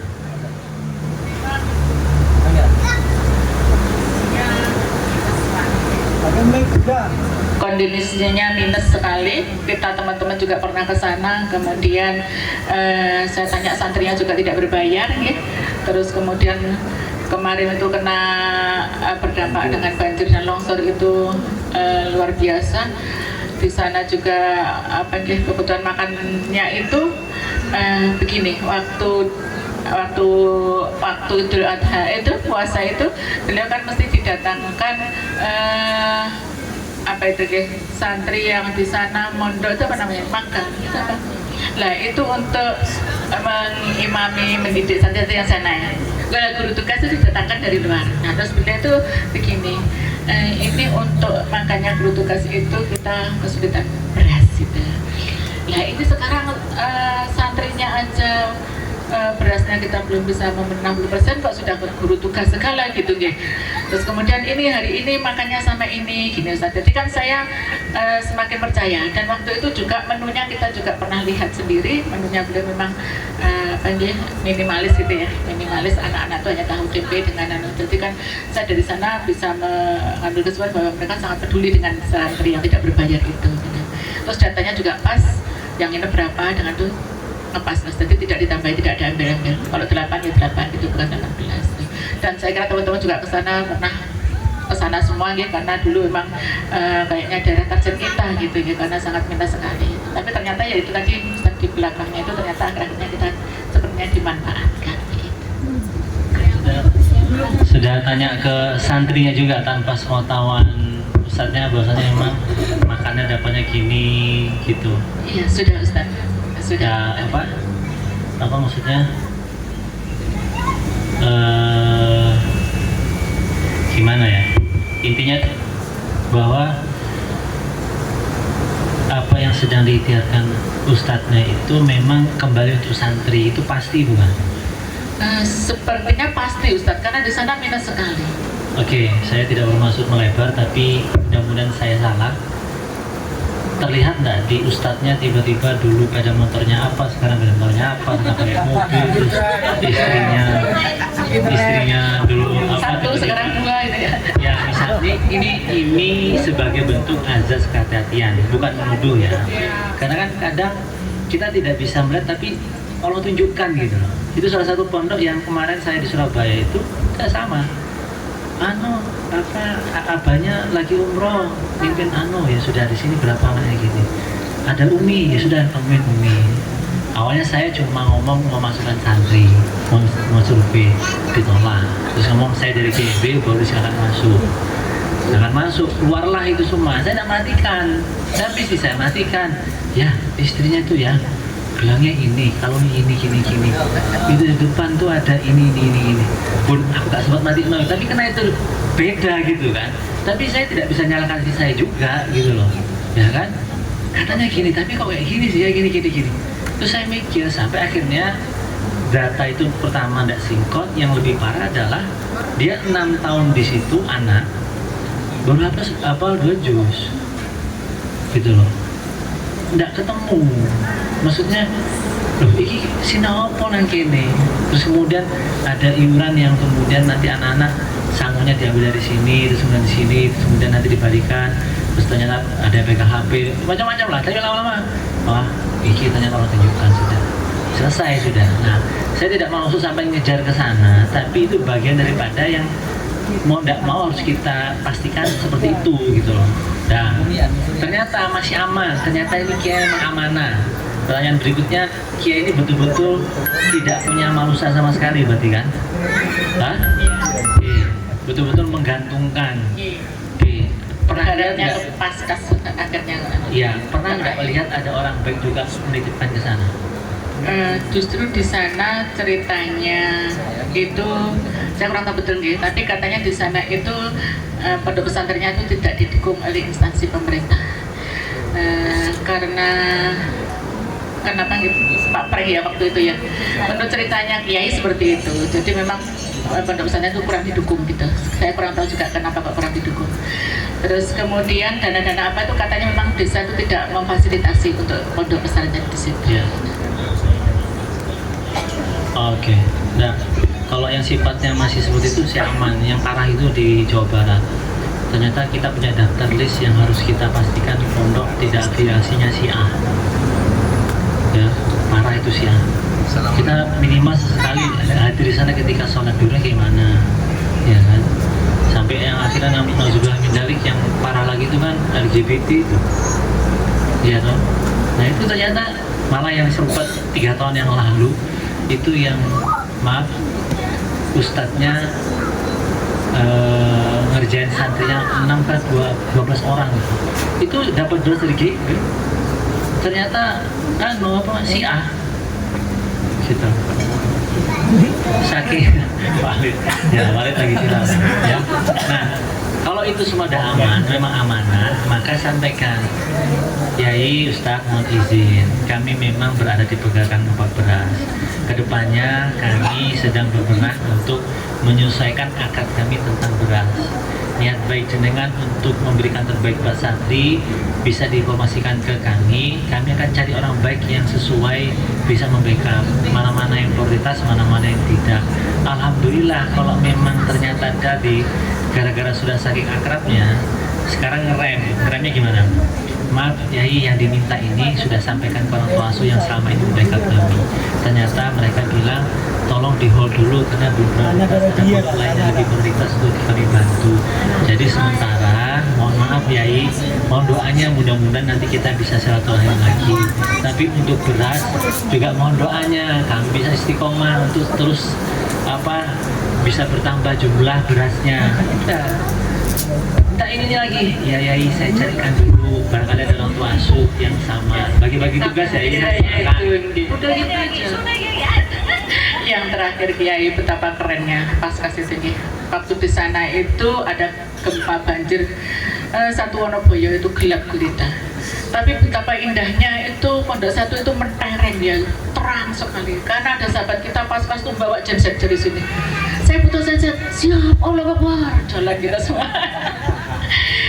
Kondisinya minus sekali. Kita teman-teman juga pernah ke sana. Kemudian saya tanya santrinya juga tidak berbayar, gitu. Terus kemudian kemarin itu kena berdampak dengan banjir dan longsor itu luar biasa. Di sana juga kebutuhan makannya itu begini, waktu Idul Adha itu, puasa itu, beliau kan mesti didatangkan santri yang di sana mondok itu apa namanya, magang itu apa? Lah itu untuk mengimami, mendidik santri yang sana ya. Guru tugas itu didatangkan dari luar. Nah terus beliau itu begini, ini untuk makanya guru tugas itu kita kesulitan beras gitu. Nah ini sekarang santrinya aja berasnya kita belum bisa memenuhi 60%, kok sudah guru tugas segala gitu ya. Terus kemudian ini hari ini makannya sama ini gini Ustaz. Jadi kan saya semakin percaya, dan waktu itu juga menunya kita juga pernah lihat sendiri, menunya beliau memang minimalis gitu ya, minimalis, anak-anak tuh hanya tahu tempe dengan jadi kan saya dari sana bisa mengambil kesimpulan bahwa mereka sangat peduli dengan santri yang tidak berbayar itu gitu. Terus datanya juga pas, yang ini berapa dengan tuh ngepas, jadi tidak ditambah, tidak ada embel-embel. Kalau 8 ya 8 gitu, bukan 18. dan saya kira teman-teman juga kesana pernah kesana semua ya, karena dulu memang kayaknya daerah target kita gitu ya, karena sangat minta sekali. Tapi ternyata ya itu tadi di belakangnya itu ternyata akhirnya kita sepertinya dimanfaatkan. Sudah tanya ke santrinya juga tanpa sepengetahuan Ustadznya, bahwasanya memang makannya dapatnya gini gitu. Iya sudah Ustadz. Sudah. Ya, apa maksudnya? Gimana ya? Intinya bahwa apa yang sedang diikhtiarkan Ustadznya itu memang kembali untuk santri, itu pasti bukan? Sepertinya pasti Ustadz, karena di sana minat sekali. Oke, saya tidak bermaksud melebar, tapi mudah-mudahan saya salah. Terlihat nggak di Ustadznya tiba-tiba dulu ada motornya apa, sekarang ada motornya apa, nggak pakai mobil, terus istrinya dulu apa? Satu sekarang dua itu ya. Ya misalnya ini sebagai bentuk azas kehati-hatian, bukan menuduh ya. Karena kan kadang kita tidak bisa melihat, tapi kalau tunjukkan gitu loh. Itu salah satu pondok yang kemarin saya di Surabaya itu tidak sama. Abahnya lagi umroh, pimpin ya sudah di sini berapa kayak gitu. Ada Umi, ya sudah temuin Umi. Awalnya saya cuma ngomong mau masukkan santri, mau survei, ditolak. Terus ngomong saya dari GB, baru silakan masuk. Silakan masuk, keluarlah itu semua. Saya tidak matikan, tapi saya matikan. Ya istrinya itu ya bilangnya ini, kalau ini gini itu di depan tuh ada ini pun aku gak sempat mati tapi karena itu beda gitu kan, tapi saya tidak bisa nyalakan diri saya juga gitu loh ya kan, katanya gini tapi kok kayak gini sih ya gini terus saya mikir sampai akhirnya data itu pertama tidak sinkron. Yang lebih parah adalah dia 6 tahun di situ anak baru hafal 2 juz gitu loh, nggak ketemu. Maksudnya, loh ini sinau apa nang kene. Terus kemudian ada iuran yang kemudian nanti anak-anak sangunya diambil dari sini, terus kemudian di sini, terus kemudian nanti dibalikan. Terus ternyata ada PKHP, macam-macam lah. Tapi lama-lama, wah, ini ternyata orang tunjukkan sudah selesai sudah. Nah, saya tidak maksud sampai ngejar ke sana, tapi itu bagian daripada yang mau tidak mau harus kita pastikan seperti itu gitu loh. Nah, ternyata masih aman. Ternyata ini Kiai memang amanah. Pertanyaan berikutnya, Kiai ini betul-betul tidak punya malusa sama sekali berarti kan? Hah? Betul-betul menggantungkan. Pernah nggak paskas akhirnya? Iya, pernah nggak melihat ada orang baik juga menitipkan ke sana? Justru di sana ceritanya itu saya kurang tahu betul nih, tapi katanya di sana itu pondok pesantrennya itu tidak didukung oleh instansi pemerintah karena kenapa gitu Pak Preh ya waktu itu ya, menurut ceritanya Kiai seperti itu. Jadi memang pondok pesantren itu kurang didukung gitu. Saya kurang tahu juga kenapa kok kurang didukung. Terus kemudian dana-dana apa itu katanya memang desa itu tidak memfasilitasi untuk pondok pesantren di situ. Yeah. Oke. Nah, kalau yang sifatnya masih seperti itu sih aman. Yang parah itu di Jawa Barat. Ternyata kita punya daftar list yang harus kita pastikan pondok tidak afiliasinya Syiah. Ya, parah itu Syiah. Kita minimal sesekali hadir di sana ketika sholat duhur gimana, ya kan? Sampai yang akhirnya nauzubillah min dzalik yang parah lagi itu kan LGBT itu, ya toh. Nah itu ternyata malah yang sempat 3 tahun yang lalu itu yang maaf ustadznya ngerjain santrinya 12 orang itu dapat beras dari GB. Ternyata kan mau apa Syiah gitu. Saking Walid lagi silau ya. Nah kalau itu semua udah aman, memang amanah, maka sampaikan Yai Ustaz mohon izin, kami memang berada di pegangan impor beras. Kedepannya kami sedang berbenah untuk menyesuaikan akad kami tentang beras. Niat baik jenengan untuk memberikan terbaik buat santri bisa diinformasikan ke kami akan cari orang baik yang sesuai bisa membackup mana-mana yang prioritas, mana-mana yang tidak. Alhamdulillah kalau memang ternyata tadi gara-gara sudah saking akrabnya sekarang ngeremnya gimana? maaf Yai, yang diminta ini sudah sampaikan ke orang tua asuh yang selama ini backup kami. Ternyata mereka bilang tolong di hold dulu karena belum prioritas, ada pondok lain yang lebih prioritas untuk kami bantu. Jadi sementara mohon maaf Yai, mohon doanya mudah-mudahan nanti kita bisa silaturahim lagi. Tapi untuk beras juga mohon doanya kami bisa istiqomah untuk terus bisa bertambah jumlah berasnya. Kita ini lagi ya Yai, saya carikan dulu barangkali ada orang tua asuh yang sama bagi-bagi tugas ya. Udah gitu aja. Yang terakhir Kiai, betapa kerennya Paskas itu. Waktu di sana itu ada gempa banjir, satu Wonoboyo itu gelap gulita. Tapi betapa indahnya itu Pondok Satu itu mentereng ya, terang sekali. Karena ada sahabat kita Paskas tuh bawa genset dari sini. Saya butuh genset, siap, Allah Akbar, jalan kita semua.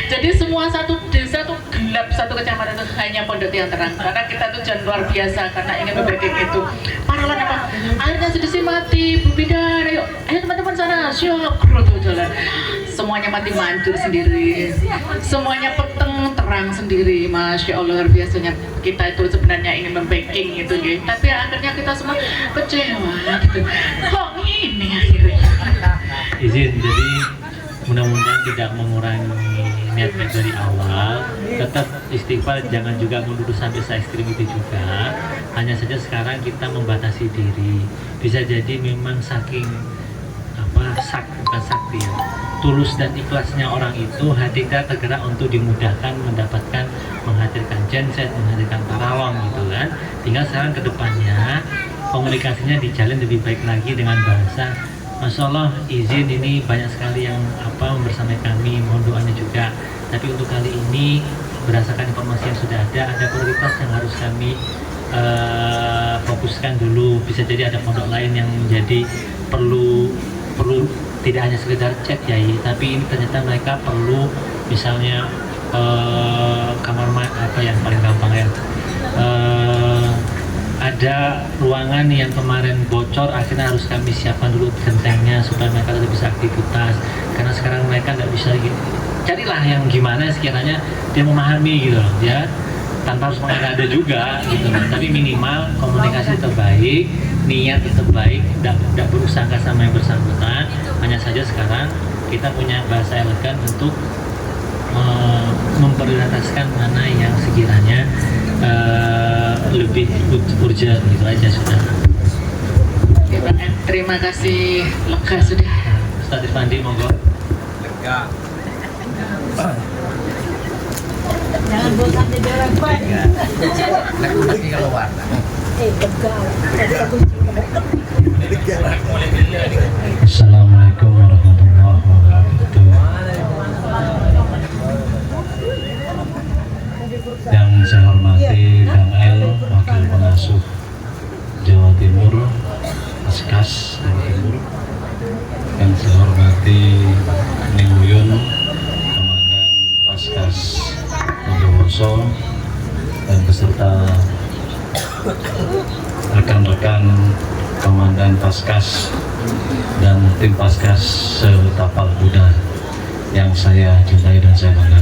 Jadi semua satu desa tuh gelap, satu kecamatan itu hanya Pondok yang terang. Karena kita tuh jangan luar biasa karena ingin membacking itu. Paralan apa? Airnya sedisi mati, Bu Bidan, ayo teman-teman sana, siap, tuh jalan. Semuanya mati manjur sendiri, semuanya peteng terang sendiri. Masya Allah, luar biasanya kita itu sebenarnya ingin membacking itu, gitu. Tapi akhirnya kita semua kecewa. Gitu. Kok ini akhirnya? Izin, jadi mudah-mudahan tidak mengurangi niatnya dari awal. Tetap istighfar, jangan juga menuduh sampai se ekstrim itu juga. Hanya saja sekarang kita membatasi diri. Bisa jadi memang saking bukan sakti ya, tulus dan ikhlasnya orang itu, hati kita tergerak untuk dimudahkan mendapatkan menghadirkan genset, menghadirkan paralon gitu kan. Tinggal sekarang ke depannya komunikasinya dijalin lebih baik lagi dengan bahasa. Masya Allah, izin ini banyak sekali yang membersamai kami, mohon doanya juga. Tapi untuk kali ini berdasarkan informasi yang sudah ada prioritas yang harus kami fokuskan dulu. Bisa jadi ada pondok lain yang menjadi perlu tidak hanya sekedar chat Yai, tapi ini ternyata mereka perlu misalnya kamar yang paling gampang ya. Ada ruangan yang kemarin bocor, akhirnya harus kami siapkan dulu gentengnya supaya mereka tetap bisa aktivitas. Karena sekarang mereka nggak bisa lagi. Carilah yang gimana sekiranya dia memahami gitu loh, ya. Tanpa harus mengada juga gitu. Tapi minimal komunikasi tetap baik, niat tetap baik, tidak berusaha sama yang bersangkutan. Hanya saja sekarang kita punya bahasa elegan untuk memprioritaskan mana yang sekiranya lebih urgent gitu aja sudah. Terima kasih, lega sudah. Ustaz Irfandi monggo. Lega. Jangan bosan di jalan Pak. Lagi kalau warna. Assalamualaikum warahmatullahi wabarakatuh. Yang saya hormati Kang El, Wakil Pengasuh Jawa Timur, Paskas Jawa Timur. Yang saya hormati Ning Uyun, Komandan Paskas Bondowoso, dan beserta rekan-rekan Komandan Paskas dan tim Paskas se-Tapal Kuda yang saya cintai dan saya banggakan.